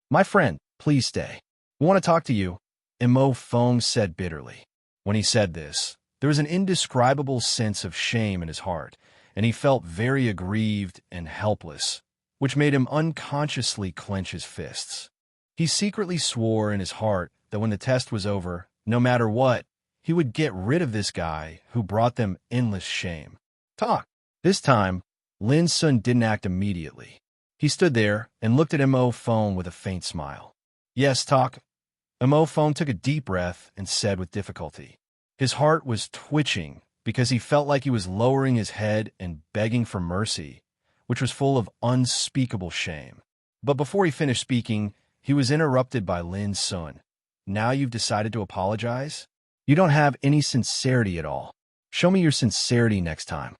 "My friend, please stay. We want to talk to you," Mo Fong said bitterly. When he said this, there was an indescribable sense of shame in his heart, and he felt very aggrieved and helpless, which made him unconsciously clench his fists. He secretly swore in his heart that when the test was over, no matter what, he would get rid of this guy who brought them endless shame. Talk. This time, Lin Sun didn't act immediately. He stood there and looked at Mo Fong with a faint smile. "Yes, talk." Mo Fong took a deep breath and said with difficulty. His heart was twitching because he felt like he was lowering his head and begging for mercy, which was full of unspeakable shame. But before he finished speaking, he was interrupted by Lin Sun. Now you've decided to apologize? You don't have any sincerity at all. Show me your sincerity next time.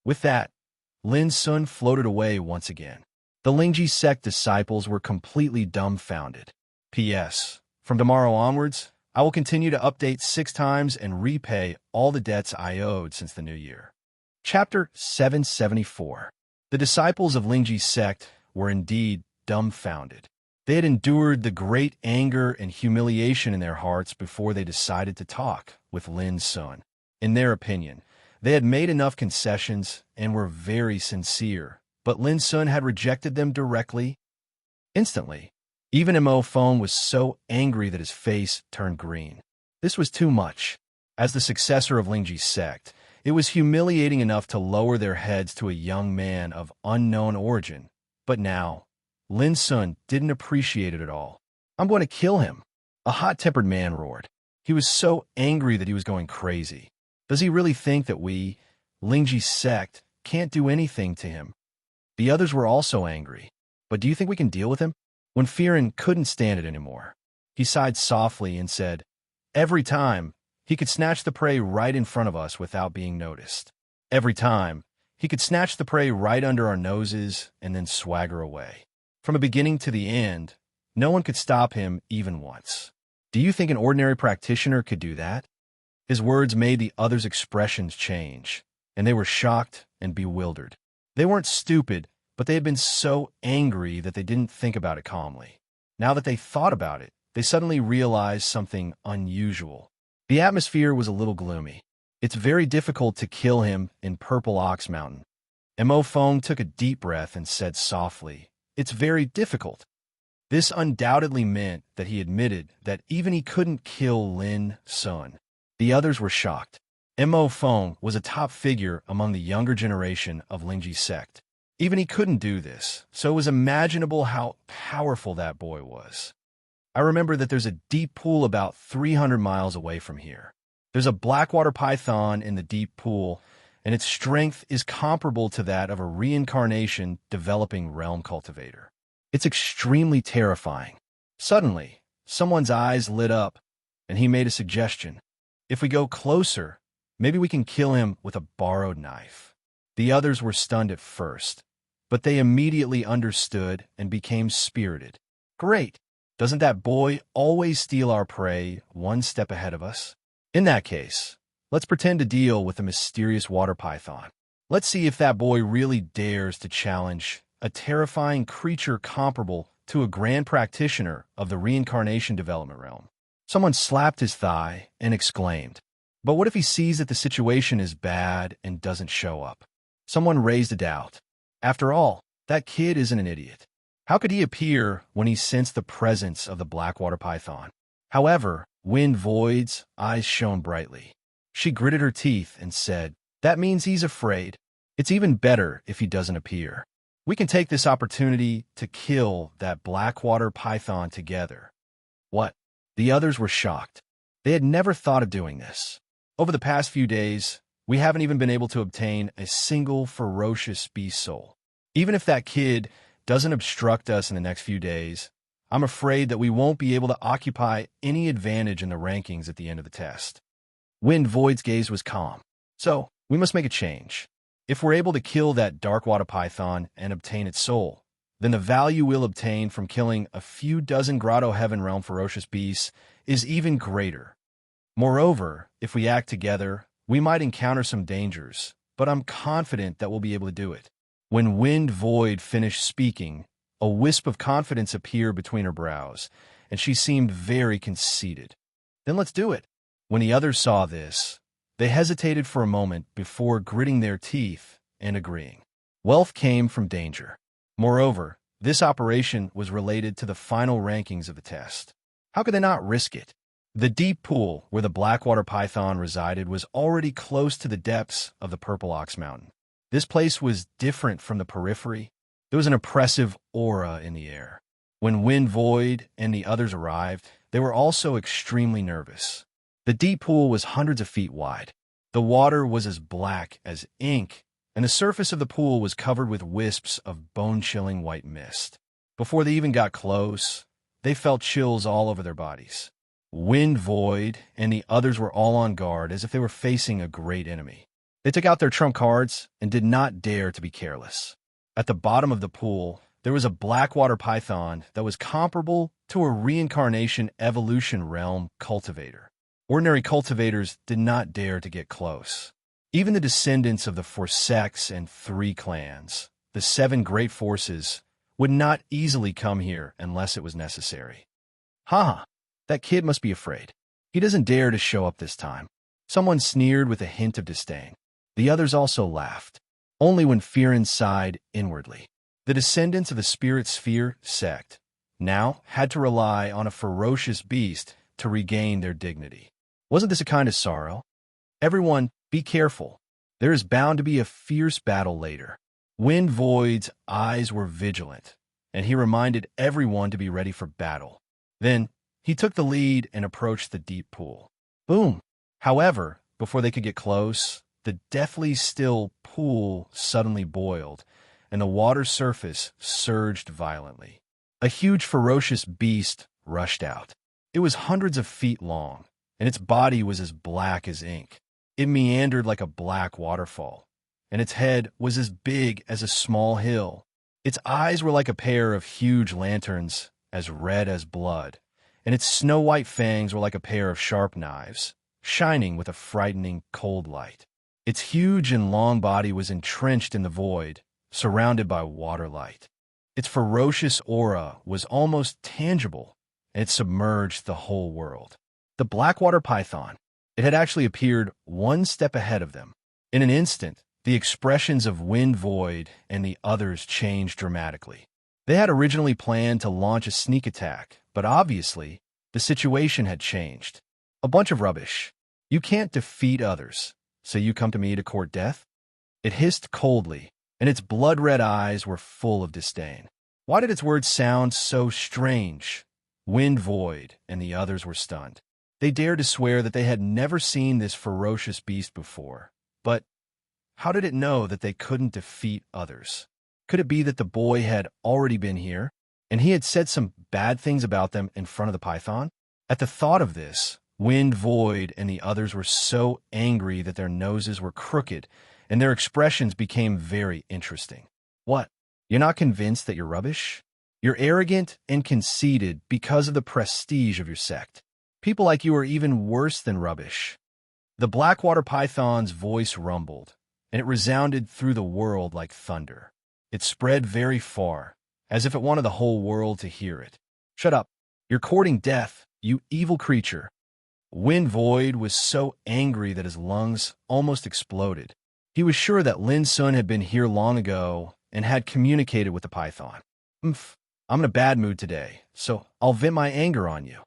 With that, Lin Sun floated away once again. The Lingji sect disciples were completely dumbfounded. P.S. From tomorrow onwards, I will continue to update 6 times and repay all the debts I owed since the new year. Chapter 774. The disciples of Lingji sect were indeed dumbfounded. They had endured the great anger and humiliation in their hearts before they decided to talk with Lin Sun. In their opinion, they had made enough concessions and were very sincere, but Lin Sun had rejected them directly. Instantly, even Mo Feng was so angry that his face turned green. This was too much. As the successor of Lingji's sect, it was humiliating enough to lower their heads to a young man of unknown origin. But now, Lin Sun didn't appreciate it at all. I'm going to kill him, a hot-tempered man roared. He was so angry that he was going crazy. Does he really think that we, Lingji's sect, can't do anything to him? The others were also angry. But do you think we can deal with him? When Firen couldn't stand it anymore, he sighed softly and said, every time, he could snatch the prey right in front of us without being noticed. Every time, he could snatch the prey right under our noses and then swagger away. From the beginning to the end, no one could stop him even once. Do you think an ordinary practitioner could do that? His words made the others' expressions change, and they were shocked and bewildered. They weren't stupid, but they had been so angry that they didn't think about it calmly. Now that they thought about it, they suddenly realized something unusual. The atmosphere was a little gloomy. It's very difficult to kill him in Purple Ox Mountain. Mo Feng took a deep breath and said softly, it's very difficult. This undoubtedly meant that he admitted that even he couldn't kill Lin Sun. The others were shocked. Mo Feng was a top figure among the younger generation of Lingji sect. Even he couldn't do this, so it was imaginable how powerful that boy was. I remember that there's a deep pool about 300 miles away from here. There's a blackwater python in the deep pool, and its strength is comparable to that of a reincarnation developing realm cultivator. It's extremely terrifying. Suddenly, someone's eyes lit up, and he made a suggestion. If we go closer, maybe we can kill him with a borrowed knife. The others were stunned at first, but they immediately understood and became spirited. Great! Doesn't that boy always steal our prey one step ahead of us? In that case, let's pretend to deal with the mysterious water python. Let's see if that boy really dares to challenge a terrifying creature comparable to a grand practitioner of the reincarnation development realm. Someone slapped his thigh and exclaimed, but what if he sees that the situation is bad and doesn't show up? Someone raised a doubt. After all, that kid isn't an idiot. How could he appear when he sensed the presence of the blackwater python? However, Wind Void's eyes shone brightly. She gritted her teeth and said, that means he's afraid. It's even better if he doesn't appear. We can take this opportunity to kill that blackwater python together. What? The others were shocked. They had never thought of doing this. Over the past few days, we haven't even been able to obtain a single ferocious beast soul. Even if that kid doesn't obstruct us in the next few days, I'm afraid that we won't be able to occupy any advantage in the rankings at the end of the test. Wind Void's gaze was calm. So, we must make a change. If we're able to kill that darkwater python and obtain its soul, then the value we'll obtain from killing a few dozen Grotto Heaven Realm ferocious beasts is even greater. Moreover, if we act together, we might encounter some dangers, but I'm confident that we'll be able to do it. When Wind Void finished speaking, a wisp of confidence appeared between her brows, and she seemed very conceited. Then let's do it. When the others saw this, they hesitated for a moment before gritting their teeth and agreeing. Wealth came from danger. Moreover, this operation was related to the final rankings of the test. How could they not risk it? The deep pool where the blackwater python resided was already close to the depths of the Purple Ox Mountain. This place was different from the periphery. There was an oppressive aura in the air. When Wind Void and the others arrived, they were also extremely nervous. The deep pool was hundreds of feet wide. The water was as black as ink, and the surface of the pool was covered with wisps of bone-chilling white mist. Before they even got close, they felt chills all over their bodies. Wind, Void, and the others were all on guard as if they were facing a great enemy. They took out their trump cards and did not dare to be careless. At the bottom of the pool, there was a blackwater python that was comparable to a reincarnation evolution realm cultivator. Ordinary cultivators did not dare to get close. Even the descendants of the 4 sects and 3 clans, the 7 great forces, would not easily come here unless it was necessary. Ha! That kid must be afraid. He doesn't dare to show up this time. Someone sneered with a hint of disdain. The others also laughed, only when Fearin sighed inwardly. The descendants of the Spirit Sphere sect now had to rely on a ferocious beast to regain their dignity. Wasn't this a kind of sorrow? Everyone, be careful. There is bound to be a fierce battle later. Wind Void's eyes were vigilant, and he reminded everyone to be ready for battle. Then, he took the lead and approached the deep pool. Boom! However, before they could get close, the deathly still pool suddenly boiled, and the water surface surged violently. A huge ferocious beast rushed out. It was hundreds of feet long, and its body was as black as ink. It meandered like a black waterfall, and its head was as big as a small hill. Its eyes were like a pair of huge lanterns, as red as blood, and its snow-white fangs were like a pair of sharp knives, shining with a frightening cold light. Its huge and long body was entrenched in the void, surrounded by water light. Its ferocious aura was almost tangible, and it submerged the whole world. The blackwater python. It had actually appeared one step ahead of them. In an instant, the expressions of Wind Void and the others changed dramatically. They had originally planned to launch a sneak attack, but obviously, the situation had changed. A bunch of rubbish. You can't defeat others, so you come to me to court death? It hissed coldly, and its blood-red eyes were full of disdain. Why did its words sound so strange? Wind Void and the others were stunned. They dared to swear that they had never seen this ferocious beast before. But how did it know that they couldn't defeat others? Could it be that the boy had already been here, and he had said some bad things about them in front of the python? At the thought of this, Wind Void and the others were so angry that their noses were crooked, and their expressions became very interesting. What? You're not convinced that you're rubbish? You're arrogant and conceited because of the prestige of your sect. People like you are even worse than rubbish. The blackwater python's voice rumbled, and it resounded through the world like thunder. It spread very far, as if it wanted the whole world to hear it. Shut up. You're courting death, you evil creature. Wind Void was so angry that his lungs almost exploded. He was sure that Lin Sun had been here long ago and had communicated with the python. I'm in a bad mood today, so I'll vent my anger on you.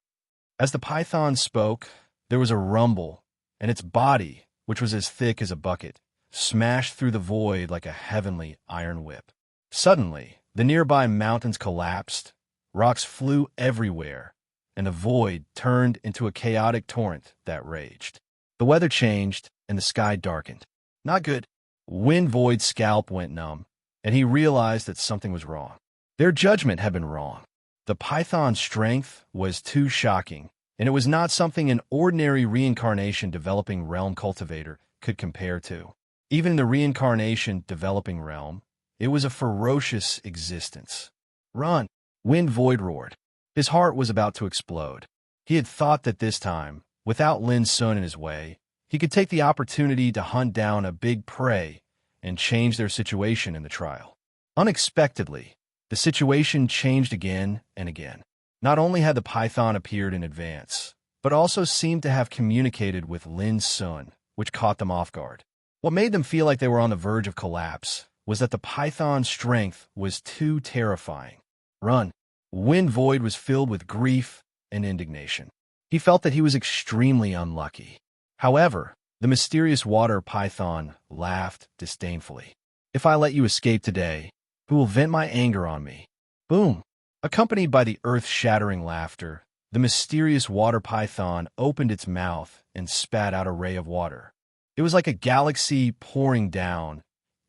As the python spoke, there was a rumble, and its body, which was as thick as a bucket, smashed through the void like a heavenly iron whip. Suddenly, the nearby mountains collapsed, rocks flew everywhere, and the void turned into a chaotic torrent that raged. The weather changed, and the sky darkened. Not good. Wind Void's scalp went numb, and he realized that something was wrong. Their judgment had been wrong. The python's strength was too shocking, and it was not something an ordinary reincarnation developing realm cultivator could compare to. Even in the reincarnation developing realm, it was a ferocious existence. Run! Wind Void roared. His heart was about to explode. He had thought that this time, without Lin Sun in his way, he could take the opportunity to hunt down a big prey and change their situation in the trial. Unexpectedly, the situation changed again and again. Not only had the python appeared in advance, but also seemed to have communicated with Lin Sun, which caught them off guard. What made them feel like they were on the verge of collapse was that the python's strength was too terrifying. Run! Wind Void was filled with grief and indignation. He felt that he was extremely unlucky. However, the mysterious water python laughed disdainfully. If I let you escape today, who will vent my anger on me? Boom! Accompanied by the earth-shattering laughter, the mysterious water python opened its mouth and spat out a ray of water. It was like a galaxy pouring down,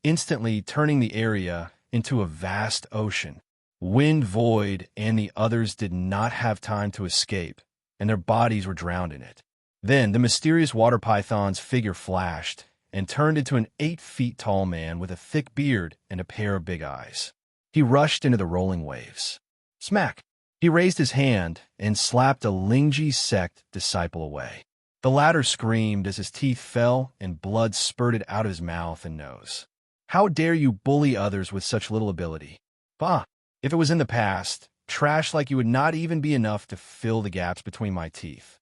instantly turning the area into a vast ocean. Wind, Void, and the others did not have time to escape, and their bodies were drowned in it. Then the mysterious water python's figure flashed and turned into an 8 feet tall man with a thick beard and a pair of big eyes. He rushed into the rolling waves. Smack! He raised his hand and slapped a Lingji sect disciple away. The latter screamed as his teeth fell and blood spurted out of his mouth and nose. How dare you bully others with such little ability? Bah! If it was in the past, trash like you would not even be enough to fill the gaps between my teeth.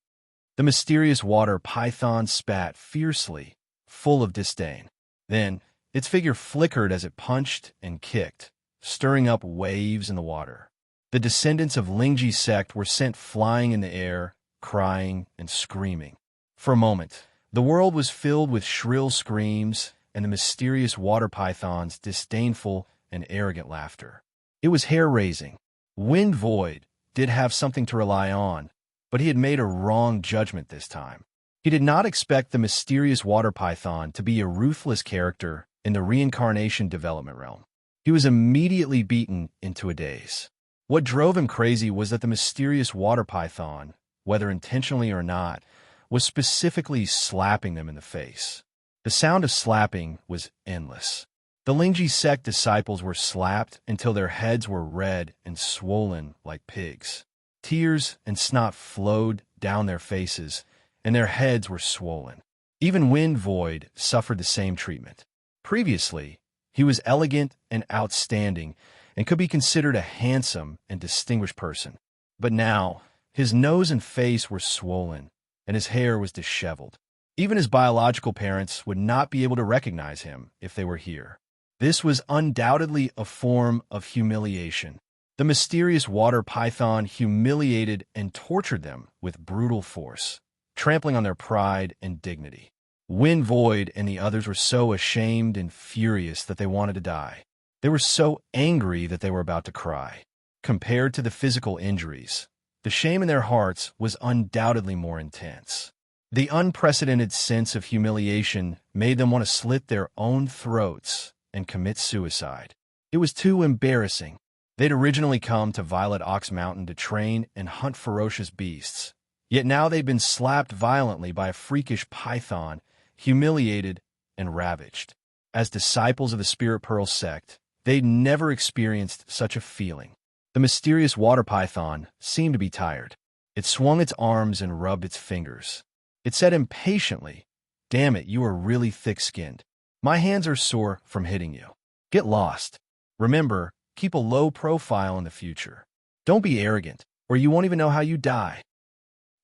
The mysterious water python spat fiercely, full of disdain. Then, its figure flickered as it punched and kicked, stirring up waves in the water. The descendants of Lingji sect were sent flying in the air, crying and screaming. For a moment, the world was filled with shrill screams and the mysterious water python's disdainful and arrogant laughter. It was hair-raising. Wind Void did have something to rely on, but he had made a wrong judgment this time. He did not expect the mysterious water python to be a ruthless character in the reincarnation development realm. He was immediately beaten into a daze. What drove him crazy was that the mysterious water python, whether intentionally or not, was specifically slapping them in the face. The sound of slapping was endless. The Lingji sect disciples were slapped until their heads were red and swollen like pigs. Tears and snot flowed down their faces, and their heads were swollen. Even Wind Void suffered the same treatment. Previously, he was elegant and outstanding and could be considered a handsome and distinguished person. But now, his nose and face were swollen, and his hair was disheveled. Even his biological parents would not be able to recognize him if they were here. This was undoubtedly a form of humiliation. The mysterious water python humiliated and tortured them with brutal force, trampling on their pride and dignity. Wind Void and the others were so ashamed and furious that they wanted to die. They were so angry that they were about to cry. Compared to the physical injuries, the shame in their hearts was undoubtedly more intense. The unprecedented sense of humiliation made them want to slit their own throats and commit suicide. It was too embarrassing. They'd originally come to Violet Ox Mountain to train and hunt ferocious beasts, yet now they'd been slapped violently by a freakish python, humiliated and ravaged. As disciples of the Spirit Pearl sect, they'd never experienced such a feeling. The mysterious water python seemed to be tired. It swung its arms and rubbed its fingers. It said impatiently, "Damn it, you are really thick-skinned. My hands are sore from hitting you. Get lost. Remember, keep a low profile in the future. Don't be arrogant, or you won't even know how you die."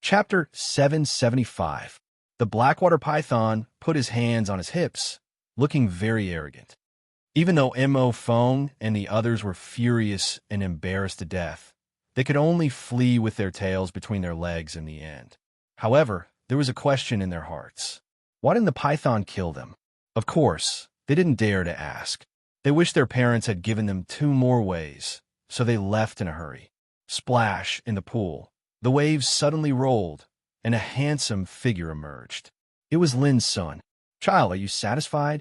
Chapter 775. The Blackwater Python put his hands on his hips, looking very arrogant. Even though Mo Fong and the others were furious and embarrassed to death, they could only flee with their tails between their legs in the end. However, there was a question in their hearts. Why didn't the python kill them? Of course, they didn't dare to ask. They wished their parents had given them 2 more ways, so they left in a hurry. Splash in the pool. The waves suddenly rolled, and a handsome figure emerged. It was Lin's son. "Child, are you satisfied?"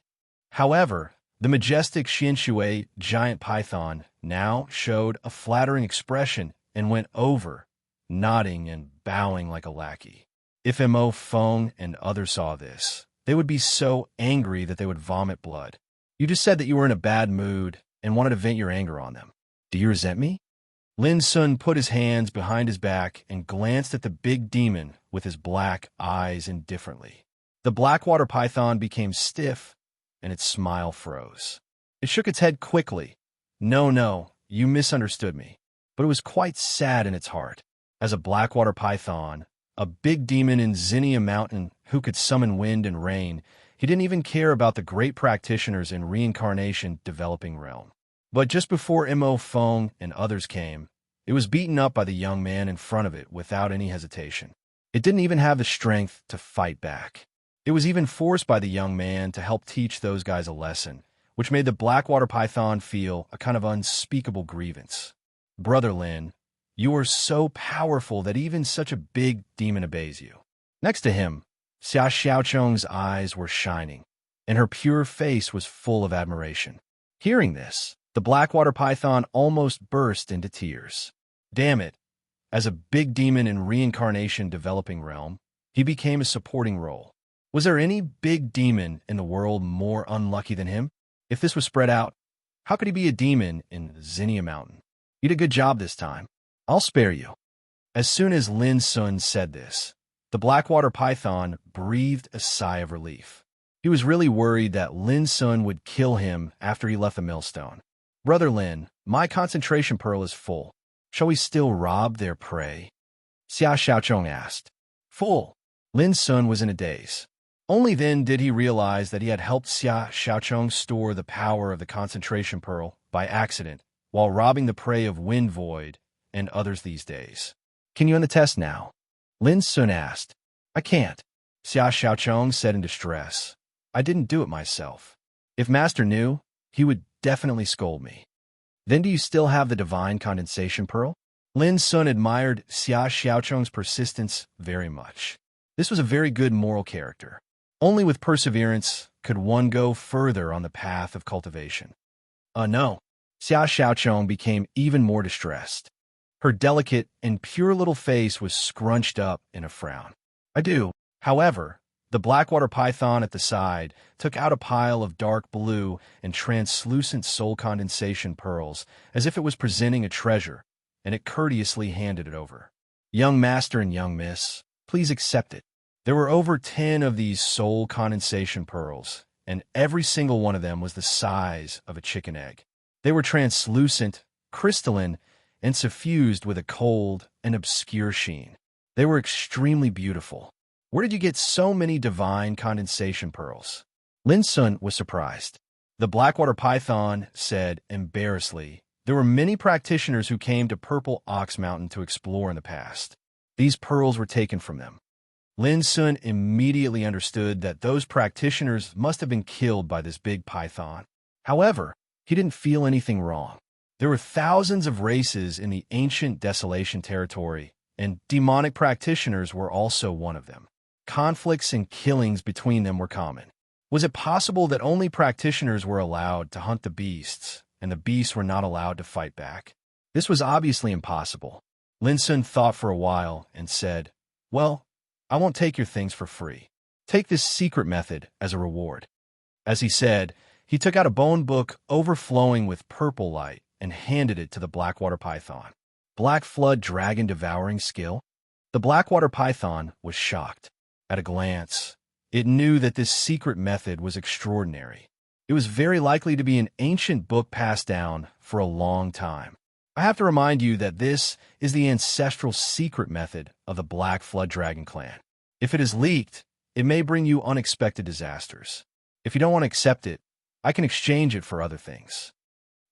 However, the majestic Xinshui giant python now showed a flattering expression and went over, nodding and bowing like a lackey. If Mo Fong and others saw this, they would be so angry that they would vomit blood. "You just said that you were in a bad mood and wanted to vent your anger on them. Do you resent me?" Lin Sun put his hands behind his back and glanced at the big demon with his black eyes indifferently. The Blackwater python became stiff, and its smile froze. It shook its head quickly. No, you misunderstood me." But it was quite sad in its heart. As a Blackwater python, a big demon in Zinnia Mountain who could summon wind and rain, he didn't even care about the great practitioners in reincarnation developing realm. But just before Mo Fong and others came, it was beaten up by the young man in front of it without any hesitation. It didn't even have the strength to fight back. It was even forced by the young man to help teach those guys a lesson, which made the Blackwater python feel a kind of unspeakable grievance. "Brother Lin, you are so powerful that even such a big demon obeys you." Next to him, Xia Xiaocheng's eyes were shining, and her pure face was full of admiration. Hearing this, The Blackwater Python almost burst into tears. Damn it. As a big demon in reincarnation developing realm, he became a supporting role. Was there any big demon in the world more unlucky than him? If this was spread out, how could he be a demon in Zinnia Mountain? You did a good job this time. I'll spare you. As soon as Lin Sun said this, the Blackwater Python breathed a sigh of relief. He was really worried that Lin Sun would kill him after he left the millstone. Brother Lin, my concentration pearl is full. Shall we still rob their prey? Xia Xiaochong asked. Full. Lin Sun was in a daze. Only then did he realize that he had helped Xia Xiaochong store the power of the concentration pearl by accident while robbing the prey of Wind Void and others these days. Can you end the test now? Lin Sun asked. I can't, Xia Xiaochong said in distress. I didn't do it myself. If Master knew, he would definitely scold me. Then do you still have the divine condensation pearl? Lin Sun admired Xia Xiaochong's persistence very much. This was a very good moral character. Only with perseverance could one go further on the path of cultivation. No. Xia Xiaochong became even more distressed. Her delicate and pure little face was scrunched up in a frown. I do. However, the Blackwater Python at the side took out a pile of dark blue and translucent soul condensation pearls as if it was presenting a treasure, and it courteously handed it over. Young master and young miss, please accept it. There were over 10 of these soul condensation pearls, and every single one of them was the size of a chicken egg. They were translucent, crystalline, and suffused with a cold and obscure sheen. They were extremely beautiful. Where did you get so many divine condensation pearls? Lin Sun was surprised. The Blackwater Python said embarrassedly, there were many practitioners who came to Purple Ox Mountain to explore in the past. These pearls were taken from them. Lin Sun immediately understood that those practitioners must have been killed by this big python. However, he didn't feel anything wrong. There were thousands of races in the ancient Desolation territory, and demonic practitioners were also one of them. Conflicts and killings between them were common. Was it possible that only practitioners were allowed to hunt the beasts, and the beasts were not allowed to fight back? This was obviously impossible. Lin Sun thought for a while and said, well, I won't take your things for free. Take this secret method as a reward. As he said, he took out a bone book overflowing with purple light and handed it to the Blackwater Python. Black Flood Dragon Devouring Skill? The Blackwater Python was shocked. At a glance, it knew that this secret method was extraordinary. It was very likely to be an ancient book passed down for a long time. I have to remind you that this is the ancestral secret method of the Black Flood Dragon clan. If it is leaked, it may bring you unexpected disasters. If you don't want to accept it, I can exchange it for other things.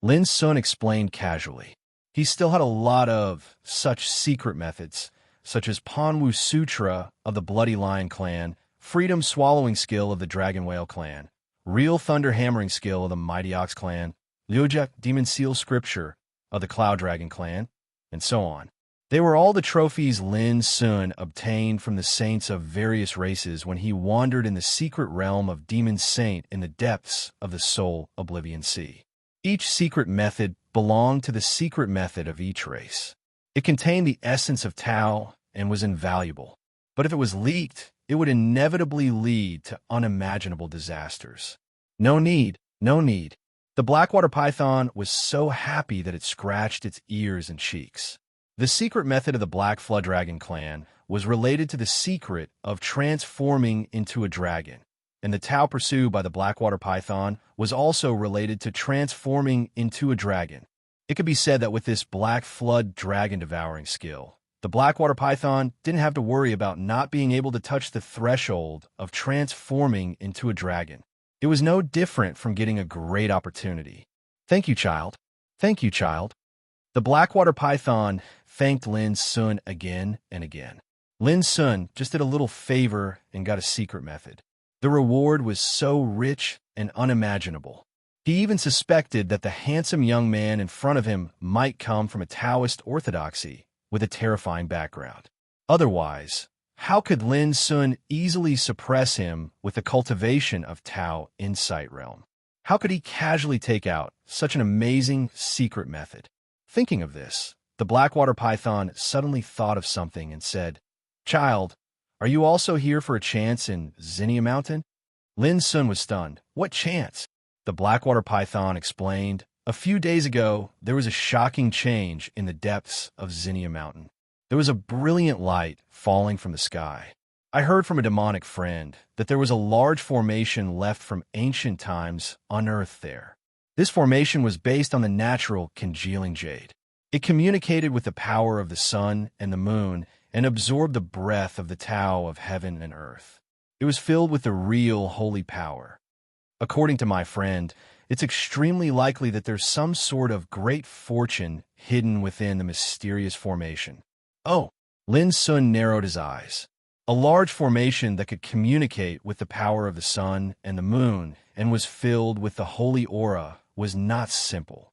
Lin Sun explained casually. He still had a lot of such secret methods, such as Panwu Sutra of the Bloody Lion clan, Freedom Swallowing Skill of the Dragon Whale clan, Real Thunder Hammering Skill of the Mighty Ox clan, Liujia Demon Seal Scripture of the Cloud Dragon clan, and so on. They were all the trophies Lin Sun obtained from the saints of various races when he wandered in the secret realm of Demon Saint in the depths of the Soul Oblivion Sea. Each secret method belonged to the secret method of each race. It contained the essence of Tao and was invaluable. But if it was leaked, it would inevitably lead to unimaginable disasters. No need, no need. The Blackwater Python was so happy that it scratched its ears and cheeks. The secret method of the Black Flood Dragon clan was related to the secret of transforming into a dragon, and the Tao pursued by the Blackwater Python was also related to transforming into a dragon. It could be said that with this Black Flood Dragon Devouring skill, the Blackwater Python didn't have to worry about not being able to touch the threshold of transforming into a dragon. It was no different from getting a great opportunity. Thank you, child. Thank you, child. The Blackwater Python thanked Lin Sun again and again. Lin Sun just did a little favor and got a secret method. The reward was so rich and unimaginable. He even suspected that the handsome young man in front of him might come from a Taoist orthodoxy with a terrifying background. Otherwise, how could Lin Sun easily suppress him with the cultivation of Tao Insight Realm? How could he casually take out such an amazing secret method? Thinking of this, the Blackwater Python suddenly thought of something and said, "Child, are you also here for a chance in Zinnia Mountain?" Lin Sun was stunned. "What chance?" The Blackwater Python explained, "A few days ago, there was a shocking change in the depths of Zinnia Mountain. There was a brilliant light falling from the sky. I heard from a demonic friend that there was a large formation left from ancient times unearthed there. This formation was based on the natural congealing jade. It communicated with the power of the sun and the moon and absorbed the breath of the Tao of heaven and earth. It was filled with the real holy power. According to my friend, it's extremely likely that there's some sort of great fortune hidden within the mysterious formation." "Oh," Lin Sun narrowed his eyes. "A large formation that could communicate with the power of the sun and the moon and was filled with the holy aura was not simple.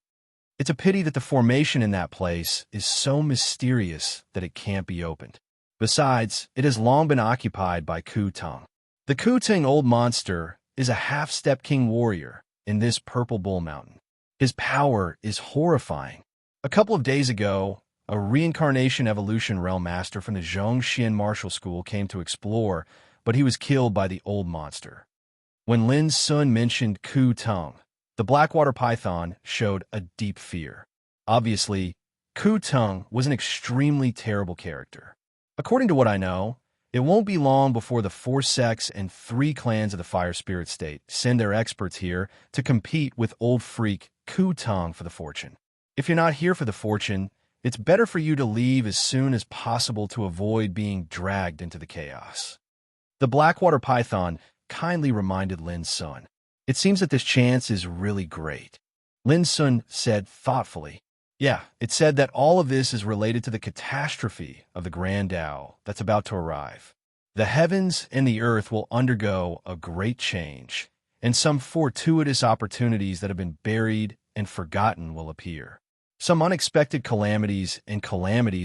It's a pity that the formation in that place is so mysterious that it can't be opened. Besides, it has long been occupied by Ku Tong. The Ku Tong old monster is a half-step king warrior in this purple bull mountain. His power is horrifying. A couple of days ago, a reincarnation evolution realm master from the Zhongxian martial school came to explore, but he was killed by the old monster." When Lin Sun mentioned Ku Tong, the Blackwater Python showed a deep fear. Obviously, Ku Tong was an extremely terrible character. "According to what I know, it won't be long before the 4 sects and 3 clans of the Fire Spirit State send their experts here to compete with old freak Ku Tong for the fortune. If you're not here for the fortune, it's better for you to leave as soon as possible to avoid being dragged into the chaos." The Blackwater Python kindly reminded Lin Sun, "It seems that this chance is really great." Lin Sun said thoughtfully, "Yeah, it said that all of this is related to the catastrophe of the Grand Tao that's about to arrive. The heavens and the earth will undergo a great change, and some fortuitous opportunities that have been buried and forgotten will appear. Some unexpected calamities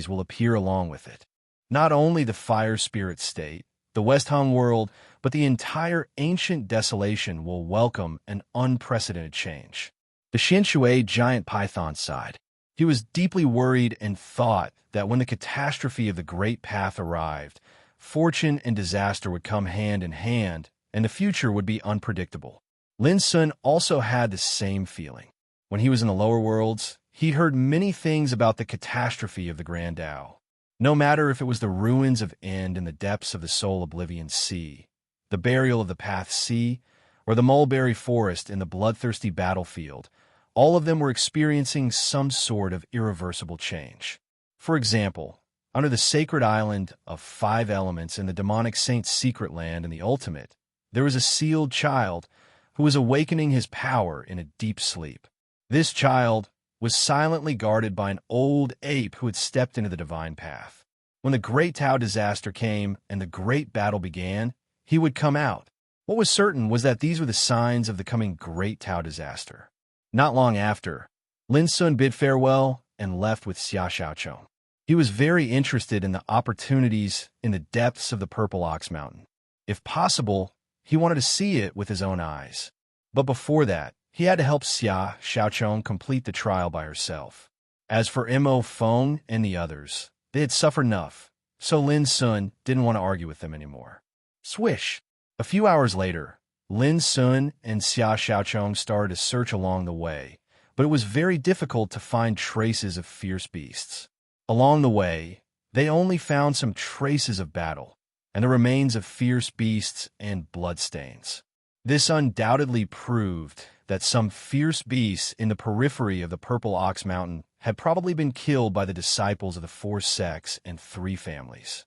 will appear along with it. Not only the Fire Spirit State, the West Hung world, but the entire ancient desolation will welcome an unprecedented change." The Xinshui giant python sighed. He was deeply worried and thought that when the catastrophe of the Great Path arrived, fortune and disaster would come hand in hand, and the future would be unpredictable. Lin Sun also had the same feeling. When he was in the lower worlds, he'd heard many things about the catastrophe of the Grand Tao. No matter if it was the ruins of End in the depths of the Soul Oblivion Sea, the burial of the Path Sea, or the mulberry forest in the bloodthirsty battlefield, all of them were experiencing some sort of irreversible change. For example, under the sacred island of 5 elements in the demonic Saint's secret land in the Ultimate, there was a sealed child who was awakening his power in a deep sleep. This child was silently guarded by an old ape who had stepped into the divine path. When the Great Tao disaster came and the great battle began, he would come out. What was certain was that these were the signs of the coming Great Tao disaster. Not long after, Lin Sun bid farewell and left with Xia Xiaochong. He was very interested in the opportunities in the depths of the Purple Ox Mountain. If possible, he wanted to see it with his own eyes. But before that, he had to help Xia Xiaochong complete the trial by herself. As for Mo Feng and the others, they had suffered enough, so Lin Sun didn't want to argue with them anymore. Swish! A few hours later, Lin Sun and Xia Xiaochong started a search along the way, but it was very difficult to find traces of fierce beasts. Along the way, they only found some traces of battle, and the remains of fierce beasts and bloodstains. This undoubtedly proved that some fierce beasts in the periphery of the Purple Ox Mountain had probably been killed by the disciples of the 4 sects and 3 families.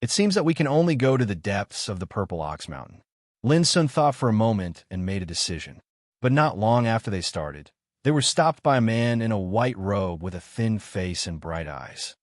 It seems that we can only go to the depths of the Purple Ox Mountain. Lin Sun thought for a moment and made a decision. But not long after they started, they were stopped by a man in a white robe with a thin face and bright eyes.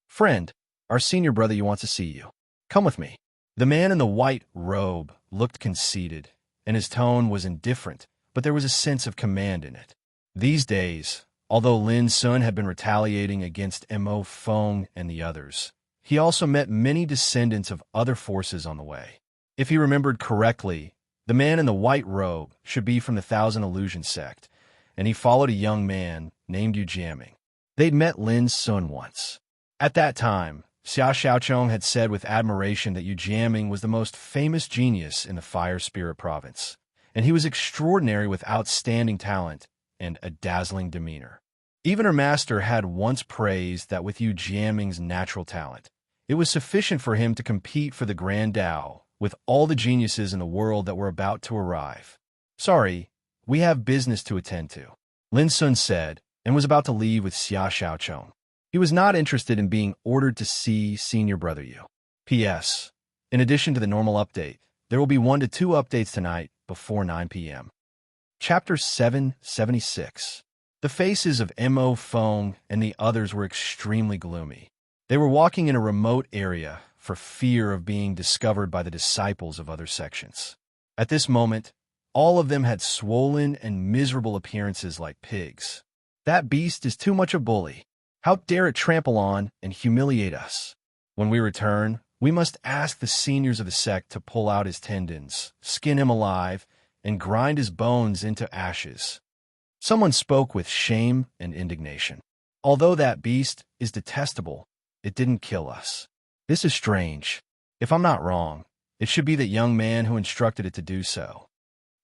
"Friend, our senior brother wants to see you. Come with me." The man in the white robe looked conceited, and his tone was indifferent, but there was a sense of command in it. These days, although Lin Sun had been retaliating against Mo Feng and the others, he also met many descendants of other forces on the way. If he remembered correctly, The man in the white robe should be from the Thousand Illusion sect, and he followed a young man named Yu Jiaming. They'd met Lin Sun once. At that time, Xia Xiaochong had said with admiration that Yu Jiaming was the most famous genius in the Fire Spirit Province, and he was extraordinary with outstanding talent and a dazzling demeanor. Even her master had once praised that with Yu Jiaming's natural talent, it was sufficient for him to compete for the Grand Tao with all the geniuses in the world that were about to arrive. "Sorry, we have business to attend to," Lin Sun said, and was about to leave with Xia Xiaochong. He was not interested in being ordered to see Senior Brother Yu. P.S. In addition to the normal update, there will be 1 to 2 updates tonight before 9 p.m. Chapter 776. The faces of Mo Feng and the others were extremely gloomy. They were walking in a remote area for fear of being discovered by the disciples of other sections. At this moment, all of them had swollen and miserable appearances like pigs. "That beast is too much a bully. How dare it trample on and humiliate us? When we return, we must ask the seniors of the sect to pull out his tendons, skin him alive, and grind his bones into ashes." Someone spoke with shame and indignation. "Although that beast is detestable, it didn't kill us. This is strange. If I'm not wrong, it should be that young man who instructed it to do so."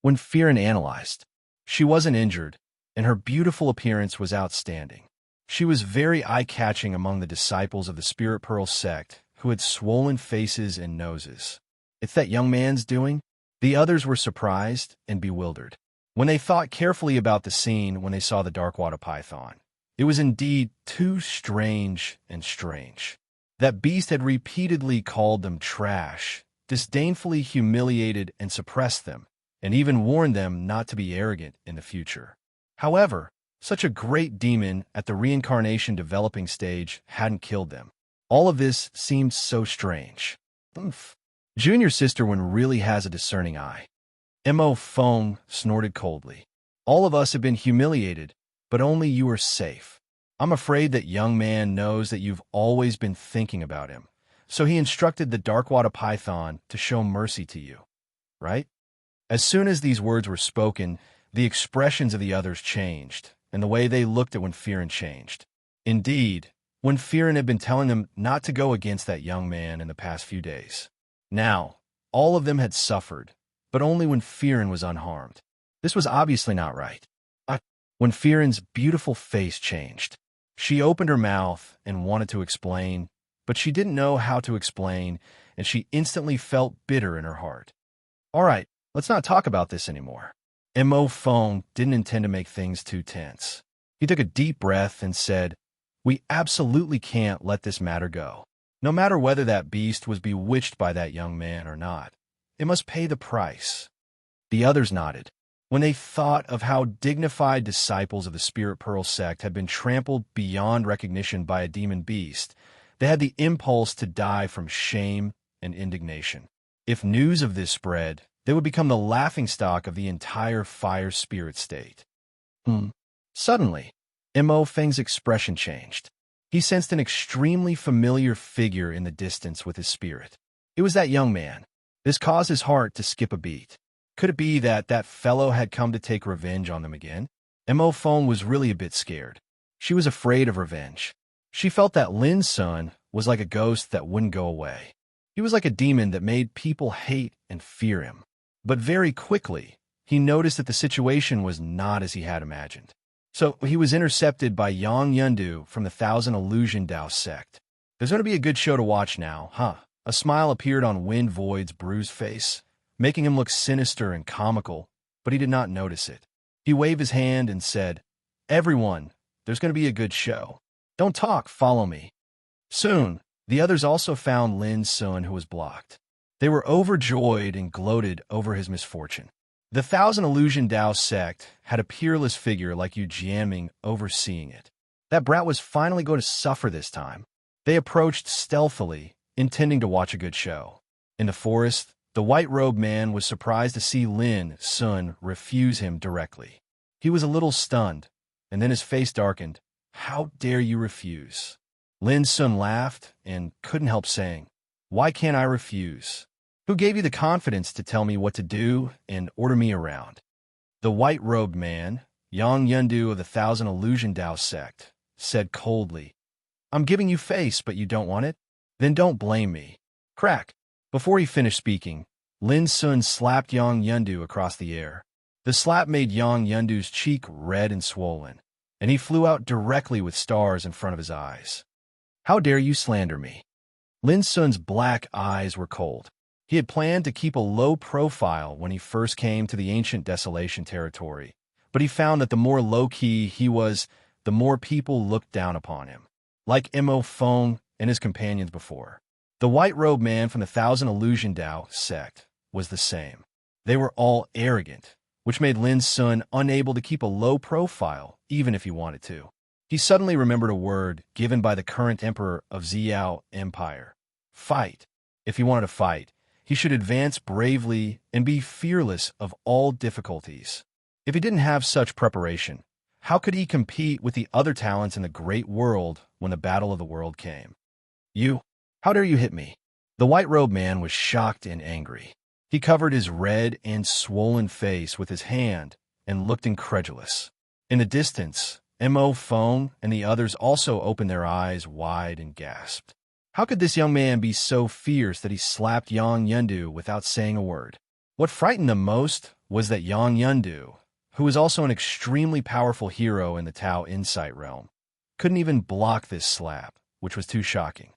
When Firen analyzed, she wasn't injured, and her beautiful appearance was outstanding. She was very eye-catching among the disciples of the Spirit Pearl sect who had swollen faces and noses. "It's that young man's doing?" The others were surprised and bewildered. When they thought carefully about the scene when they saw the dark water python, it was indeed too strange and strange. That beast had repeatedly called them trash, disdainfully humiliated and suppressed them, and even warned them not to be arrogant in the future. However, such a great demon at the reincarnation developing stage hadn't killed them. All of this seemed so strange. Junior sister one really has a discerning eye. Mo Feng snorted coldly. "All of us have been humiliated, but only you are safe. I'm afraid that young man knows that you've always been thinking about him, so he instructed the Darkwater Python to show mercy to you, right?" As soon as these words were spoken, the expressions of the others changed, and the way they looked at Winfiren changed. Indeed, Winfiren had been telling them not to go against that young man in the past few days. Now, all of them had suffered, but only Winfiren was unharmed. This was obviously not right. Winfiren's beautiful face changed. She opened her mouth and wanted to explain, but she didn't know how to explain, and she instantly felt bitter in her heart. "All right, let's not talk about this anymore." Mo Feng didn't intend to make things too tense. He took a deep breath and said, "We absolutely can't let this matter go. No matter whether that beast was bewitched by that young man or not, it must pay the price." The others nodded. When they thought of how dignified disciples of the Spirit Pearl sect had been trampled beyond recognition by a demon beast, they had the impulse to die from shame and indignation. If news of this spread, they would become the laughingstock of the entire fire spirit state. Suddenly, Mo Feng's expression changed. He sensed an extremely familiar figure in the distance with his spirit. It was that young man. This caused his heart to skip a beat. Could it be that that fellow had come to take revenge on them again? Mo Feng was really a bit scared. She was afraid of revenge. She felt that Lin Sun was like a ghost that wouldn't go away. He was like a demon that made people hate and fear him. But very quickly, he noticed that the situation was not as he had imagined. So he was intercepted by Yang Yundu from the Thousand Illusion Dao sect. There's going to be a good show to watch now, huh? A smile appeared on Wind Void's bruised face, making him look sinister and comical, but he did not notice it. He waved his hand and said, "Everyone, there's going to be a good show. Don't talk, follow me." Soon, the others also found Lin Sun, who was blocked. They were overjoyed and gloated over his misfortune. The Thousand Illusion Dao sect had a peerless figure like Yu Jiaming overseeing it. That brat was finally going to suffer this time. They approached stealthily, intending to watch a good show. In the forest, the white-robed man was surprised to see Lin Sun refuse him directly. He was a little stunned, and then his face darkened. "How dare you refuse?" Lin Sun laughed and couldn't help saying, "Why can't I refuse? Who gave you the confidence to tell me what to do and order me around? The white-robed man, Yang Yundu of the Thousand Illusion Tao sect, said coldly, I'm giving you face, but you don't want it? Then don't blame me. Crack. Before he finished speaking, Lin Sun slapped Yang Yundu across the air. The slap made Yang Yundu's cheek red and swollen, and he flew out directly with stars in front of his eyes. How dare you slander me? Lin Sun's black eyes were cold. He had planned to keep a low profile when he first came to the ancient desolation territory, but he found that the more low-key he was, the more people looked down upon him, like Mo Feng and his companions before. The white-robed man from the Thousand Illusion Tao sect was the same. They were all arrogant, which made Lin Sun unable to keep a low profile, even if he wanted to. He suddenly remembered a word given by the current emperor of Xiao Empire. Fight. If he wanted to fight, he should advance bravely and be fearless of all difficulties. If he didn't have such preparation, how could he compete with the other talents in the great world when the battle of the world came? How dare you hit me? The white-robed man was shocked and angry. He covered his red and swollen face with his hand and looked incredulous. In the distance, Mo Feng and the others also opened their eyes wide and gasped. How could this young man be so fierce that he slapped Yang Yundu without saying a word? What frightened them most was that Yang Yundu, who was also an extremely powerful hero in the Tao Insight realm, couldn't even block this slap, which was too shocking.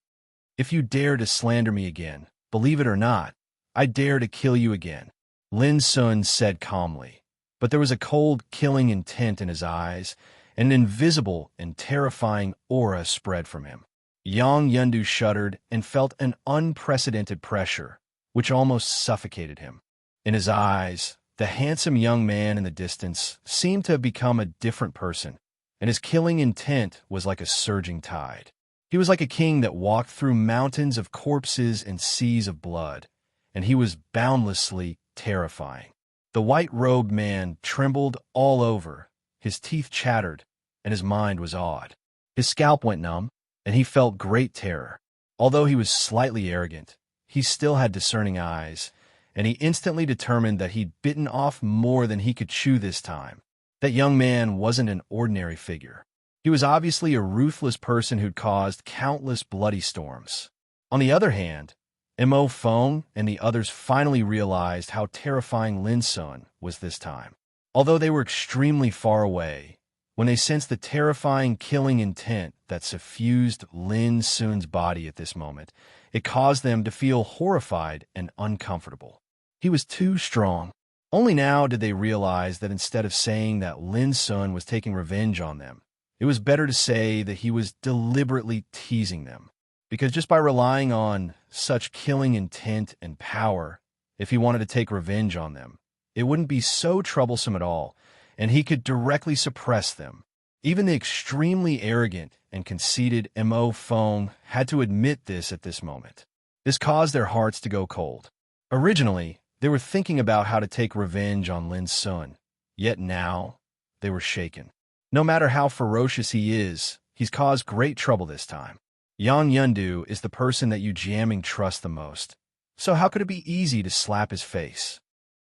If you dare to slander me again, believe it or not, I dare to kill you again, Lin Sun said calmly. But there was a cold, killing intent in his eyes, and an invisible and terrifying aura spread from him. Yang Yundu shuddered and felt an unprecedented pressure, which almost suffocated him. In his eyes, the handsome young man in the distance seemed to have become a different person, and his killing intent was like a surging tide. He was like a king that walked through mountains of corpses and seas of blood, and he was boundlessly terrifying. The white-robed man trembled all over, his teeth chattered, and his mind was awed. His scalp went numb, and he felt great terror. Although he was slightly arrogant, he still had discerning eyes, and he instantly determined that he'd bitten off more than he could chew this time. That young man wasn't an ordinary figure. He was obviously a ruthless person who'd caused countless bloody storms. On the other hand, Mo Feng and the others finally realized how terrifying Lin Sun was this time. Although they were extremely far away, when they sensed the terrifying killing intent that suffused Lin Sun's body at this moment, it caused them to feel horrified and uncomfortable. He was too strong. Only now did they realize that instead of saying that Lin Sun was taking revenge on them, it was better to say that he was deliberately teasing them. Because just by relying on such killing intent and power, if he wanted to take revenge on them, it wouldn't be so troublesome at all, and he could directly suppress them. Even the extremely arrogant and conceited Mo Feng had to admit this at this moment. This caused their hearts to go cold. Originally, they were thinking about how to take revenge on Lin Sun, yet now they were shaken. No matter how ferocious he is, he's caused great trouble this time. Yang Yundu is the person that you jamming trust the most, so how could it be easy to slap his face?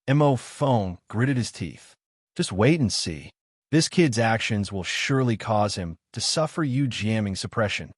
Mo Feng gritted his teeth. Just wait and see. This kid's actions will surely cause him to suffer you jamming suppression.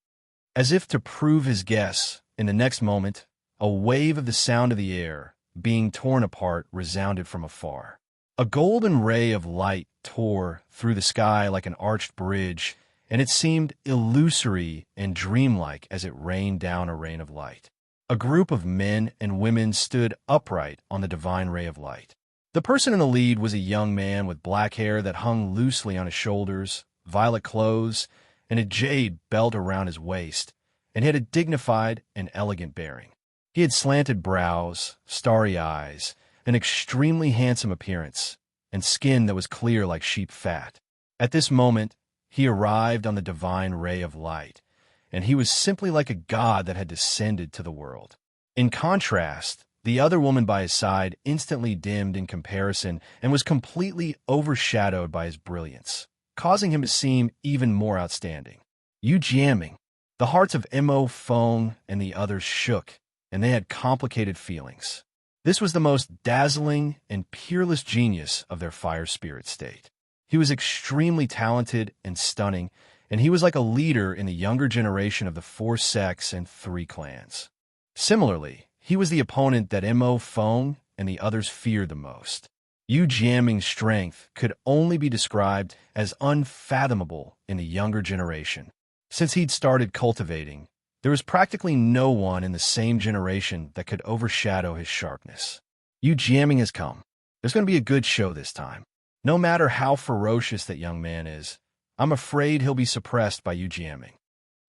As if to prove his guess, in the next moment, a wave of the sound of the air being torn apart resounded from afar. A golden ray of light tore through the sky like an arched bridge, and it seemed illusory and dreamlike as it rained down a rain of light. A group of men and women stood upright on the divine ray of light. The person in the lead was a young man with black hair that hung loosely on his shoulders, violet clothes, and a jade belt around his waist, and he had a dignified and elegant bearing. He had slanted brows, starry eyes, an extremely handsome appearance, and skin that was clear like sheep fat. At this moment, he arrived on the divine ray of light, and he was simply like a god that had descended to the world. In contrast, the other woman by his side instantly dimmed in comparison and was completely overshadowed by his brilliance, causing him to seem even more outstanding. You jamming. The hearts of Mo Feng and the others shook, and they had complicated feelings. This was the most dazzling and peerless genius of their fire spirit state. He was extremely talented and stunning, and he was like a leader in the younger generation of the 4 sects and 3 clans. Similarly, he was the opponent that Mo Fong and the others feared the most. Yu Jiaming's strength could only be described as unfathomable in the younger generation. Since he'd started cultivating, there was practically no one in the same generation that could overshadow his sharpness. Yu Jiaming has come. There's going to be a good show this time. No matter how ferocious that young man is, I'm afraid he'll be suppressed by Yu Jiaming.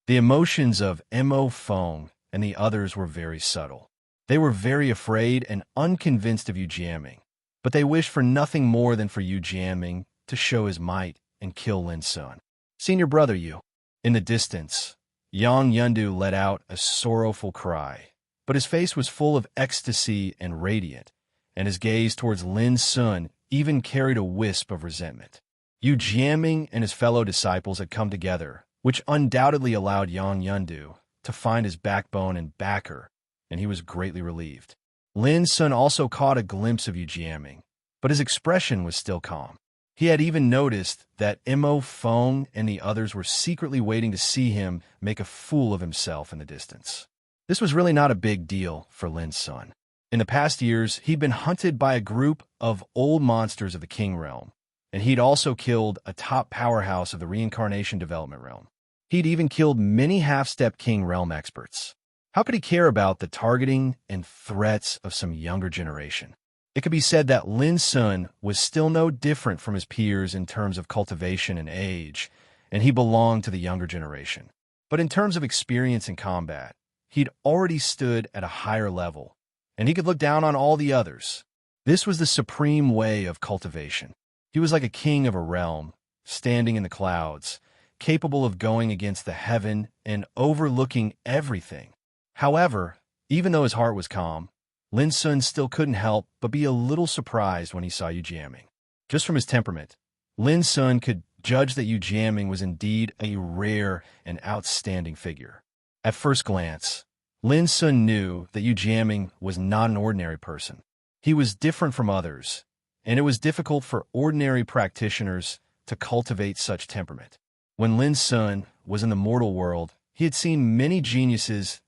The emotions of Mo Fong and the others were very subtle. They were very afraid and unconvinced of Yu Jiaming, but they wished for nothing more than for Yu Jiaming to show his might and kill Lin Sun. Senior brother Yu. In the distance, Yang Yundu let out a sorrowful cry, but his face was full of ecstasy and radiant, and his gaze towards Lin Sun even carried a wisp of resentment. Yu Jiaming and his fellow disciples had come together, which undoubtedly allowed Yang Yundu to find his backbone and backer, and he was greatly relieved. Lin Sun also caught a glimpse of Yu Jiaming, but his expression was still calm. He had even noticed that Mo Fong and the others were secretly waiting to see him make a fool of himself in the distance. This was really not a big deal for Lin Sun. In the past years, he'd been hunted by a group of old monsters of the King Realm, and he'd also killed a top powerhouse of the Reincarnation Development Realm. He'd even killed many half-step King Realm experts. How could he care about the targeting and threats of some younger generation? It could be said that Lin Sun was still no different from his peers in terms of cultivation and age, and he belonged to the younger generation. But in terms of experience in combat, he'd already stood at a higher level, and he could look down on all the others. This was the supreme way of cultivation. He was like a king of a realm, standing in the clouds, capable of going against the heaven and overlooking everything. However, even though his heart was calm, Lin Sun still couldn't help but be a little surprised when he saw Yu Jiaming. Just from his temperament, Lin Sun could judge that Yu Jiaming was indeed a rare and outstanding figure. At first glance, Lin Sun knew that Yu Jiaming was not an ordinary person. He was different from others, and it was difficult for ordinary practitioners to cultivate such temperament. When Lin Sun was in the mortal world, he had seen many geniuses,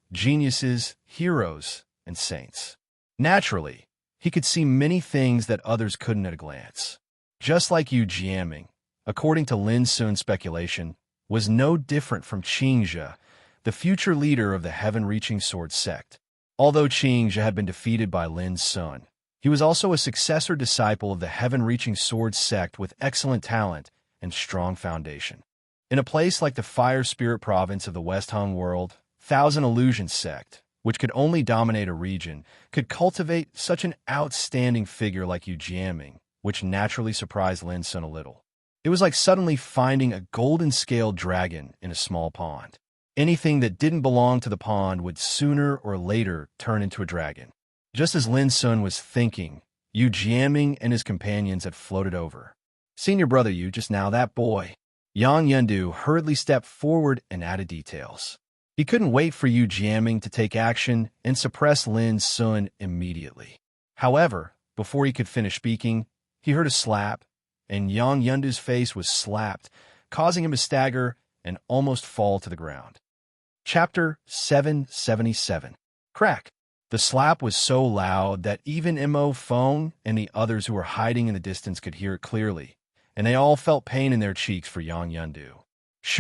heroes, and saints. Naturally, he could see many things that others couldn't at a glance. Just like Yu Jiaming, according to Lin Sun's speculation, was no different from Qingzhe, the future leader of the Heaven-Reaching Sword sect. Although Qingzhe had been defeated by Lin Sun, he was also a successor disciple of the Heaven-Reaching Sword sect with excellent talent and strong foundation. In a place like the Fire Spirit province of the West Hung world, Thousand Illusion sect, which could only dominate a region, could cultivate such an outstanding figure like Yu Jiaming, which naturally surprised Lin Sun a little. It was like suddenly finding a golden-scaled dragon in a small pond. Anything that didn't belong to the pond would sooner or later turn into a dragon. Just as Lin Sun was thinking, Yu Jiaming and his companions had floated over. Senior brother Yu, just now, that boy. Yang Yundu hurriedly stepped forward and added details. He couldn't wait for Yu Jiaming to take action and suppress Lin Sun immediately. However, before he could finish speaking, he heard a slap, and Yang Yundu's face was slapped, causing him to stagger and almost fall to the ground. Chapter 777. Crack. The slap was so loud that even Mo Fong and the others who were hiding in the distance could hear it clearly, and they all felt pain in their cheeks for Yang Yundu.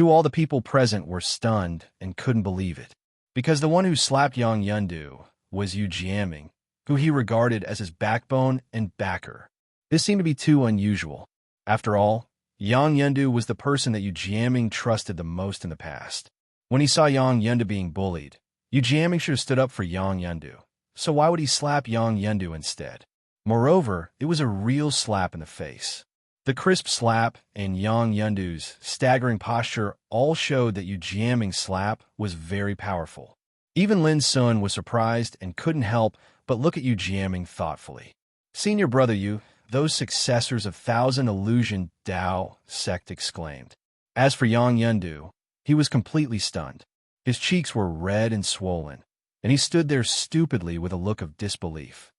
All the people present were stunned and couldn't believe it, because the one who slapped Yang Yundu was Yu Jiaming, who he regarded as his backbone and backer. This seemed to be too unusual. After all, Yang Yundu was the person that Yu Jiaming trusted the most in the past. When he saw Yang Yundu being bullied, Yu Jiaming should have stood up for Yang Yundu, so why would he slap Yang Yundu instead? Moreover, it was a real slap in the face. The crisp slap and Yang Yundu's staggering posture all showed that Yu Jiaming's slap was very powerful. Even Lin Sun was surprised and couldn't help but look at Yu Jiaming thoughtfully. Senior brother Yu, those successors of Thousand Illusion Dao sect exclaimed. As for Yang Yundu, he was completely stunned. His cheeks were red and swollen, and he stood there stupidly with a look of disbelief.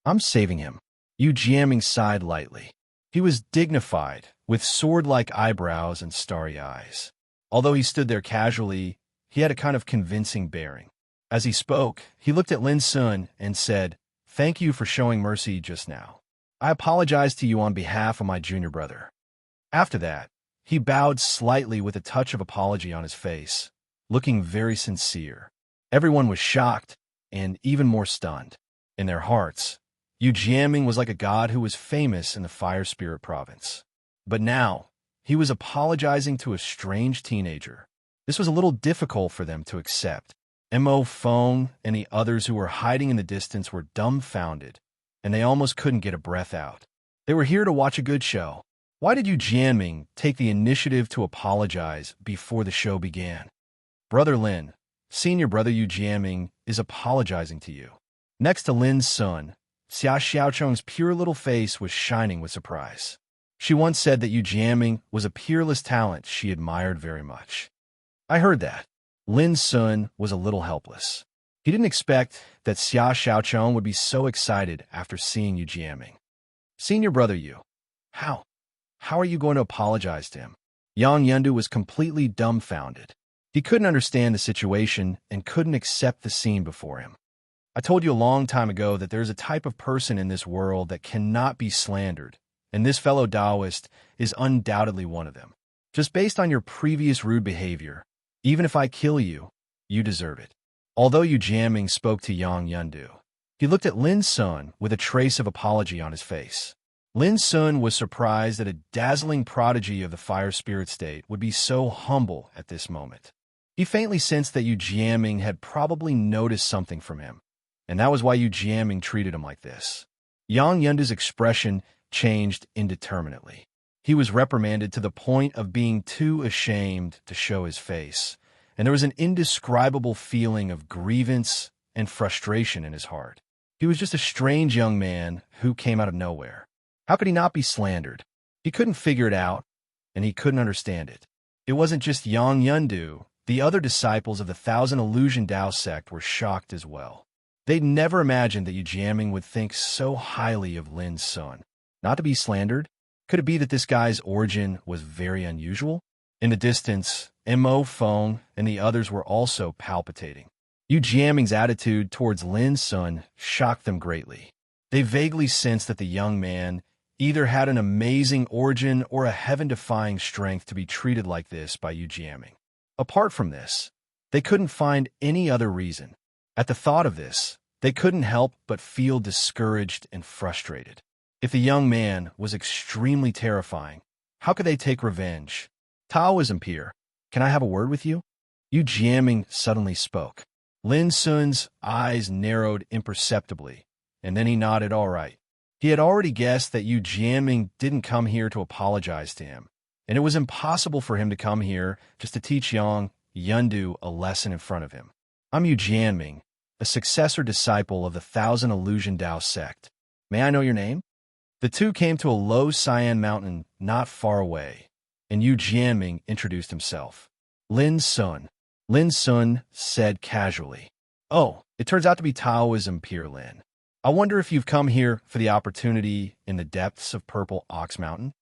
I'm saving him. Yu Jiaming sighed lightly. He was dignified, with sword-like eyebrows and starry eyes. Although he stood there casually, he had a kind of convincing bearing. As he spoke, he looked at Lin Sun and said, "Thank you for showing mercy just now. I apologize to you on behalf of my junior brother." After that, he bowed slightly with a touch of apology on his face, looking very sincere. Everyone was shocked and even more stunned. In their hearts, Yu Jiaming was like a god who was famous in the Fire Spirit province. But now, he was apologizing to a strange teenager. This was a little difficult for them to accept. Mo Feng and the others who were hiding in the distance were dumbfounded, and they almost couldn't get a breath out. They were here to watch a good show. Why did Yu Jianming take the initiative to apologize before the show began? Brother Lin, senior brother Yu Jianming, is apologizing to you. Next to Lin's son, Xia Xiaocheng's pure little face was shining with surprise. She once said that Yu Jianming was a peerless talent she admired very much. I heard that. Lin's son was a little helpless. He didn't expect that Xia Xiaocheng would be so excited after seeing Yu Jianming. Senior brother Yu, how are you going to apologize to him? Yang Yundu was completely dumbfounded. He couldn't understand the situation and couldn't accept the scene before him. I told you a long time ago that there's a type of person in this world that cannot be slandered, and this fellow Taoist is undoubtedly one of them. Just based on your previous rude behavior, even if I kill you, you deserve it. Although Yu Jianming spoke to Yang Yundu, he looked at Lin Sun with a trace of apology on his face. Lin Sun was surprised that a dazzling prodigy of the fire spirit state would be so humble at this moment. He faintly sensed that Yu Jianming had probably noticed something from him, and that was why Yu Jianming treated him like this. Yang Yundu's expression changed indeterminately. He was reprimanded to the point of being too ashamed to show his face, and there was an indescribable feeling of grievance and frustration in his heart. He was just a strange young man who came out of nowhere. How could he not be slandered? He couldn't figure it out, and he couldn't understand it. It wasn't just Yang Yundu. The other disciples of the Thousand Illusion Tao sect were shocked as well. They'd never imagined that Yu Jianming would think so highly of Lin's son. Not to be slandered? Could it be that this guy's origin was very unusual? In the distance, Mo Feng and the others were also palpitating. Yu Jianming's attitude towards Lin's son shocked them greatly. They vaguely sensed that the young man either had an amazing origin or a heaven-defying strength to be treated like this by Yu Jianming. Apart from this, they couldn't find any other reason. At the thought of this, they couldn't help but feel discouraged and frustrated. If the young man was extremely terrifying, how could they take revenge? Taoism peer, can I have a word with you? Yu Jianming suddenly spoke. Lin Sun's eyes narrowed imperceptibly, and then he nodded all right. He had already guessed that Yu Jianming didn't come here to apologize to him, and it was impossible for him to come here just to teach Yang Yundu a lesson in front of him. I'm Yu Jianming, a successor disciple of the Thousand Illusion Tao sect. May I know your name? The two came to a low cyan mountain not far away, and Yu Jianming introduced himself. Lin Sun. Lin Sun said casually, "Oh, it turns out to be Taoism peer Lin. I wonder if you've come here for the opportunity in the depths of Purple Ox Mountain?"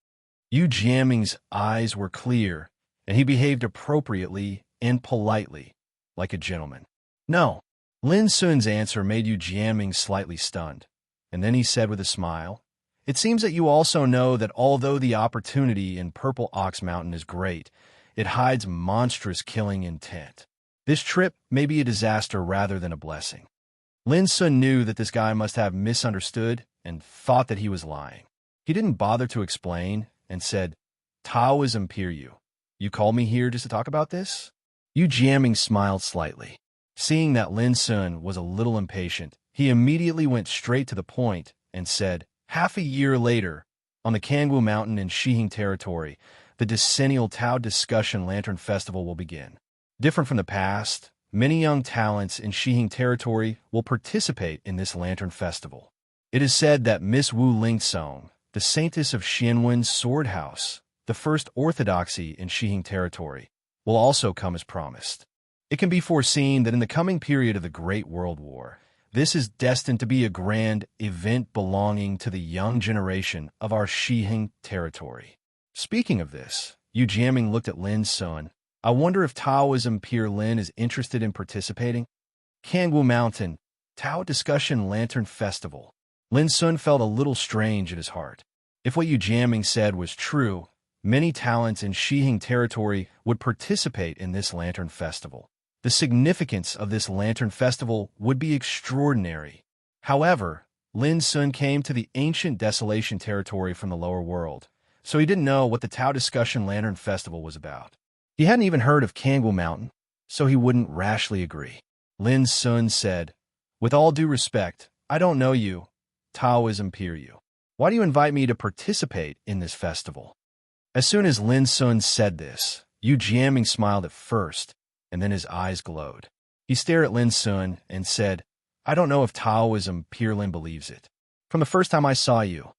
Yu Jianming's eyes were clear, and he behaved appropriately and politely, like a gentleman. No. Lin Sun's answer made Yu Jianming slightly stunned, and then he said with a smile, "It seems that you also know that although the opportunity in Purple Ox Mountain is great, it hides monstrous killing intent. This trip may be a disaster rather than a blessing." Lin Sun knew that this guy must have misunderstood and thought that he was lying. He didn't bother to explain and said, "Taoism peer you. You called me here just to talk about this?" Yu Jianming smiled slightly. Seeing that Lin Sun was a little impatient, he immediately went straight to the point and said, "Half a year later, on the Kangwu Mountain in Shihing Territory, the decennial Tao Discussion Lantern Festival will begin. Different from the past, many young talents in Shihing Territory will participate in this Lantern Festival. It is said that Miss Wu Lingsong, the saintess of Xianwen's Sword House, the first orthodoxy in Shihing Territory, will also come as promised. It can be foreseen that in the coming period of the Great World War, This is destined to be a grand event belonging to the young generation of our Shihing territory. Speaking of this, Yu Jiaming looked at Lin's son. I wonder if Taoism Peer Lin is interested in participating? Kangwu Mountain, Tao Discussion Lantern Festival. Lin Sun felt a little strange in his heart. If what Yu Jiaming said was true, many talents in Shihing territory would participate in this lantern festival. The significance of this lantern festival would be extraordinary. However, Lin Sun came to the ancient desolation territory from the lower world, so he didn't know what the Tao Discussion Lantern Festival was about. He hadn't even heard of Kangwu Mountain, so he wouldn't rashly agree. Lin Sun said, "With all due respect, I don't know you, Taoism Peer you. Why do you invite me to participate in this festival?" As soon as Lin Sun said this, Yu Jiaming smiled at first, and then his eyes glowed. He stared at Lin Sun and said, "I don't know if Taoism Peer Lin believes it. From the first time I saw you,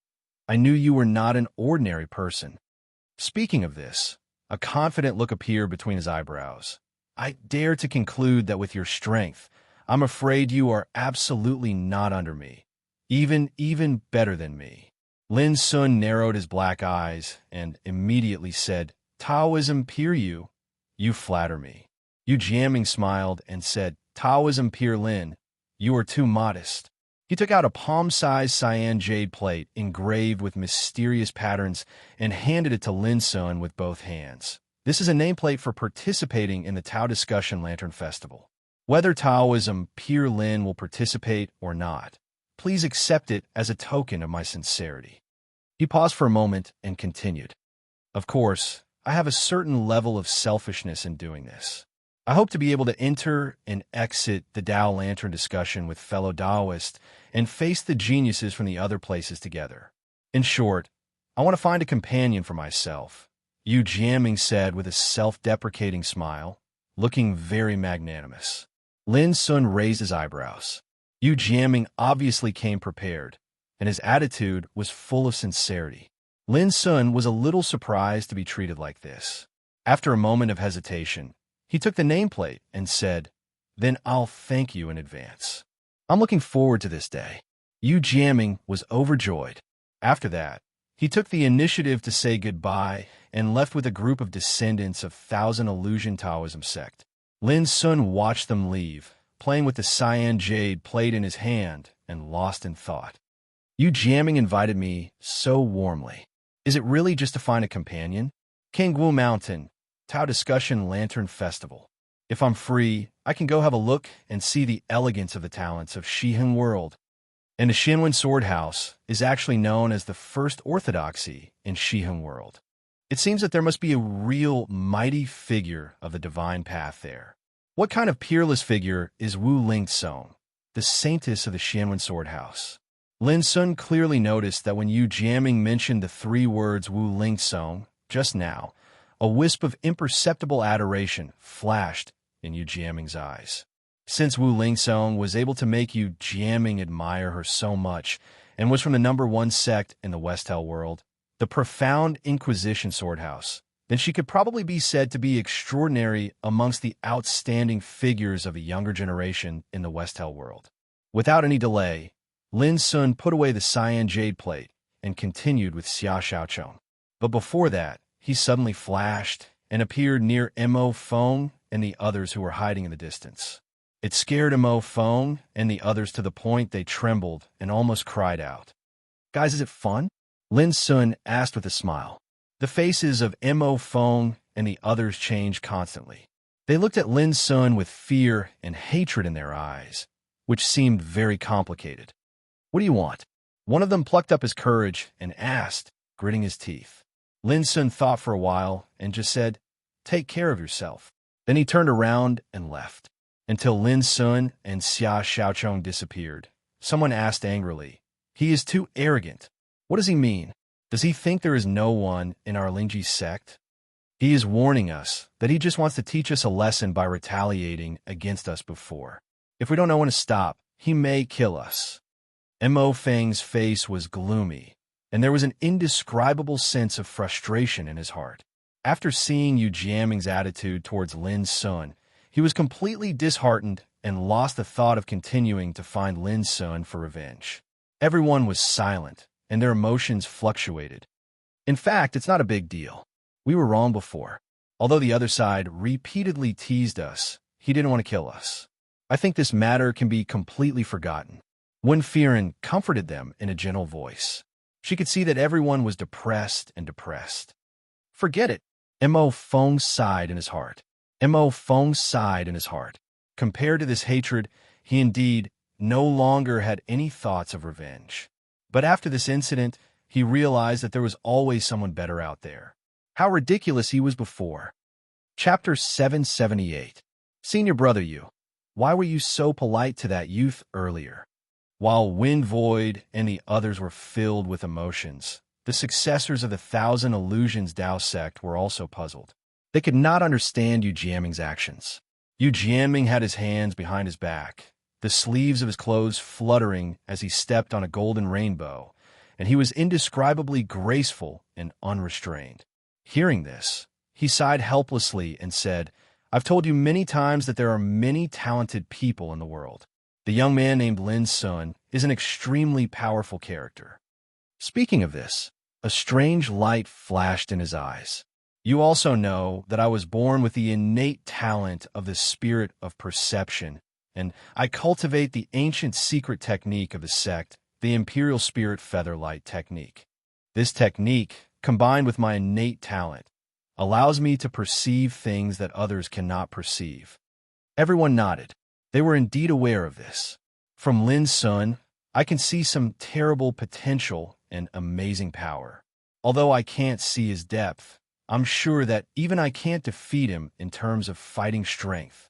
I knew you were not an ordinary person." Speaking of this, a confident look appeared between his eyebrows. "I dare to conclude that with your strength, I'm afraid you are absolutely not under me. Even better than me." Lin Sun narrowed his black eyes and immediately said, "Taoism Peer you flatter me." Yu Jiaming smiled and said, "Taoism Peer Lin, you are too modest." He took out a palm-sized cyan jade plate engraved with mysterious patterns and handed it to Lin Sun with both hands. "This is a nameplate for participating in the Tao Discussion Lantern Festival. Whether Taoism Peer Lin will participate or not, please accept it as a token of my sincerity." He paused for a moment and continued, "Of course, I have a certain level of selfishness in doing this. I hope to be able to enter and exit the Tao Lantern discussion with fellow Taoists and face the geniuses from the other places together. In short, I want to find a companion for myself," Yu Jiaming said with a self-deprecating smile, looking very magnanimous. Lin Sun raised his eyebrows. Yu Jiaming obviously came prepared, and his attitude was full of sincerity. Lin Sun was a little surprised to be treated like this. After a moment of hesitation, he took the nameplate and said, "Then I'll thank you in advance. I'm looking forward to this day." Yu Jiaming was overjoyed. After that, he took the initiative to say goodbye and left with a group of descendants of Thousand Illusion Taoism sect. Lin Sun watched them leave, playing with the cyan jade plate in his hand and lost in thought. Yu Jiaming invited me so warmly. Is it really just to find a companion? Kangwu Mountain, Tao Discussion Lantern Festival. If I'm free, I can go have a look and see the elegance of the talents of Shiheng world. And the Shinwen Sword House is actually known as the first orthodoxy in Shiheng world. It seems that there must be a real mighty figure of the divine path there. What kind of peerless figure is Wu Lingsong, the saintess of the Shinwen Sword House? Lin Sun clearly noticed that when Yu Jiaming mentioned the three words Wu Lingsong just now, a wisp of imperceptible adoration flashed in Yu Jiaming's eyes. Since Wu Lingsong was able to make Yu Jiaming admire her so much and was from the #1 sect in the West Hell world, the profound Inquisition Sword House, then she could probably be said to be extraordinary amongst the outstanding figures of a younger generation in the West Hell world. Without any delay, Lin Sun put away the cyan jade plate and continued with Xia Xiaochong. But before that, he suddenly flashed and appeared near Mo Feng and the others who were hiding in the distance. It scared Mo Feng and the others to the point they trembled and almost cried out. "Guys, is it fun?" Lin Sun asked with a smile. The faces of Mo Feng and the others changed constantly. They looked at Lin Sun with fear and hatred in their eyes, which seemed very complicated. "What do you want?" One of them plucked up his courage and asked, gritting his teeth. Lin Sun thought for a while and just said, "Take care of yourself." Then he turned around and left. Until Lin Sun and Xia Xiaochong disappeared. Someone asked angrily, "He is too arrogant. What does he mean? Does he think there is no one in our Lingji sect? He is warning us that he just wants to teach us a lesson by retaliating against us before. If we don't know when to stop, he may kill us." Mo Feng's face was gloomy, and there was an indescribable sense of frustration in his heart. After seeing Yu Jiaming's attitude towards Lin Sun, he was completely disheartened and lost the thought of continuing to find Lin Sun for revenge. Everyone was silent, and their emotions fluctuated. In fact, it's not a big deal. We were wrong before. Although the other side repeatedly teased us, he didn't want to kill us. I think this matter can be completely forgotten. Wen Firen comforted them in a gentle voice. She could see that everyone was depressed. Forget it. Mo Feng sighed in his heart. Compared to this hatred, he indeed no longer had any thoughts of revenge. But after this incident, he realized that there was always someone better out there. How ridiculous he was before. Chapter 778. Senior brother you, why were you so polite to that youth earlier? While Wind Void and the others were filled with emotions, the successors of the Thousand Illusions Dao sect were also puzzled. They could not understand Yu Jiaming's actions. Yu Jiaming had his hands behind his back, the sleeves of his clothes fluttering as he stepped on a golden rainbow, and he was indescribably graceful and unrestrained. Hearing this, he sighed helplessly and said, I've told you many times that there are many talented people in the world. The young man named Lin Sun is an extremely powerful character. Speaking of this, a strange light flashed in his eyes. You also know that I was born with the innate talent of the spirit of perception, and I cultivate the ancient secret technique of the sect, the Imperial Spirit Featherlight technique. This technique, combined with my innate talent, allows me to perceive things that others cannot perceive. Everyone nodded. They were indeed aware of this. From Lin Sun, I can see some terrible potential and amazing power. Although I can't see his depth, I'm sure that even I can't defeat him in terms of fighting strength.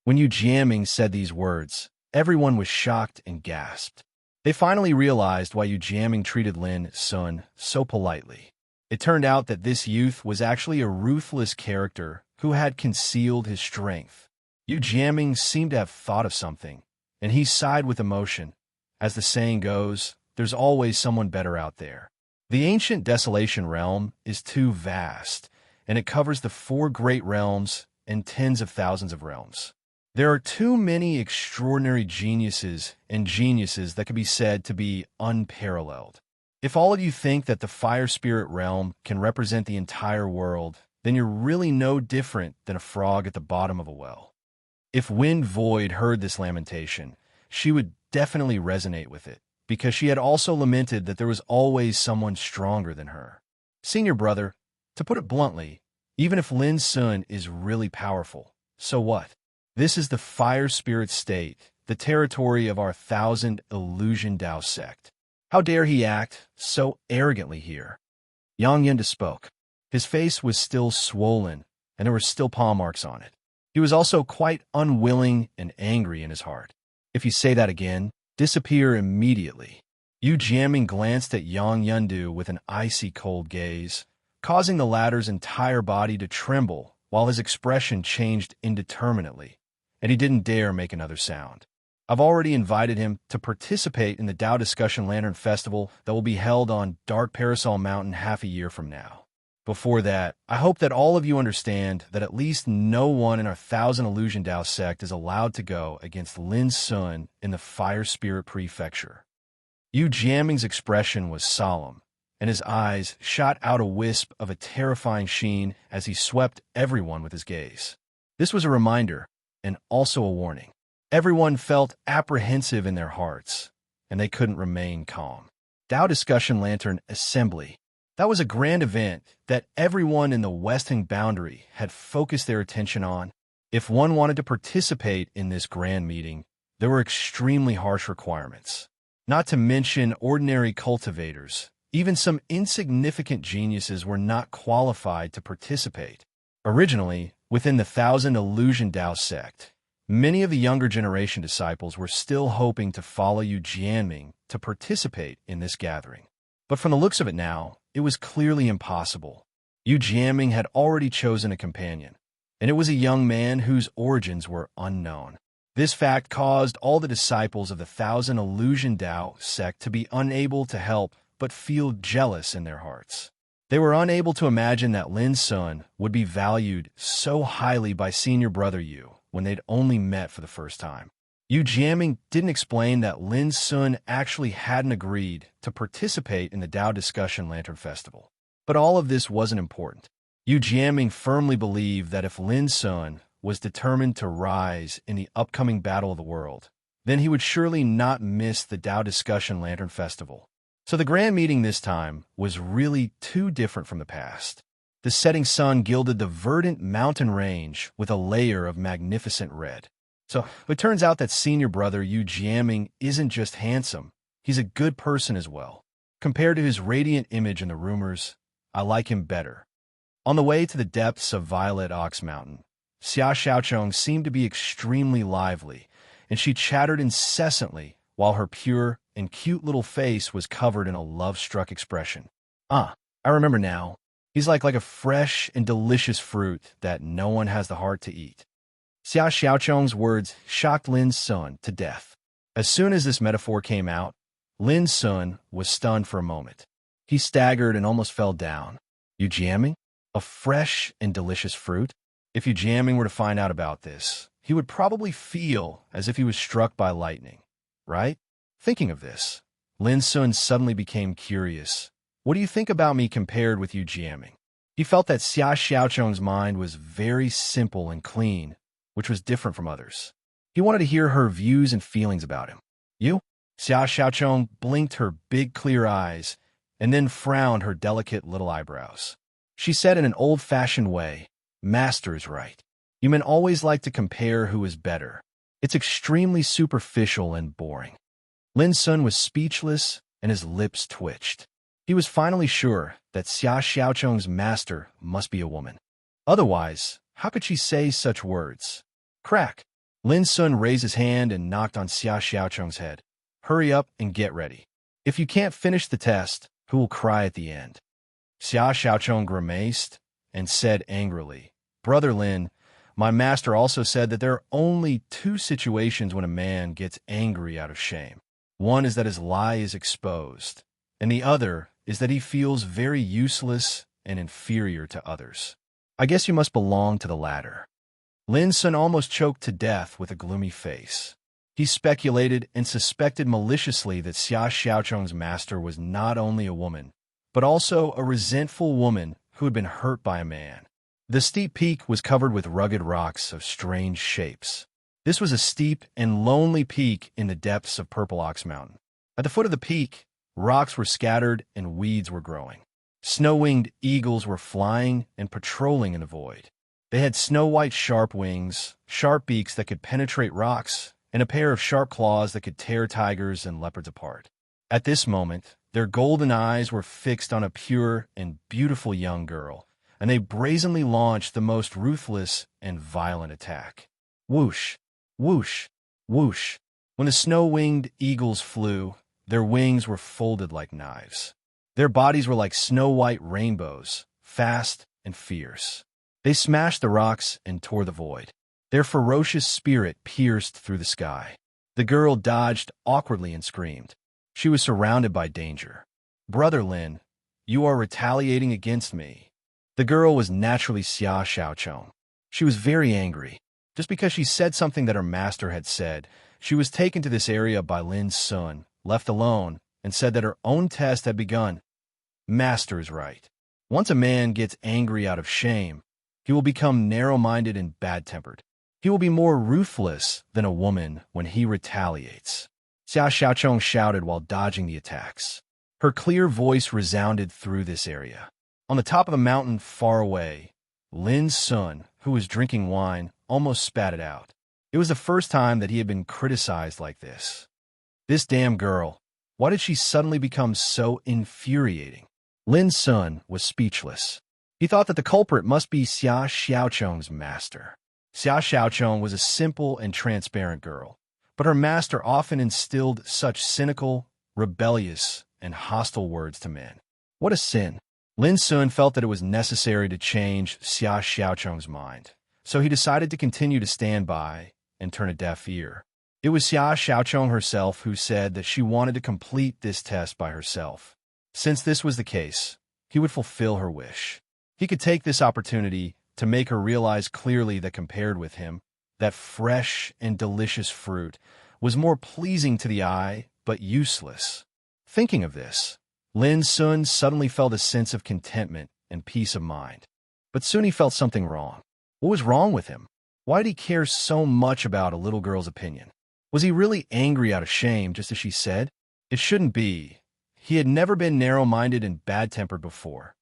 When Yu Jiaming said these words, everyone was shocked and gasped. They finally realized why Yu Jiaming treated Lin Sun so politely. It turned out that this youth was actually a ruthless character who had concealed his strength. Yu Jiaming seemed to have thought of something, and he sighed with emotion. As the saying goes, there's always someone better out there. The ancient Desolation realm is too vast, and it covers the 4 great realms and tens of thousands of realms. There are too many extraordinary geniuses that can be said to be unparalleled. If all of you think that the Fire Spirit realm can represent the entire world, then you're really no different than a frog at the bottom of a well. If Wind Void heard this lamentation, she would definitely resonate with it, because she had also lamented that there was always someone stronger than her. Senior brother, to put it bluntly, even if Lin Sun is really powerful, so what? This is the Fire Spirit State, the territory of our Thousand Illusion Dao sect. How dare he act so arrogantly here? Yang Yenda spoke. His face was still swollen, and there were still palm marks on it. He was also quite unwilling and angry in his heart. If you say that again, disappear immediately. Yu Jiaming glanced at Yang Yendu with an icy cold gaze, causing the latter's entire body to tremble while his expression changed indeterminately, and he didn't dare make another sound. I've already invited him to participate in the Dao Discussion Lantern Festival that will be held on Dark Parasol Mountain half a year from now. Before that, I hope that all of you understand that at least no one in our Thousand Illusion Dao sect is allowed to go against Lin Sun in the Fire Spirit Prefecture. Yu Jiaming's expression was solemn, and his eyes shot out a wisp of a terrifying sheen as he swept everyone with his gaze. This was a reminder, and also a warning. Everyone felt apprehensive in their hearts, and they couldn't remain calm. Dao Discussion Lantern Assembly. That was a grand event that everyone in the Western Boundary had focused their attention on. If one wanted to participate in this grand meeting, there were extremely harsh requirements. Not to mention ordinary cultivators, even some insignificant geniuses were not qualified to participate. Originally, within the Thousand Illusion Dao sect, many of the younger generation disciples were still hoping to follow Yu Jianming to participate in this gathering. But from the looks of it now, it was clearly impossible. Yu Jiaming had already chosen a companion, and it was a young man whose origins were unknown. This fact caused all the disciples of the Thousand Illusion Dao sect to be unable to help but feel jealous in their hearts. They were unable to imagine that Lin Sun would be valued so highly by senior brother Yu when they'd only met for the first time. Yu Jiaming didn't explain that Lin Sun actually hadn't agreed to participate in the Dao Discussion Lantern Festival. But all of this wasn't important. Yu Jiaming firmly believed that if Lin Sun was determined to rise in the upcoming Battle of the World, then he would surely not miss the Dao Discussion Lantern Festival. So the grand meeting this time was really too different from the past. The setting sun gilded the verdant mountain range with a layer of magnificent red. So it turns out that senior brother Yu Jiaming isn't just handsome, he's a good person as well. Compared to his radiant image in the rumors, I like him better. On the way to the depths of Violet Ox Mountain, Xia Xiaocheng seemed to be extremely lively, and she chattered incessantly while her pure and cute little face was covered in a love-struck expression. I remember now. He's like a fresh and delicious fruit that no one has the heart to eat. Xia Xiaocheng's words shocked Lin Sun to death. As soon as this metaphor came out, Lin Sun was stunned for a moment. He staggered and almost fell down. Yu Jiaming? A fresh and delicious fruit? If Yu Jiaming were to find out about this, he would probably feel as if he was struck by lightning, right? Thinking of this, Lin Sun suddenly became curious. What do you think about me compared with Yu Jiaming? He felt that Xia Xiaocheng's mind was very simple and clean, which was different from others. He wanted to hear her views and feelings about him. You? Xia Xiaocheng blinked her big clear eyes and then frowned her delicate little eyebrows. She said in an old-fashioned way, "Master is right. You men always like to compare who is better. It's extremely superficial and boring." Lin Sun was speechless and his lips twitched. He was finally sure that Xia Xiaocheng's master must be a woman. Otherwise, how could she say such words? Crack! Lin Sun raised his hand and knocked on Xia Xiaocheng's head. Hurry up and get ready. If you can't finish the test, who will cry at the end? Xia Xiaocheng grimaced and said angrily, "Brother Lin, my master also said that there are only two situations when a man gets angry out of shame. One is that his lie is exposed, and the other is that he feels very useless and inferior to others. I guess you must belong to the latter." Lin Sun almost choked to death with a gloomy face. He speculated and suspected maliciously that Xia Xiaocheng's master was not only a woman, but also a resentful woman who had been hurt by a man. The steep peak was covered with rugged rocks of strange shapes. This was a steep and lonely peak in the depths of Purple Ox Mountain. At the foot of the peak, rocks were scattered and weeds were growing. Snow-winged eagles were flying and patrolling in the void. They had snow-white sharp wings, sharp beaks that could penetrate rocks, and a pair of sharp claws that could tear tigers and leopards apart. At this moment, their golden eyes were fixed on a pure and beautiful young girl, and they brazenly launched the most ruthless and violent attack. Whoosh, whoosh, whoosh. When the snow-winged eagles flew, their wings were folded like knives. Their bodies were like snow-white rainbows, fast and fierce. They smashed the rocks and tore the void. Their ferocious spirit pierced through the sky. The girl dodged awkwardly and screamed. She was surrounded by danger. "Brother Lin, you are retaliating against me." The girl was naturally Xia Xiaocheng. She was very angry. Just because she said something that her master had said, she was taken to this area by Lin Sun, left alone, and said that her own test had begun. Master is right. Once a man gets angry out of shame, he will become narrow-minded and bad-tempered. He will be more ruthless than a woman when he retaliates. Xia Xiaocheng shouted while dodging the attacks. Her clear voice resounded through this area. On the top of the mountain far away, Lin Sun, who was drinking wine, almost spat it out. It was the first time that he had been criticized like this. This damn girl, why did she suddenly become so infuriating? Lin Sun was speechless. He thought that the culprit must be Xia Xiaocheng's master. Xia Xiaocheng was a simple and transparent girl, but her master often instilled such cynical, rebellious, and hostile words to men. What a sin! Lin Sun felt that it was necessary to change Xia Xiaocheng's mind, so he decided to continue to stand by and turn a deaf ear. It was Xia Xiaocheng herself who said that she wanted to complete this test by herself. Since this was the case, he would fulfill her wish. He could take this opportunity to make her realize clearly that compared with him, that fresh and delicious fruit, was more pleasing to the eye, but useless. Thinking of this, Lin Sun suddenly felt a sense of contentment and peace of mind. But soon he felt something wrong. What was wrong with him? Why did he care so much about a little girl's opinion? Was he really angry out of shame, just as she said? It shouldn't be. He had never been narrow-minded and bad-tempered before.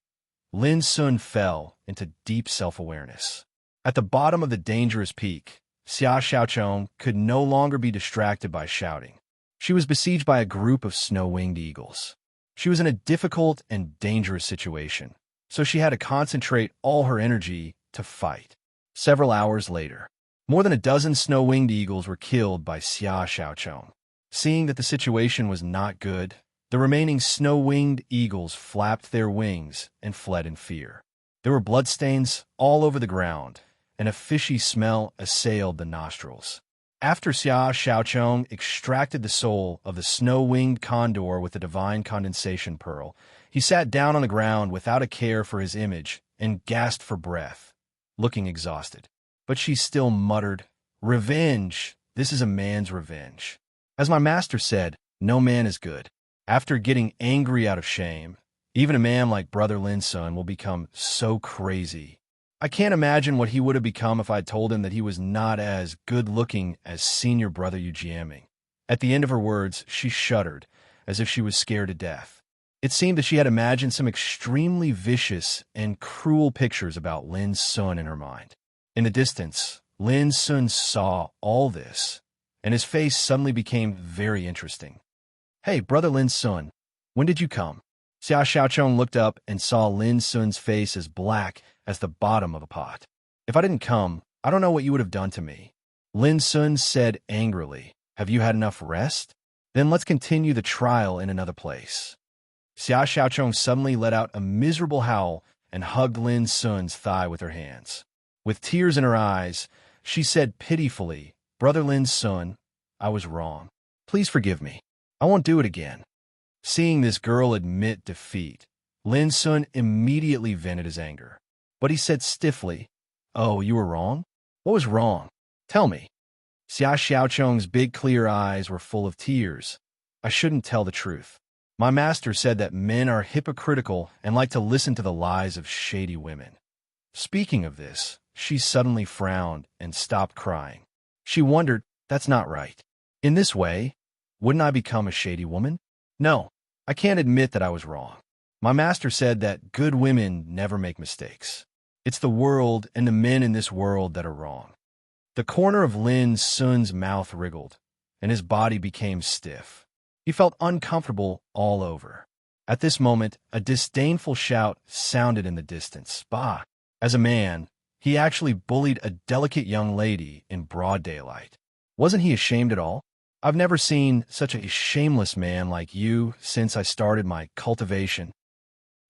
Lin Sun fell into deep self-awareness. At the bottom of the dangerous peak, Xia Xiaochong could no longer be distracted by shouting. She was besieged by a group of snow-winged eagles. She was in a difficult and dangerous situation, so she had to concentrate all her energy to fight. Several hours later, more than a dozen snow-winged eagles were killed by Xia Xiaochong. Seeing that the situation was not good, the remaining snow-winged eagles flapped their wings and fled in fear. There were bloodstains all over the ground, and a fishy smell assailed the nostrils. After Xia Xiaochong extracted the soul of the snow-winged condor with the divine condensation pearl, he sat down on the ground without a care for his image and gasped for breath, looking exhausted. But she still muttered, "Revenge! This is a man's revenge. As my master said, no man is good." After getting angry out of shame, even a man like Brother Lin Sun will become so crazy. I can't imagine what he would have become if I'd told him that he was not as good-looking as Senior Brother Yu Jiaming. At the end of her words, she shuddered, as if she was scared to death. It seemed that she had imagined some extremely vicious and cruel pictures about Lin Sun in her mind. In the distance, Lin Sun saw all this, and his face suddenly became very interesting. "Hey, Brother Lin Sun, when did you come?" Xia Xiaochong looked up and saw Lin Sun's face as black as the bottom of a pot. "If I didn't come, I don't know what you would have done to me." Lin Sun said angrily, "Have you had enough rest? Then let's continue the trial in another place." Xia Xiaochong suddenly let out a miserable howl and hugged Lin Sun's thigh with her hands. With tears in her eyes, she said pitifully, "Brother Lin Sun, I was wrong. Please forgive me. I won't do it again." Seeing this girl admit defeat, Lin Sun immediately vented his anger. But he said stiffly, "Oh, you were wrong? What was wrong? Tell me." Xia Xiaochong's big clear eyes were full of tears. "I shouldn't tell the truth. My master said that men are hypocritical and like to listen to the lies of shady women." Speaking of this, she suddenly frowned and stopped crying. She wondered, that's not right. In this way, wouldn't I become a shady woman? No, I can't admit that I was wrong. My master said that good women never make mistakes. It's the world and the men in this world that are wrong. The corner of Lin Sun's mouth wriggled, and his body became stiff. He felt uncomfortable all over. At this moment, a disdainful shout sounded in the distance. Bah! As a man, he actually bullied a delicate young lady in broad daylight. Wasn't he ashamed at all? I've never seen such a shameless man like you since I started my cultivation.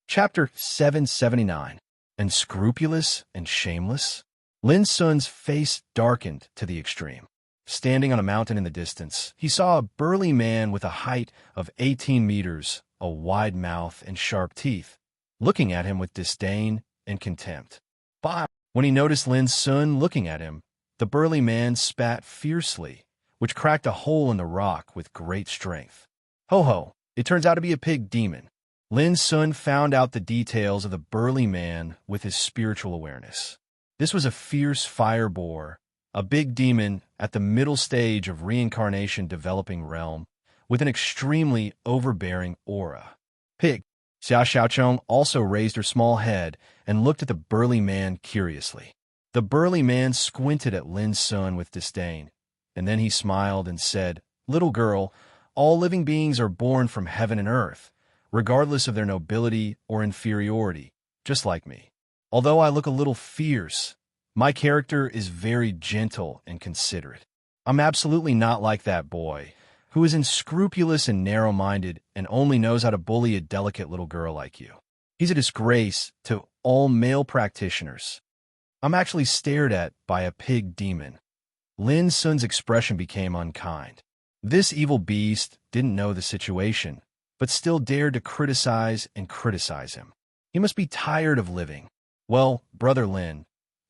Chapter 779. Unscrupulous and shameless? Lin Sun's face darkened to the extreme. Standing on a mountain in the distance, he saw a burly man with a height of 18 meters, a wide mouth, and sharp teeth, looking at him with disdain and contempt. But when he noticed Lin Sun looking at him, the burly man spat fiercely, which cracked a hole in the rock with great strength. Ho-ho, it turns out to be a pig demon. Lin Sun found out the details of the burly man with his spiritual awareness. This was a fierce fire boar, a big demon at the middle stage of reincarnation developing realm, with an extremely overbearing aura. Pig. Xia Xiaochong also raised her small head and looked at the burly man curiously. The burly man squinted at Lin Sun with disdain, and then he smiled and said, "Little girl, all living beings are born from heaven and earth, regardless of their nobility or inferiority, just like me. Although I look a little fierce, my character is very gentle and considerate. I'm absolutely not like that boy, who is unscrupulous and narrow-minded and only knows how to bully a delicate little girl like you. He's a disgrace to all male practitioners. I'm actually stared at by a pig demon." Lin Sun's expression became unkind. This evil beast didn't know the situation, but still dared to criticize him. He must be tired of living. "Well, Brother Lin,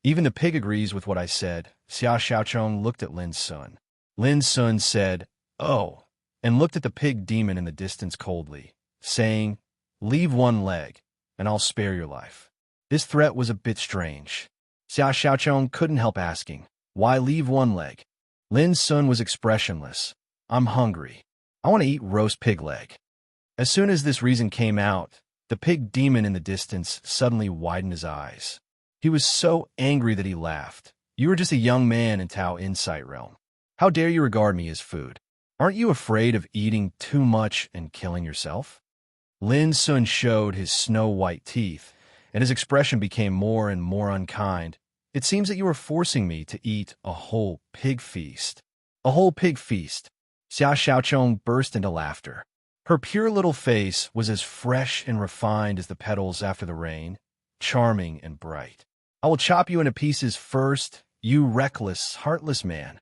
Even the pig agrees with what I said. Xia Xiaochong looked at Lin Sun. Lin Sun said, "Oh," and looked at the pig demon in the distance coldly, saying, "Leave one leg, and I'll spare your life." This threat was a bit strange. Xia Xiaochong couldn't help asking, "Why leave one leg?" Lin Sun was expressionless. "I'm hungry. I want to eat roast pig leg." As soon as this reason came out, the pig demon in the distance suddenly widened his eyes. He was so angry that he laughed. "You are just a young man in Tao Insight Realm. How dare you regard me as food? Aren't you afraid of eating too much and killing yourself?" Lin Sun showed his snow-white teeth, and his expression became more and more unkind. "It seems that you are forcing me to eat a whole pig feast." "A whole pig feast?" Xia Xiaochong burst into laughter. Her pure little face was as fresh and refined as the petals after the rain, charming and bright. "I will chop you into pieces first, you reckless, heartless man."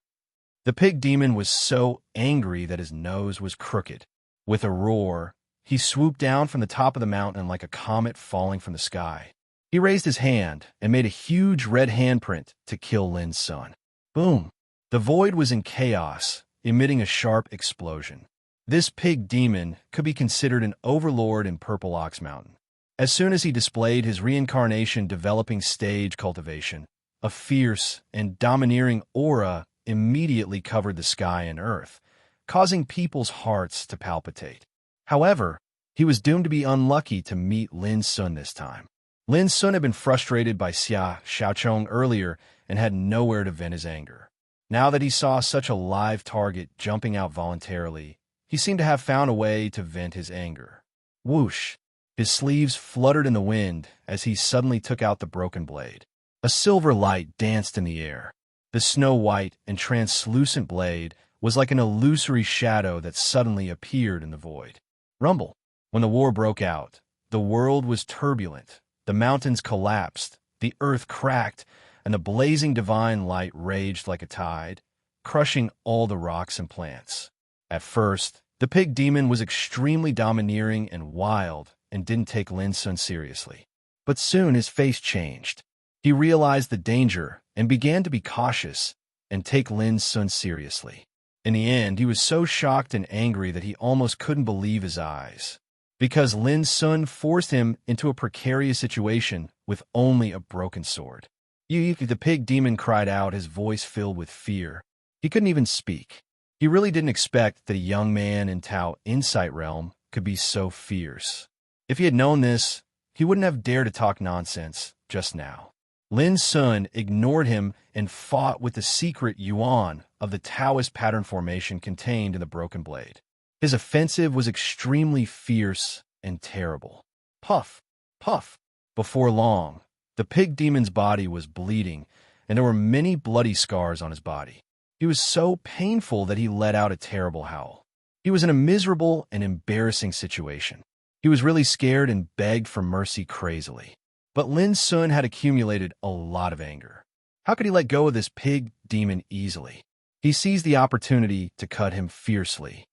The pig demon was so angry that his nose was crooked. With a roar, he swooped down from the top of the mountain like a comet falling from the sky. He raised his hand and made a huge red handprint to kill Lin Sun. Boom! The void was in chaos, emitting a sharp explosion. This pig demon could be considered an overlord in Purple Ox Mountain. As soon as he displayed his reincarnation developing stage cultivation, a fierce and domineering aura immediately covered the sky and earth, causing people's hearts to palpitate. However, he was doomed to be unlucky to meet Lin Sun this time. Lin Sun had been frustrated by Xia Xiaochong earlier and had nowhere to vent his anger. Now that he saw such a live target jumping out voluntarily, he seemed to have found a way to vent his anger. Whoosh! His sleeves fluttered in the wind as he suddenly took out the broken blade. A silver light danced in the air. The snow-white and translucent blade was like an illusory shadow that suddenly appeared in the void. Rumble! When the war broke out, the world was turbulent. The mountains collapsed, the earth cracked, and the blazing divine light raged like a tide, crushing all the rocks and plants. At first, the pig demon was extremely domineering and wild and didn't take Lin Sun seriously. But soon his face changed. He realized the danger and began to be cautious and take Lin Sun seriously. In the end, he was so shocked and angry that he almost couldn't believe his eyes. Because Lin Sun forced him into a precarious situation with only a broken sword. The pig demon cried out, his voice filled with fear. He couldn't even speak. He really didn't expect that a young man in Tao Insight Realm could be so fierce. If he had known this, he wouldn't have dared to talk nonsense just now. Lin Sun ignored him and fought with the secret yuan of the Taoist pattern formation contained in the broken blade. His offensive was extremely fierce and terrible. Puff! Puff! Before long, the pig demon's body was bleeding, and there were many bloody scars on his body. He was so painful that he let out a terrible howl. He was in a miserable and embarrassing situation. He was really scared and begged for mercy crazily. But Lin Sun had accumulated a lot of anger. How could he let go of this pig demon easily? He seized the opportunity to cut him fiercely.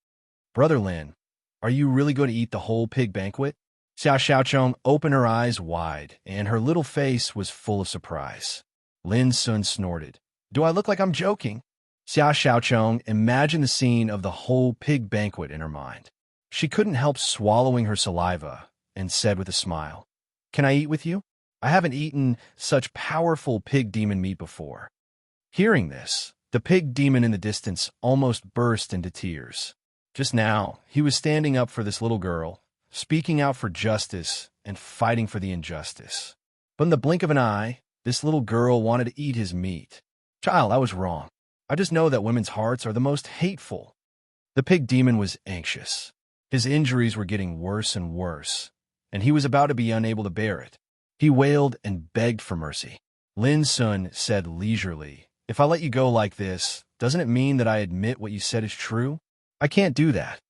"Brother Lin, are you really going to eat the whole pig banquet?" Xia Xiaochong opened her eyes wide, and her little face was full of surprise. Lin Sun snorted. "Do I look like I'm joking?" Xia Xiaochong imagined the scene of the whole pig banquet in her mind. She couldn't help swallowing her saliva and said with a smile, "Can I eat with you? I haven't eaten such powerful pig demon meat before." Hearing this, the pig demon in the distance almost burst into tears. Just now, he was standing up for this little girl, speaking out for justice and fighting for the injustice. But in the blink of an eye, this little girl wanted to eat his meat. "Child, I was wrong. I just know that women's hearts are the most hateful." The pig demon was anxious. His injuries were getting worse and worse, and he was about to be unable to bear it. He wailed and begged for mercy. Lin Sun said leisurely, "If I let you go like this, doesn't it mean that I admit what you said is true? I can't do that."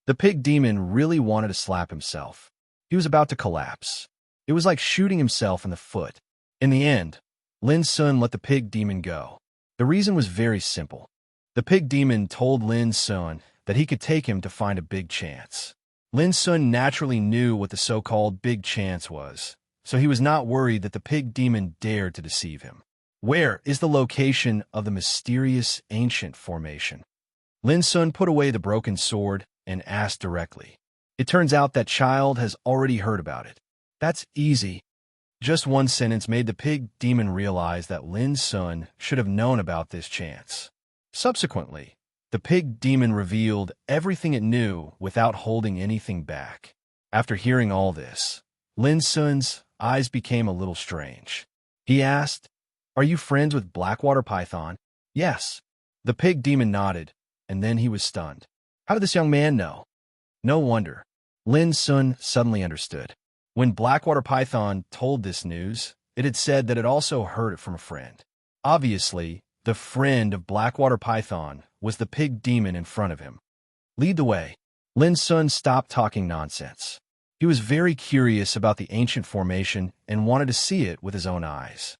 The pig demon really wanted to slap himself. He was about to collapse. It was like shooting himself in the foot. In the end, Lin Sun let the pig demon go. The reason was very simple. The pig demon told Lin Sun that he could take him to find a big chance. Lin Sun naturally knew what the so-called big chance was, so he was not worried that the pig demon dared to deceive him. Where is the location of the mysterious ancient formation? Lin Sun put away the broken sword and asked directly. It turns out that child has already heard about it. That's easy. Just one sentence made the pig demon realize that Lin Sun should have known about this chance. Subsequently, the pig demon revealed everything it knew without holding anything back. After hearing all this, Lin Sun's eyes became a little strange. He asked, "Are you friends with Blackwater Python?" "Yes." The pig demon nodded, and then he was stunned. How did this young man know? No wonder. Lin Sun suddenly understood. When Blackwater Python told this news, it had said that it also heard it from a friend. Obviously, the friend of Blackwater Python was the pig demon in front of him. Lead the way. Lin Sun stopped talking nonsense. He was very curious about the ancient formation and wanted to see it with his own eyes.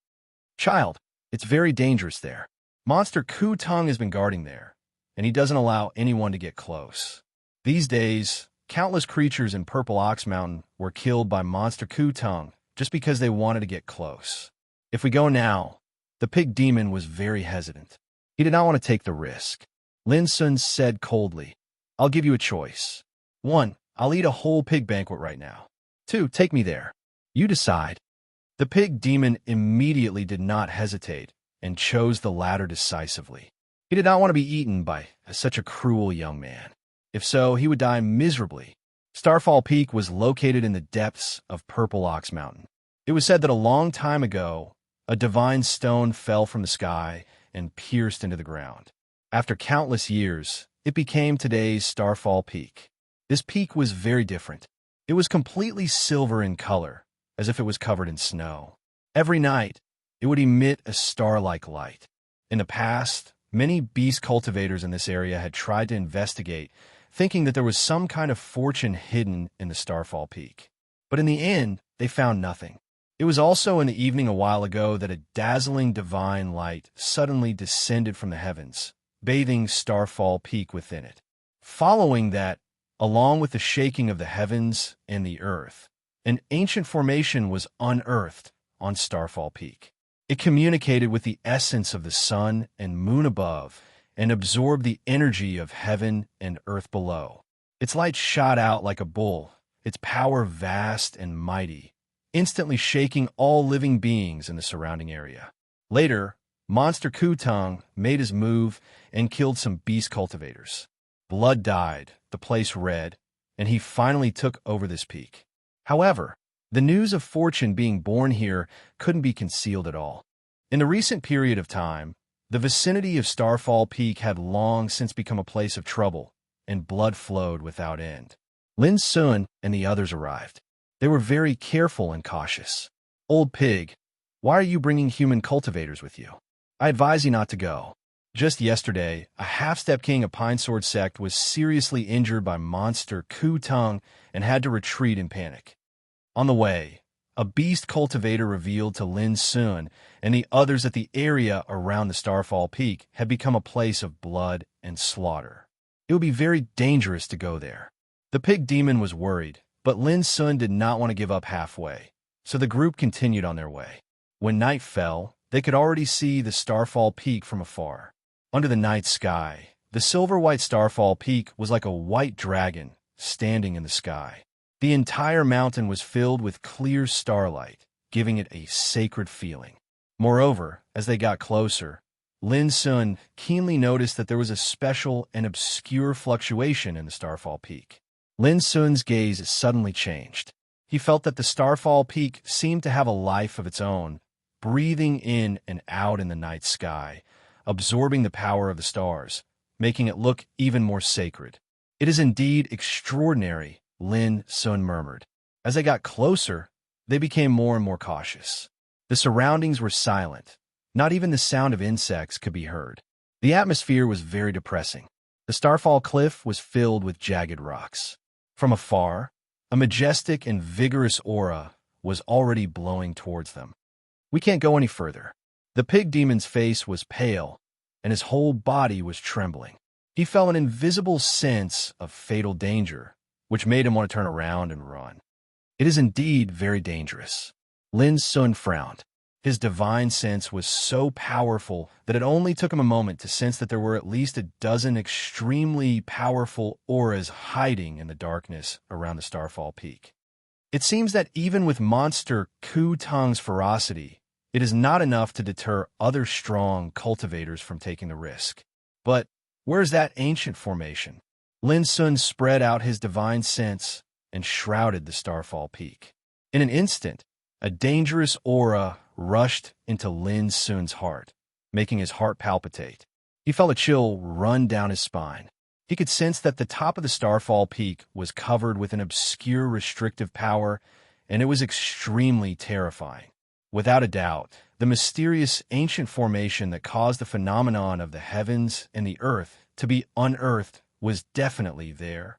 Child, it's very dangerous there. Monster Ku Tung has been guarding there, and he doesn't allow anyone to get close. These days, countless creatures in Purple Ox Mountain were killed by Monster Ku Tung just because they wanted to get close. If we go now, the pig demon was very hesitant. He did not want to take the risk. Lin Sun said coldly, "I'll give you a choice. 1. I'll eat a whole pig banquet right now. 2. Take me there. You decide." The pig demon immediately did not hesitate and chose the latter decisively. He did not want to be eaten by such a cruel young man. If so, he would die miserably. Starfall Peak was located in the depths of Purple Ox Mountain. It was said that a long time ago, a divine stone fell from the sky and pierced into the ground. After countless years, it became today's Starfall Peak. This peak was very different. It was completely silver in color, as if it was covered in snow. Every night, it would emit a star-like light. In the past, many beast cultivators in this area had tried to investigate, thinking that there was some kind of fortune hidden in the Starfall Peak. But in the end, they found nothing. It was also in the evening a while ago that a dazzling divine light suddenly descended from the heavens, bathing Starfall Peak within it. Following that, along with the shaking of the heavens and the earth, an ancient formation was unearthed on Starfall Peak. It communicated with the essence of the sun and moon above and absorbed the energy of heaven and earth below. Its light shot out like a bull, its power vast and mighty, instantly shaking all living beings in the surrounding area. Later, Monster Ku Tung made his move and killed some beast cultivators. Blood dyed, the place red, and he finally took over this peak. However, the news of fortune being born here couldn't be concealed at all. In the recent period of time, the vicinity of Starfall Peak had long since become a place of trouble, and blood flowed without end. Lin Sun and the others arrived. They were very careful and cautious. "Old pig, why are you bringing human cultivators with you? I advise you not to go. Just yesterday, a half-step king of Pine Sword Sect was seriously injured by Monster Ku Tung and had to retreat in panic." On the way, a beast cultivator revealed to Lin Sun and the others that the area around the Starfall Peak had become a place of blood and slaughter. It would be very dangerous to go there. The pig demon was worried, but Lin Sun did not want to give up halfway, so the group continued on their way. When night fell, they could already see the Starfall Peak from afar. Under the night sky, the silver-white Starfall Peak was like a white dragon standing in the sky. The entire mountain was filled with clear starlight, giving it a sacred feeling. Moreover, as they got closer, Lin Sun keenly noticed that there was a special and obscure fluctuation in the Starfall Peak. Lin Sun's gaze suddenly changed. He felt that the Starfall Peak seemed to have a life of its own, breathing in and out in the night sky, absorbing the power of the stars, making it look even more sacred. "It is indeed extraordinary," Lin Sun murmured. As they got closer, they became more and more cautious. The surroundings were silent. Not even the sound of insects could be heard. The atmosphere was very depressing. The Starfall Cliff was filled with jagged rocks. From afar, a majestic and vigorous aura was already blowing towards them. "We can't go any further." The pig demon's face was pale, and his whole body was trembling. He felt an invisible sense of fatal danger, which made him want to turn around and run. "It is indeed very dangerous." Lin Sun frowned. His divine sense was so powerful that it only took him a moment to sense that there were at least a dozen extremely powerful auras hiding in the darkness around the Starfall Peak. It seems that even with monster Ku Tong's ferocity, it is not enough to deter other strong cultivators from taking the risk. But where's that ancient formation? Lin Sun spread out his divine sense and shrouded the Starfall Peak. In an instant, a dangerous aura rushed into Lin Sun's heart, making his heart palpitate. He felt a chill run down his spine. He could sense that the top of the Starfall Peak was covered with an obscure restrictive power, and it was extremely terrifying. Without a doubt, the mysterious ancient formation that caused the phenomenon of the heavens and the earth to be unearthed was definitely there.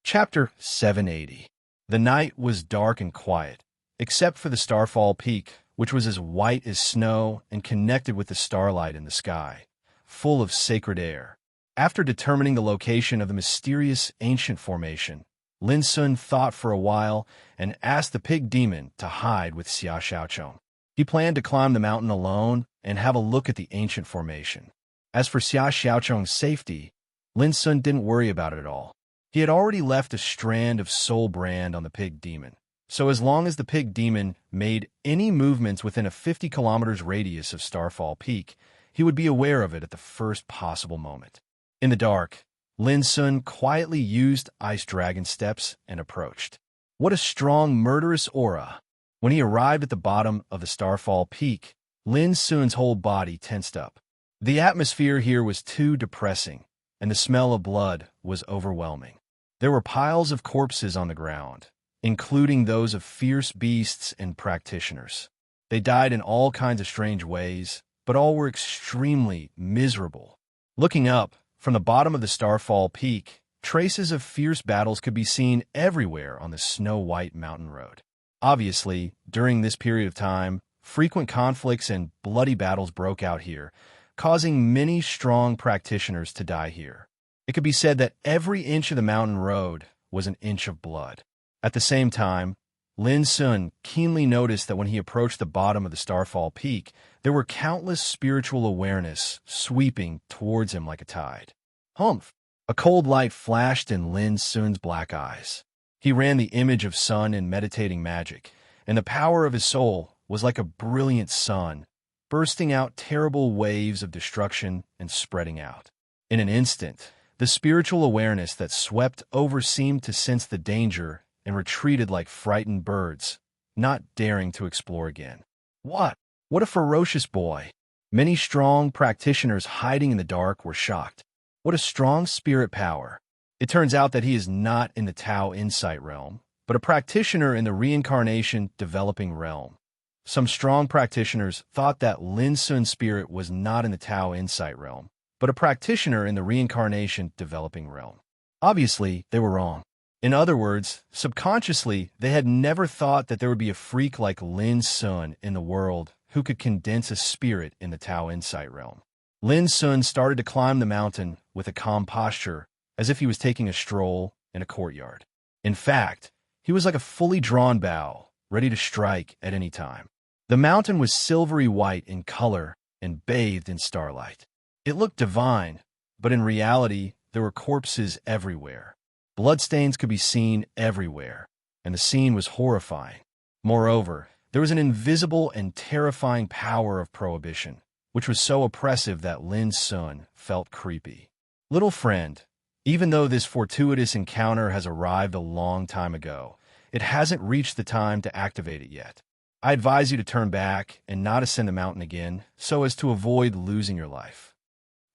Chapter 780. The night was dark and quiet, except for the Starfall Peak, which was as white as snow and connected with the starlight in the sky, full of sacred air. After determining the location of the mysterious ancient formation, Lin Sun thought for a while and asked the pig demon to hide with Xia Xiaochong. He planned to climb the mountain alone and have a look at the ancient formation. As for Xia Xiaochong's safety, Lin Sun didn't worry about it at all. He had already left a strand of soul brand on the pig demon, so as long as the pig demon made any movements within a 50 kilometers radius of Starfall Peak, he would be aware of it at the first possible moment. In the dark, Lin Sun quietly used Ice Dragon steps and approached. What a strong, murderous aura! When he arrived at the bottom of the Starfall Peak, Lin Sun's whole body tensed up. The atmosphere here was too depressing, and the smell of blood was overwhelming. There were piles of corpses on the ground, including those of fierce beasts and practitioners. They died in all kinds of strange ways, but all were extremely miserable. Looking up, from the bottom of the Starfall Peak, traces of fierce battles could be seen everywhere on the snow-white mountain road. Obviously, during this period of time, frequent conflicts and bloody battles broke out here, causing many strong practitioners to die here. It could be said that every inch of the mountain road was an inch of blood. At the same time, Lin Sun keenly noticed that when he approached the bottom of the Starfall Peak, there were countless spiritual awareness sweeping towards him like a tide. Humph! A cold light flashed in Lin Sun's black eyes. He ran the image of sun in meditating magic, and the power of his soul was like a brilliant sun, bursting out terrible waves of destruction and spreading out. In an instant, the spiritual awareness that swept over seemed to sense the danger and retreated like frightened birds, not daring to explore again. What a ferocious boy! Many strong practitioners hiding in the dark were shocked. What a strong spirit power! It turns out that he is not in the Tao Insight realm, but a practitioner in the reincarnation developing realm. Some strong practitioners thought that Lin Sun's spirit was not in the Tao Insight realm, but a practitioner in the reincarnation developing realm. Obviously, they were wrong. In other words, subconsciously, they had never thought that there would be a freak like Lin Sun in the world who could condense a spirit in the Tao Insight realm. Lin Sun started to climb the mountain with a calm posture, as if he was taking a stroll in a courtyard. In fact, he was like a fully drawn bow, ready to strike at any time. The mountain was silvery white in color and bathed in starlight. It looked divine, but in reality, there were corpses everywhere. Bloodstains could be seen everywhere, and the scene was horrifying. Moreover, there was an invisible and terrifying power of prohibition, which was so oppressive that Lin Sun felt creepy. Little friend, even though this fortuitous encounter has arrived a long time ago, it hasn't reached the time to activate it yet. I advise you to turn back and not ascend the mountain again so as to avoid losing your life.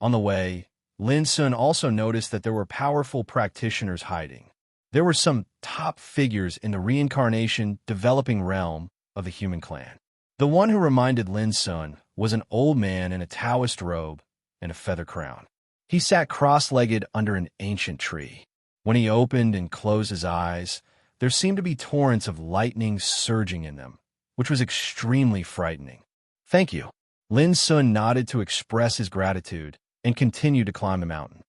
On the way, Lin Sun also noticed that there were powerful practitioners hiding. There were some top figures in the reincarnation developing realm of the human clan. The one who reminded Lin Sun was an old man in a Taoist robe and a feather crown. He sat cross-legged under an ancient tree. When he opened and closed his eyes, there seemed to be torrents of lightning surging in them, which was extremely frightening. Thank you. Lin Sun nodded to express his gratitude and continued to climb the mountain.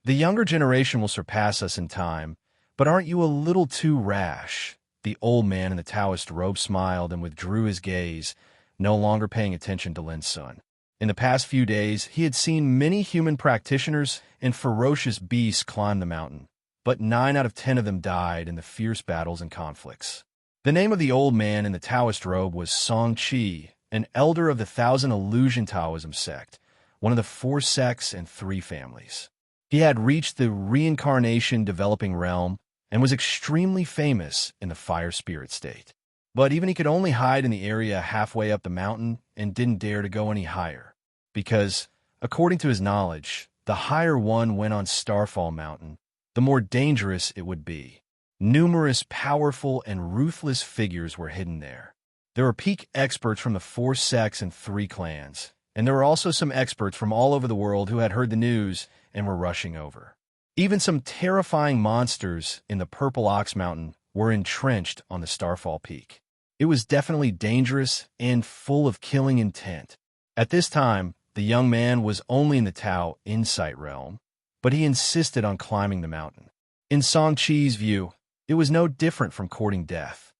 The younger generation will surpass us in time, but aren't you a little too rash? The old man in the Taoist robe smiled and withdrew his gaze, no longer paying attention to Lin Sun. In the past few days, he had seen many human practitioners and ferocious beasts climb the mountain, but 9 out of 10 of them died in the fierce battles and conflicts. The name of the old man in the Taoist robe was Song Qi, an elder of the Thousand Illusion Taoism sect, one of the 4 sects and 3 families. He had reached the reincarnation developing realm and was extremely famous in the fire spirit state. But even he could only hide in the area halfway up the mountain and didn't dare to go any higher, because, according to his knowledge, the higher one went on Starfall Mountain, the more dangerous it would be. Numerous powerful and ruthless figures were hidden there. There were peak experts from the 4 sects and 3 clans, and there were also some experts from all over the world who had heard the news and were rushing over. Even some terrifying monsters in the Purple Ox Mountain were entrenched on the Starfall Peak. It was definitely dangerous and full of killing intent. At this time, the young man was only in the Tao Insight realm, but he insisted on climbing the mountain. In Song Qi's view, it was no different from courting death.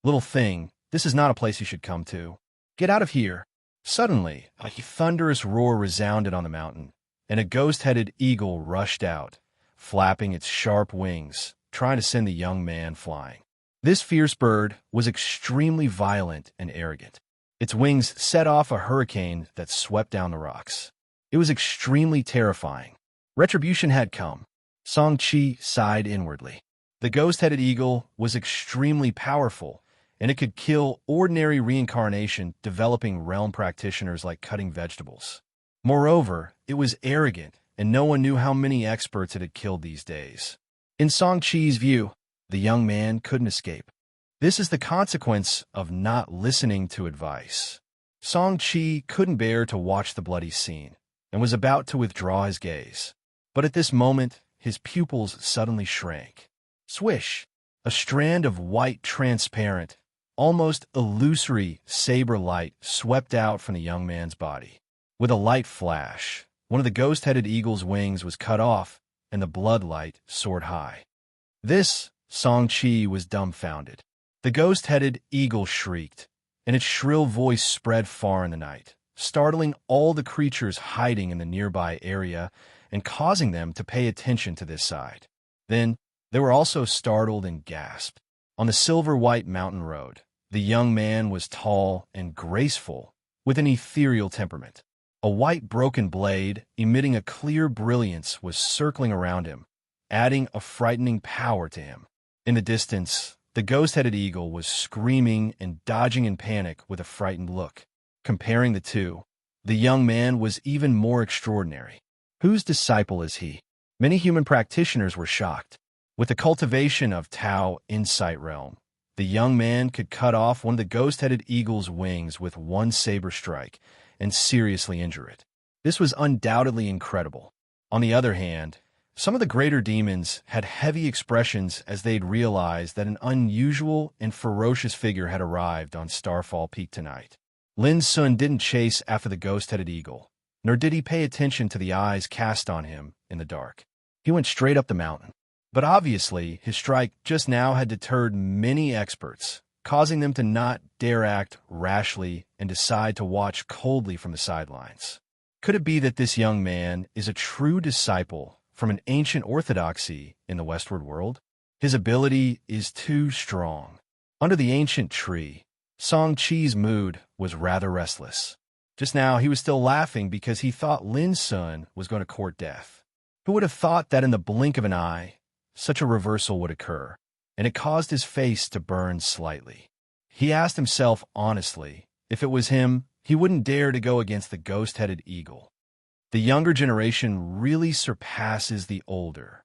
"Little thing, this is not a place you should come to. Get out of here." Suddenly, a thunderous roar resounded on the mountain, and a ghost-headed eagle rushed out, flapping its sharp wings, trying to send the young man flying. This fierce bird was extremely violent and arrogant. Its wings set off a hurricane that swept down the rocks. It was extremely terrifying. Retribution had come. Song Qi sighed inwardly. The ghost-headed eagle was extremely powerful, and it could kill ordinary reincarnation developing realm practitioners like cutting vegetables. Moreover, it was arrogant, and no one knew how many experts it had killed these days. In Song Qi's view, the young man couldn't escape. This is the consequence of not listening to advice. Song Qi couldn't bear to watch the bloody scene, and was about to withdraw his gaze. But at this moment, his pupils suddenly shrank. Swish! A strand of white, transparent, almost illusory saber light swept out from the young man's body. With a light flash, one of the ghost-headed eagle's wings was cut off, and the bloodlight soared high. This, Song Qi was dumbfounded. The ghost-headed eagle shrieked, and its shrill voice spread far in the night, startling all the creatures hiding in the nearby area and causing them to pay attention to this side. Then, they were also startled and gasped. On the silver-white mountain road, the young man was tall and graceful, with an ethereal temperament. A white broken blade, emitting a clear brilliance, was circling around him, adding a frightening power to him. In the distance, the ghost-headed eagle was screaming and dodging in panic with a frightened look. Comparing the two, the young man was even more extraordinary. Whose disciple is he? Many human practitioners were shocked. With the cultivation of Tao Insight Realm, the young man could cut off one of the ghost-headed eagle's wings with one saber strike and seriously injure it. This was undoubtedly incredible. On the other hand, some of the greater demons had heavy expressions as they'd realized that an unusual and ferocious figure had arrived on Starfall Peak tonight. Lin Sun didn't chase after the ghost-headed eagle, nor did he pay attention to the eyes cast on him in the dark. He went straight up the mountain. But obviously, his strike just now had deterred many experts, causing them to not dare act rashly and decide to watch coldly from the sidelines. Could it be that this young man is a true disciple from an ancient orthodoxy in the westward world? His ability is too strong. Under the ancient tree, Song Qi's mood was rather restless. Just now, he was still laughing because he thought Lin Sun was going to court death. Who would have thought that in the blink of an eye, such a reversal would occur, and it caused his face to burn slightly. He asked himself honestly, if it was him, he wouldn't dare to go against the ghost-headed eagle. The younger generation really surpasses the older.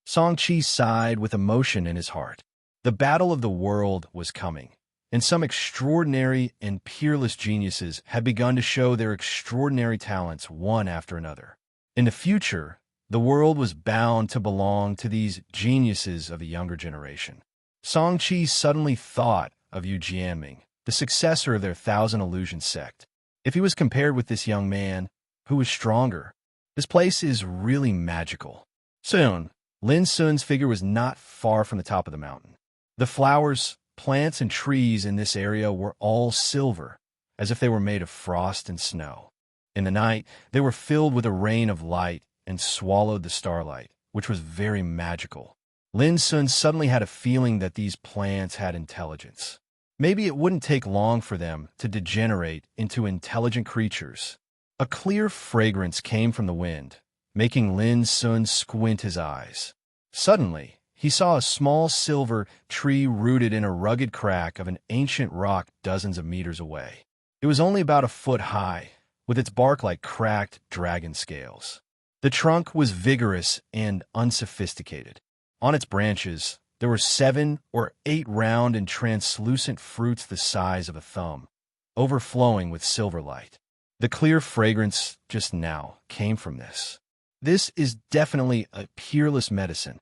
Song Qi sighed with emotion in his heart. The battle of the world was coming, and some extraordinary and peerless geniuses had begun to show their extraordinary talents one after another. In the future, the world was bound to belong to these geniuses of the younger generation. Song Qi suddenly thought of Yu Jianming, the successor of their Thousand Illusion sect. If he was compared with this young man, who was stronger? This place is really magical. Soon, Lin Sun's figure was not far from the top of the mountain. The flowers, plants, and trees in this area were all silver, as if they were made of frost and snow. In the night, they were filled with a rain of light and swallowed the starlight, which was very magical. Lin Sun suddenly had a feeling that these plants had intelligence. Maybe it wouldn't take long for them to degenerate into intelligent creatures. A clear fragrance came from the wind, making Lin Sun squint his eyes. Suddenly, he saw a small silver tree rooted in a rugged crack of an ancient rock dozens of meters away. It was only about a foot high, with its bark like cracked dragon scales. The trunk was vigorous and unsophisticated. On its branches, there were 7 or 8 round and translucent fruits the size of a thumb, overflowing with silver light. The clear fragrance just now came from this. This is definitely a peerless medicine.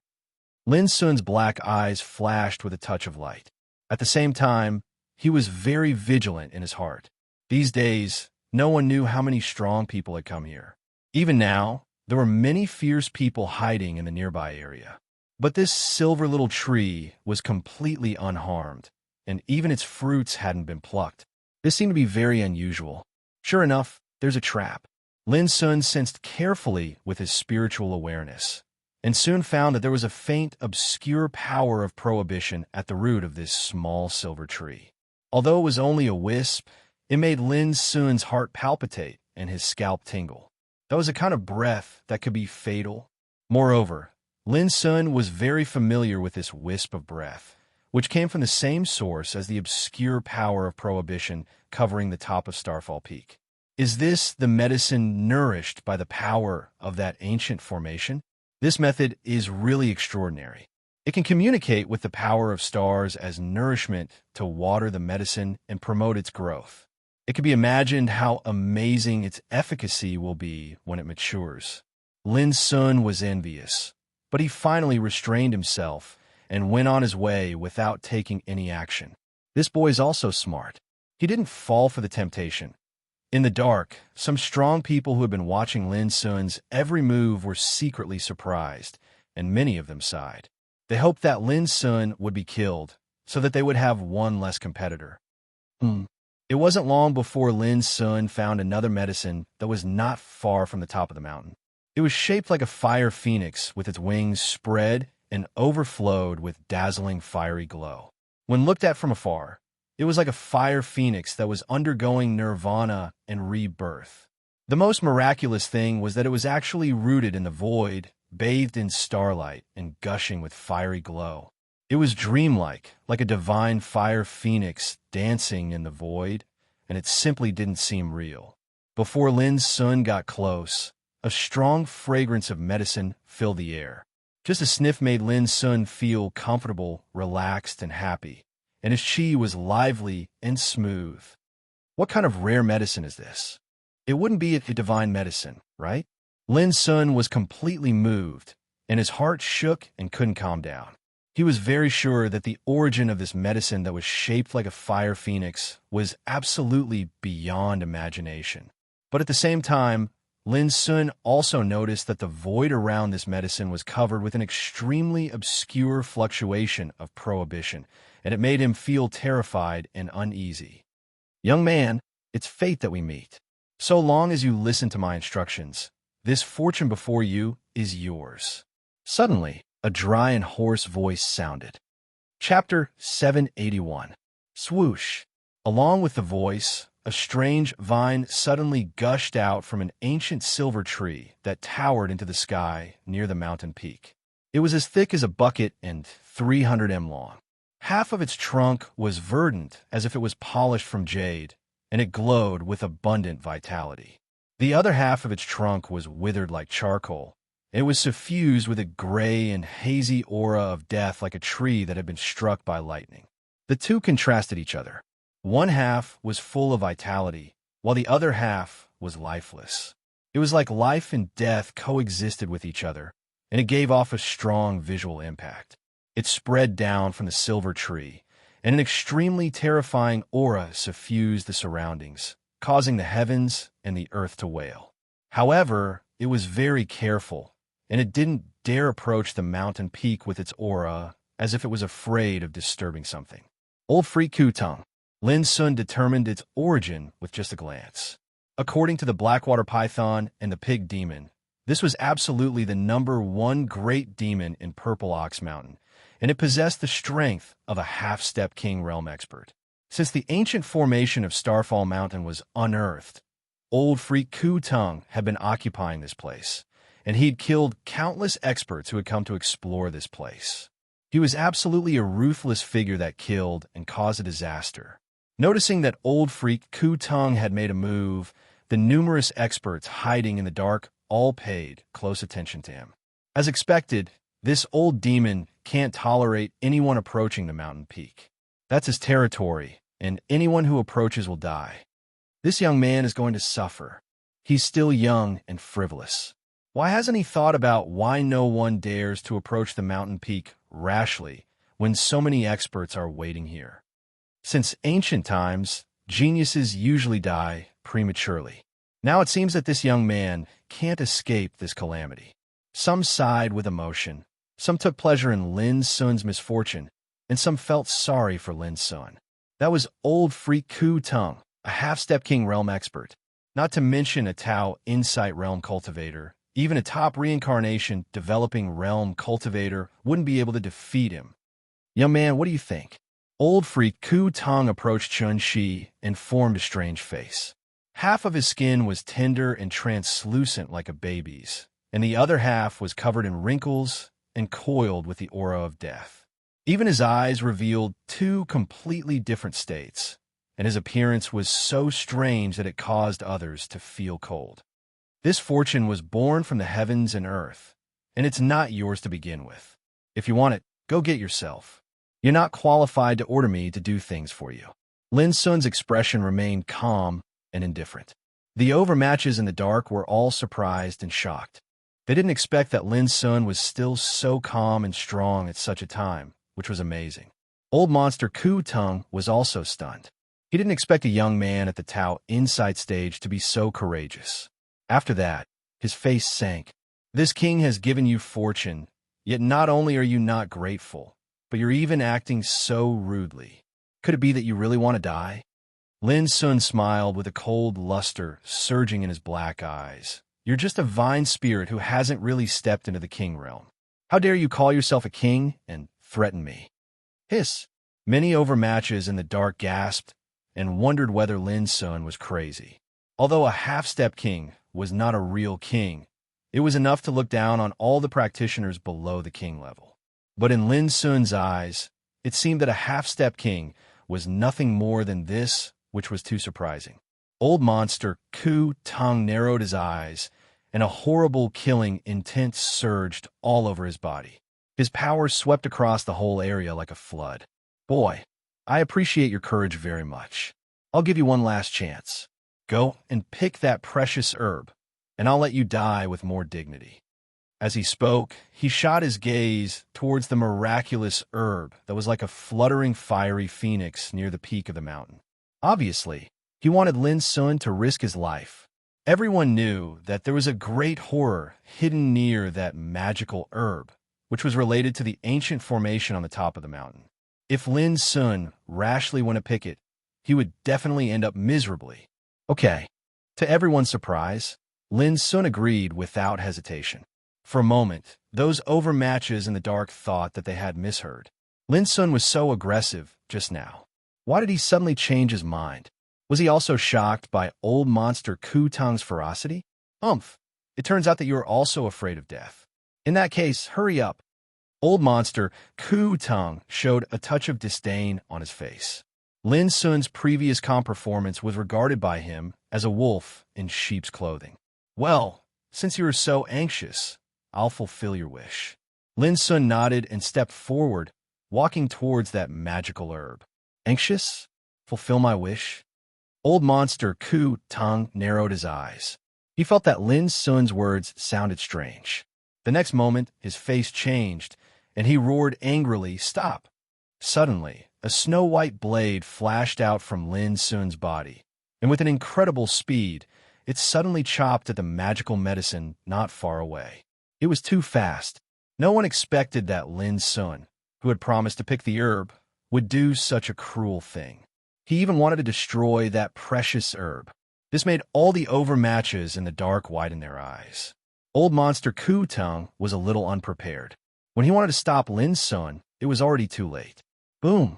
Lin Sun's black eyes flashed with a touch of light. At the same time, he was very vigilant in his heart. These days, no one knew how many strong people had come here. Even now, there were many fierce people hiding in the nearby area. But this silver little tree was completely unharmed, and even its fruits hadn't been plucked. This seemed to be very unusual. Sure enough, there's a trap. Lin Sun sensed carefully with his spiritual awareness, and soon found that there was a faint, obscure power of prohibition at the root of this small silver tree. Although it was only a wisp, it made Lin Sun's heart palpitate and his scalp tingle. That was a kind of breath that could be fatal. Moreover, Lin Sun was very familiar with this wisp of breath, which came from the same source as the obscure power of prohibition covering the top of Starfall Peak. Is this the medicine nourished by the power of that ancient formation? This method is really extraordinary. It can communicate with the power of stars as nourishment to water the medicine and promote its growth. It can be imagined how amazing its efficacy will be when it matures. Lin Sun was envious, but he finally restrained himself and went on his way without taking any action. This boy's also smart. He didn't fall for the temptation. In the dark, some strong people who had been watching Lin Sun's every move were secretly surprised, and many of them sighed. They hoped that Lin Sun would be killed, so that they would have one less competitor. It wasn't long before Lin Sun found another medicine that was not far from the top of the mountain. It was shaped like a fire phoenix with its wings spread and overflowed with dazzling fiery glow. When looked at from afar, it was like a fire phoenix that was undergoing nirvana and rebirth. The most miraculous thing was that it was actually rooted in the void, bathed in starlight and gushing with fiery glow. It was dreamlike, like a divine fire phoenix dancing in the void, and it simply didn't seem real. Before Lin Sun got close, a strong fragrance of medicine filled the air. Just a sniff made Lin Sun feel comfortable, relaxed, and happy, and his chi was lively and smooth. What kind of rare medicine is this? It wouldn't be a divine medicine, right? Lin Sun was completely moved, and his heart shook and couldn't calm down. He was very sure that the origin of this medicine that was shaped like a fire phoenix was absolutely beyond imagination. But at the same time, Lin Sun also noticed that the void around this medicine was covered with an extremely obscure fluctuation of prohibition, and it made him feel terrified and uneasy. Young man, it's fate that we meet. So long as you listen to my instructions, this fortune before you is yours. Suddenly, a dry and hoarse voice sounded. Chapter 781. Swoosh. Along with the voice, a strange vine suddenly gushed out from an ancient silver tree that towered into the sky near the mountain peak. It was as thick as a bucket and 300 m long. Half of its trunk was verdant as if it was polished from jade, and it glowed with abundant vitality. The other half of its trunk was withered like charcoal. It was suffused with a gray and hazy aura of death like a tree that had been struck by lightning. The two contrasted each other. One half was full of vitality, while the other half was lifeless. It was like life and death coexisted with each other, and it gave off a strong visual impact. It spread down from the silver tree, and an extremely terrifying aura suffused the surroundings, causing the heavens and the earth to wail. However, it was very careful, and it didn't dare approach the mountain peak with its aura as if it was afraid of disturbing something. Old freak Kutung. Lin Sun determined its origin with just a glance. According to the Blackwater Python and the Pig Demon, this was absolutely the #1 great demon in Purple Ox Mountain, and it possessed the strength of a half-step king realm expert. Since the ancient formation of Starfall Mountain was unearthed, old freak Ku Tung had been occupying this place, and he'd killed countless experts who had come to explore this place. He was absolutely a ruthless figure that killed and caused a disaster. Noticing that old freak Ku Tung had made a move, the numerous experts hiding in the dark all paid close attention to him. As expected, this old demon can't tolerate anyone approaching the mountain peak. That's his territory, and anyone who approaches will die. This young man is going to suffer. He's still young and frivolous. Why hasn't he thought about why no one dares to approach the mountain peak rashly when so many experts are waiting here? Since ancient times, geniuses usually die prematurely. Now it seems that this young man can't escape this calamity. Some sighed with emotion, some took pleasure in Lin Sun's misfortune, and some felt sorry for Lin Sun. That was old freak Ku Tung, a half-step king realm expert, not to mention a Tao Insight realm cultivator. Even a top reincarnation developing realm cultivator wouldn't be able to defeat him. Young man, what do you think? Old freak Ku Tung approached Chun Shi and formed a strange face. Half of his skin was tender and translucent like a baby's, and the other half was covered in wrinkles and coiled with the aura of death. Even his eyes revealed two completely different states, and his appearance was so strange that it caused others to feel cold. This fortune was born from the heavens and earth, and it's not yours to begin with. If you want it, go get yourself. You're not qualified to order me to do things for you. Lin Sun's expression remained calm and indifferent. The overmatches in the dark were all surprised and shocked. They didn't expect that Lin Sun was still so calm and strong at such a time, which was amazing. Old monster Ku Tung was also stunned. He didn't expect a young man at the Tao Insight stage to be so courageous. After that, his face sank. This king has given you fortune, yet not only are you not grateful, but you're even acting so rudely. Could it be that you really want to die? Lin Sun smiled with a cold luster surging in his black eyes. You're just a vine spirit who hasn't really stepped into the king realm. How dare you call yourself a king and threaten me? Hiss. Many overmatches in the dark gasped and wondered whether Lin Sun was crazy. Although a half-step king was not a real king, it was enough to look down on all the practitioners below the king level. But in Lin Sun's eyes, it seemed that a half-step king was nothing more than this, which was too surprising. Old monster Ku Tung narrowed his eyes, and a horrible killing intent surged all over his body. His power swept across the whole area like a flood. Boy, I appreciate your courage very much. I'll give you one last chance. Go and pick that precious herb, and I'll let you die with more dignity. As he spoke, he shot his gaze towards the miraculous herb that was like a fluttering fiery phoenix near the peak of the mountain. Obviously, he wanted Lin Sun to risk his life. Everyone knew that there was a great horror hidden near that magical herb, which was related to the ancient formation on the top of the mountain. If Lin Sun rashly went to pick it, he would definitely end up miserably. Okay. To everyone's surprise, Lin Sun agreed without hesitation. For a moment, those overmatches in the dark thought that they had misheard. Lin Sun was so aggressive just now. Why did he suddenly change his mind? Was he also shocked by old monster Ku Tung's ferocity? It turns out that you are also afraid of death. In that case, hurry up. Old monster Ku Tung showed a touch of disdain on his face. Lin Sun's previous calm performance was regarded by him as a wolf in sheep's clothing. Well, since you are so anxious, I'll fulfill your wish. Lin Sun nodded and stepped forward, walking towards that magical herb. Anxious? Fulfill my wish? Old monster Ku Tung narrowed his eyes. He felt that Lin Sun's words sounded strange. The next moment, his face changed, and he roared angrily, "Stop!" Suddenly, a snow-white blade flashed out from Lin Sun's body, and with an incredible speed, it suddenly chopped at the magical medicine not far away. It was too fast. No one expected that Lin Sun, who had promised to pick the herb, would do such a cruel thing. He even wanted to destroy that precious herb. This made all the overmatches in the dark widen their eyes. Old monster Ku Tung was a little unprepared. When he wanted to stop Lin Sun, it was already too late. Boom!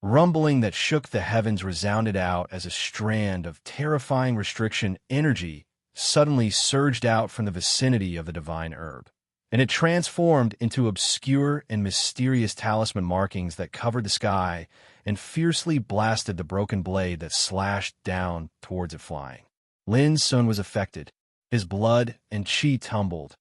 Rumbling that shook the heavens resounded out as a strand of terrifying restriction energy suddenly surged out from the vicinity of the divine herb, and it transformed into obscure and mysterious talisman markings that covered the sky and fiercely blasted the broken blade that slashed down towards it flying. Lin Sun was affected. His blood and qi tumbled,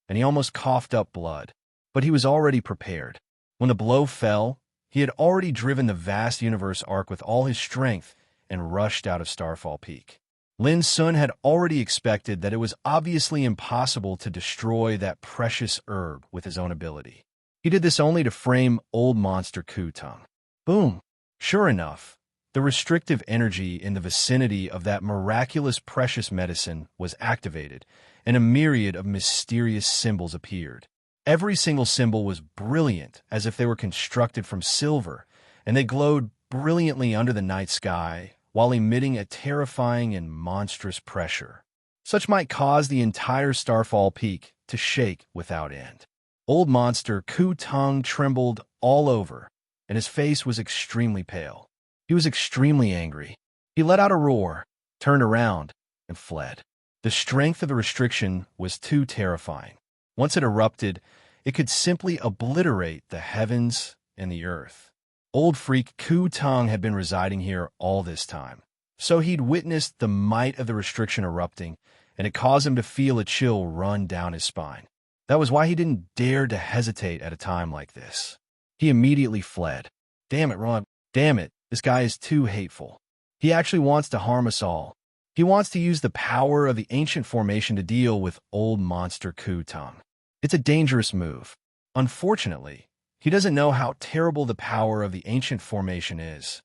and he almost coughed up blood. But he was already prepared. When the blow fell, he had already driven the vast universe arc with all his strength and rushed out of Starfall Peak. Lin Sun had already expected that it was obviously impossible to destroy that precious herb with his own ability. He did this only to frame old monster Ku Tung. Boom! Sure enough, the restrictive energy in the vicinity of that miraculous precious medicine was activated, and a myriad of mysterious symbols appeared. Every single symbol was brilliant, as if they were constructed from silver, and they glowed brilliantly under the night sky, while emitting a terrifying and monstrous pressure. Such might cause the entire Starfall Peak to shake without end. Old monster Ku Tung trembled all over, and his face was extremely pale. He was extremely angry. He let out a roar, turned around, and fled. The strength of the restriction was too terrifying. Once it erupted, it could simply obliterate the heavens and the earth. Old freak Ku Tung had been residing here all this time, so he'd witnessed the might of the restriction erupting, and it caused him to feel a chill run down his spine. That was why he didn't dare to hesitate at a time like this. He immediately fled. Damn it, Ron. Damn it, this guy is too hateful. He actually wants to harm us all. He wants to use the power of the ancient formation to deal with old monster Ku Tung. It's a dangerous move. Unfortunately, he doesn't know how terrible the power of the ancient formation is.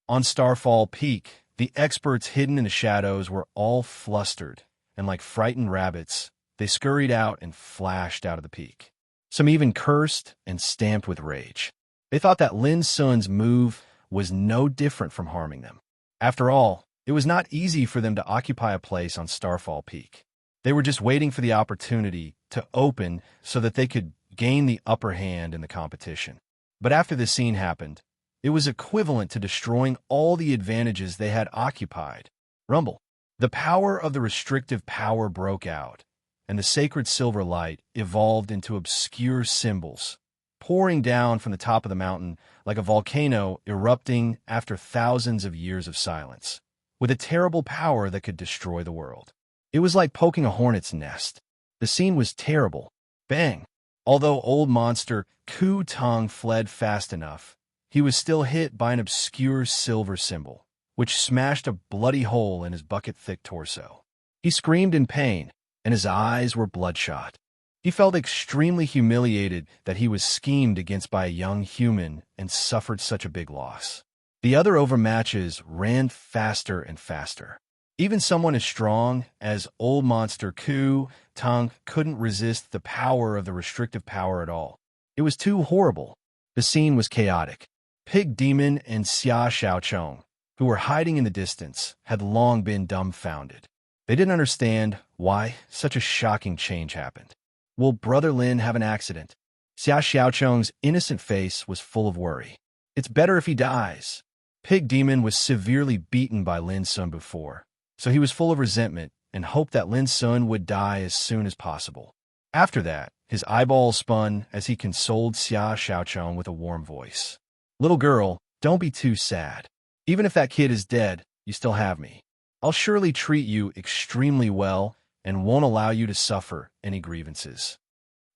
On Starfall Peak, the experts hidden in the shadows were all flustered, and like frightened rabbits, they scurried out and flashed out of the peak. Some even cursed and stamped with rage. They thought that Lin Sun's move was no different from harming them. After all, it was not easy for them to occupy a place on Starfall Peak. They were just waiting for the opportunity to open so that they could gain the upper hand in the competition. But after this scene happened, it was equivalent to destroying all the advantages they had occupied. Rumble. The power of the restrictive power broke out, and the sacred silver light evolved into obscure symbols, pouring down from the top of the mountain like a volcano erupting after thousands of years of silence, with a terrible power that could destroy the world. It was like poking a hornet's nest. The scene was terrible. Bang! Although old monster Ku Tung fled fast enough, he was still hit by an obscure silver symbol, which smashed a bloody hole in his bucket-thick torso. He screamed in pain, and his eyes were bloodshot. He felt extremely humiliated that he was schemed against by a young human and suffered such a big loss. The other overmatches ran faster and faster. Even someone as strong as old monster Ku Tung couldn't resist the power of the restrictive power at all. It was too horrible. The scene was chaotic. Pig Demon and Xia Xiaochong, who were hiding in the distance, had long been dumbfounded. They didn't understand why such a shocking change happened. Will Brother Lin have an accident? Xia Xiaochong's innocent face was full of worry. It's better if he dies. Pig Demon was severely beaten by Lin Sun before, so he was full of resentment and hoped that Lin Sun would die as soon as possible. After that, his eyeballs spun as he consoled Xia Xiaochong with a warm voice. Little girl, don't be too sad. Even if that kid is dead, you still have me. I'll surely treat you extremely well and won't allow you to suffer any grievances.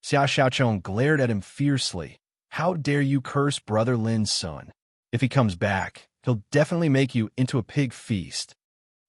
Xia Xiaochong glared at him fiercely. How dare you curse Brother Lin's son? If he comes back, he'll definitely make you into a pig feast.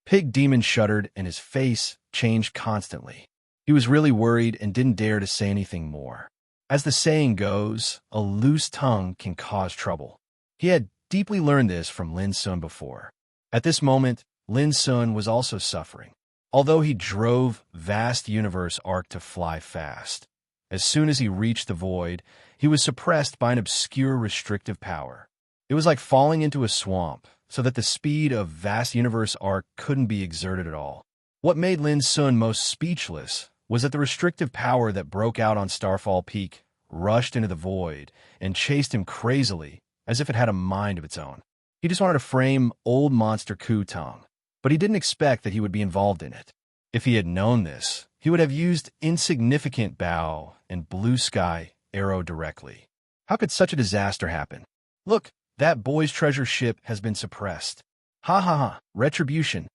Pig Demon shuddered and his face changed constantly. He was really worried and didn't dare to say anything more. As the saying goes, a loose tongue can cause trouble. He had deeply learned this from Lin Sun before. At this moment, Lin Sun was also suffering. Although he drove vast universe arc to fly fast, as soon as he reached the void, he was suppressed by an obscure restrictive power. It was like falling into a swamp, so that the speed of vast universe arc couldn't be exerted at all. What made Lin Sun most speechless was that the restrictive power that broke out on Starfall Peak rushed into the void and chased him crazily as if it had a mind of its own. He just wanted to frame old monster Ku Tong, but he didn't expect that he would be involved in it. If he had known this, he would have used insignificant bow and blue sky arrow directly. How could such a disaster happen? Look, that boy's treasure ship has been suppressed. Ha ha ha, retribution.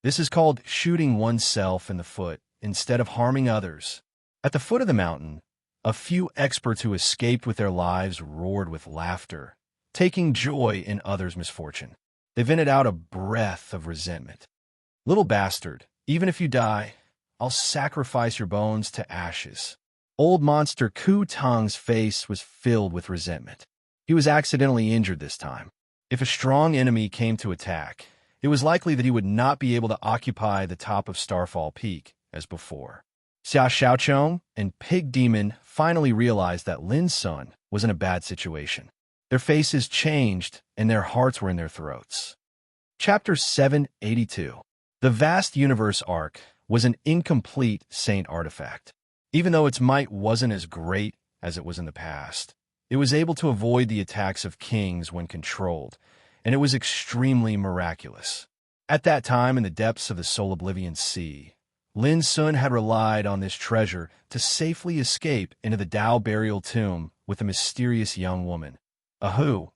This is called shooting oneself in the foot instead of harming others. At the foot of the mountain, a few experts who escaped with their lives roared with laughter, taking joy in others' misfortune. They vented out a breath of resentment. Little bastard, even if you die, I'll sacrifice your bones to ashes. Old monster Ku Tong's face was filled with resentment. He was accidentally injured this time. If a strong enemy came to attack, it was likely that he would not be able to occupy the top of Starfall Peak as before. Xia Xiaochong and Pig Demon finally realized that Lin Sun was in a bad situation. Their faces changed and their hearts were in their throats. Chapter 782. The vast universe arc was an incomplete saint artifact. Even though its might wasn't as great as it was in the past, it was able to avoid the attacks of kings when controlled, and it was extremely miraculous. At that time, in the depths of the Soul Oblivion Sea, Lin Sun had relied on this treasure to safely escape into the Dao burial tomb with a mysterious young woman, Ahu,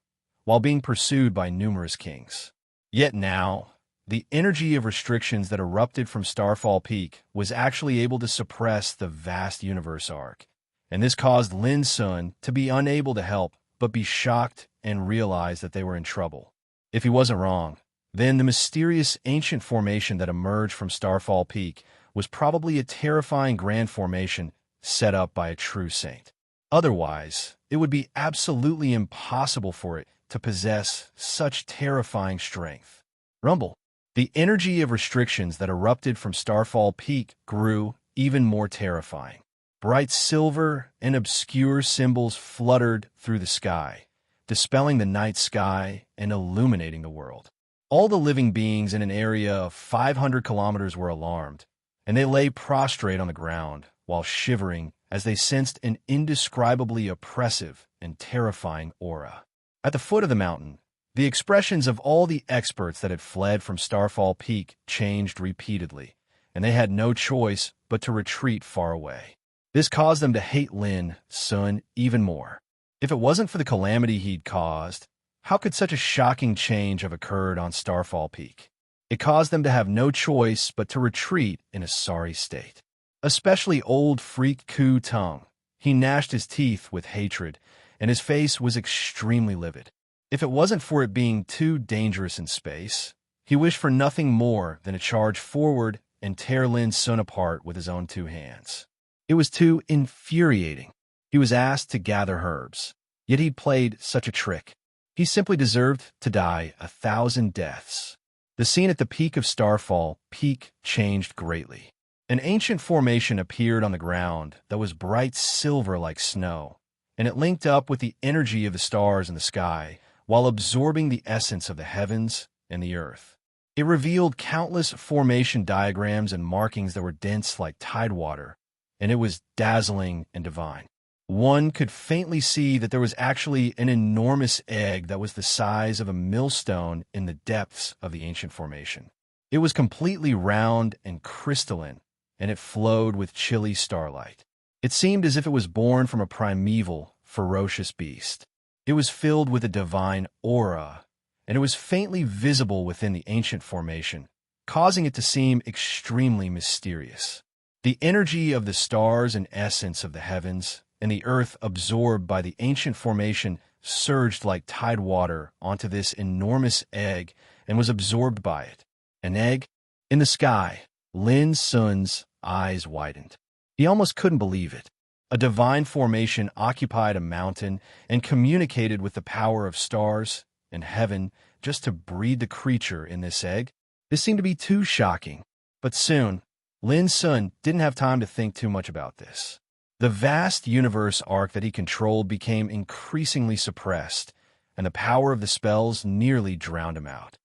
while being pursued by numerous kings. Yet now, the energy of restrictions that erupted from Starfall Peak was actually able to suppress the vast universe arc, and this caused Lin Sun to be unable to help but be shocked and realize that they were in trouble. If he wasn't wrong, then the mysterious ancient formation that emerged from Starfall Peak was probably a terrifying grand formation set up by a true saint. Otherwise, it would be absolutely impossible for it to possess such terrifying strength. Rumble. The energy of restrictions that erupted from Starfall Peak grew even more terrifying. Bright silver and obscure symbols fluttered through the sky, dispelling the night sky and illuminating the world. All the living beings in an area of 500 kilometers were alarmed, and they lay prostrate on the ground while shivering as they sensed an indescribably oppressive and terrifying aura. At the foot of the mountain, the expressions of all the experts that had fled from Starfall Peak changed repeatedly, and they had no choice but to retreat far away. This caused them to hate Lin Sun even more. If it wasn't for the calamity he'd caused, how could such a shocking change have occurred on Starfall Peak? It caused them to have no choice but to retreat in a sorry state. Especially old freak Ku Tong. He gnashed his teeth with hatred, and his face was extremely livid. If it wasn't for it being too dangerous in space, he wished for nothing more than to charge forward and tear Lin Sun apart with his own two hands. It was too infuriating. He was asked to gather herbs, yet he'd played such a trick. He simply deserved to die 1,000 deaths. The scene at the peak of Starfall Peak changed greatly. An ancient formation appeared on the ground that was bright silver like snow, and it linked up with the energy of the stars in the sky while absorbing the essence of the heavens and the earth. It revealed countless formation diagrams and markings that were dense like tidewater, and it was dazzling and divine. One could faintly see that there was actually an enormous egg that was the size of a millstone in the depths of the ancient formation. It was completely round and crystalline, and it flowed with chilly starlight. It seemed as if it was born from a primeval, ferocious beast. It was filled with a divine aura, and it was faintly visible within the ancient formation, causing it to seem extremely mysterious. The energy of the stars and essence of the heavens and the earth absorbed by the ancient formation surged like tidewater onto this enormous egg and was absorbed by it. An egg? In the sky, Lin Sun's eyes widened. He almost couldn't believe it. A divine formation occupied a mountain and communicated with the power of stars and heaven just to breed the creature in this egg. This seemed to be too shocking. But soon, Lin Sun didn't have time to think too much about this. The vast universe arc that he controlled became increasingly suppressed, and the power of the spells nearly drowned him out.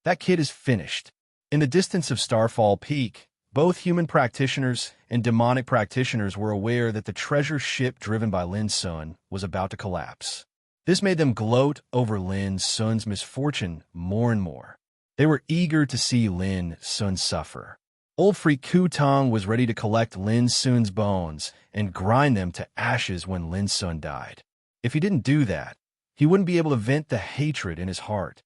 That kid is finished. In the distance of Starfall Peak, both human practitioners and demonic practitioners were aware that the treasure ship driven by Lin Sun was about to collapse. This made them gloat over Lin Sun's misfortune more and more. They were eager to see Lin Sun suffer. Old freak Ku Tong was ready to collect Lin Sun's bones and grind them to ashes when Lin Sun died. If he didn't do that, he wouldn't be able to vent the hatred in his heart.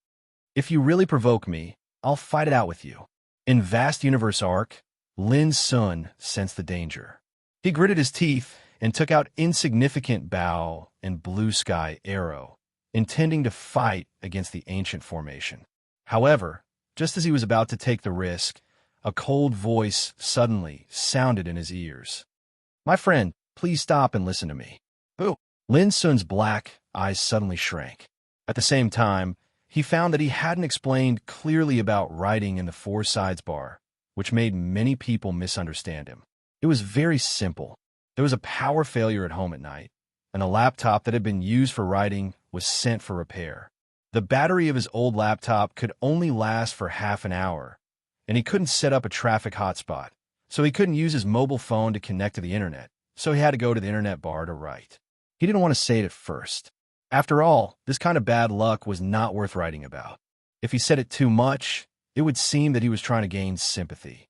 If you really provoke me, I'll fight it out with you. In Vast Universe Arc, Lin Sun sensed the danger. He gritted his teeth and took out insignificant bow and blue sky arrow, intending to fight against the ancient formation. However, just as he was about to take the risk, a cold voice suddenly sounded in his ears. "My friend, please stop and listen to me." "Who?" Lin Sun's black eyes suddenly shrank. At the same time, he found that he hadn't explained clearly about writing in the Four Sides bar, which made many people misunderstand him. It was very simple. There was a power failure at home at night, and a laptop that had been used for writing was sent for repair. The battery of his old laptop could only last for half an hour, and he couldn't set up a traffic hotspot, so he couldn't use his mobile phone to connect to the internet, so he had to go to the internet bar to write. He didn't want to say it at first. After all, this kind of bad luck was not worth writing about. If he said it too much, it would seem that he was trying to gain sympathy.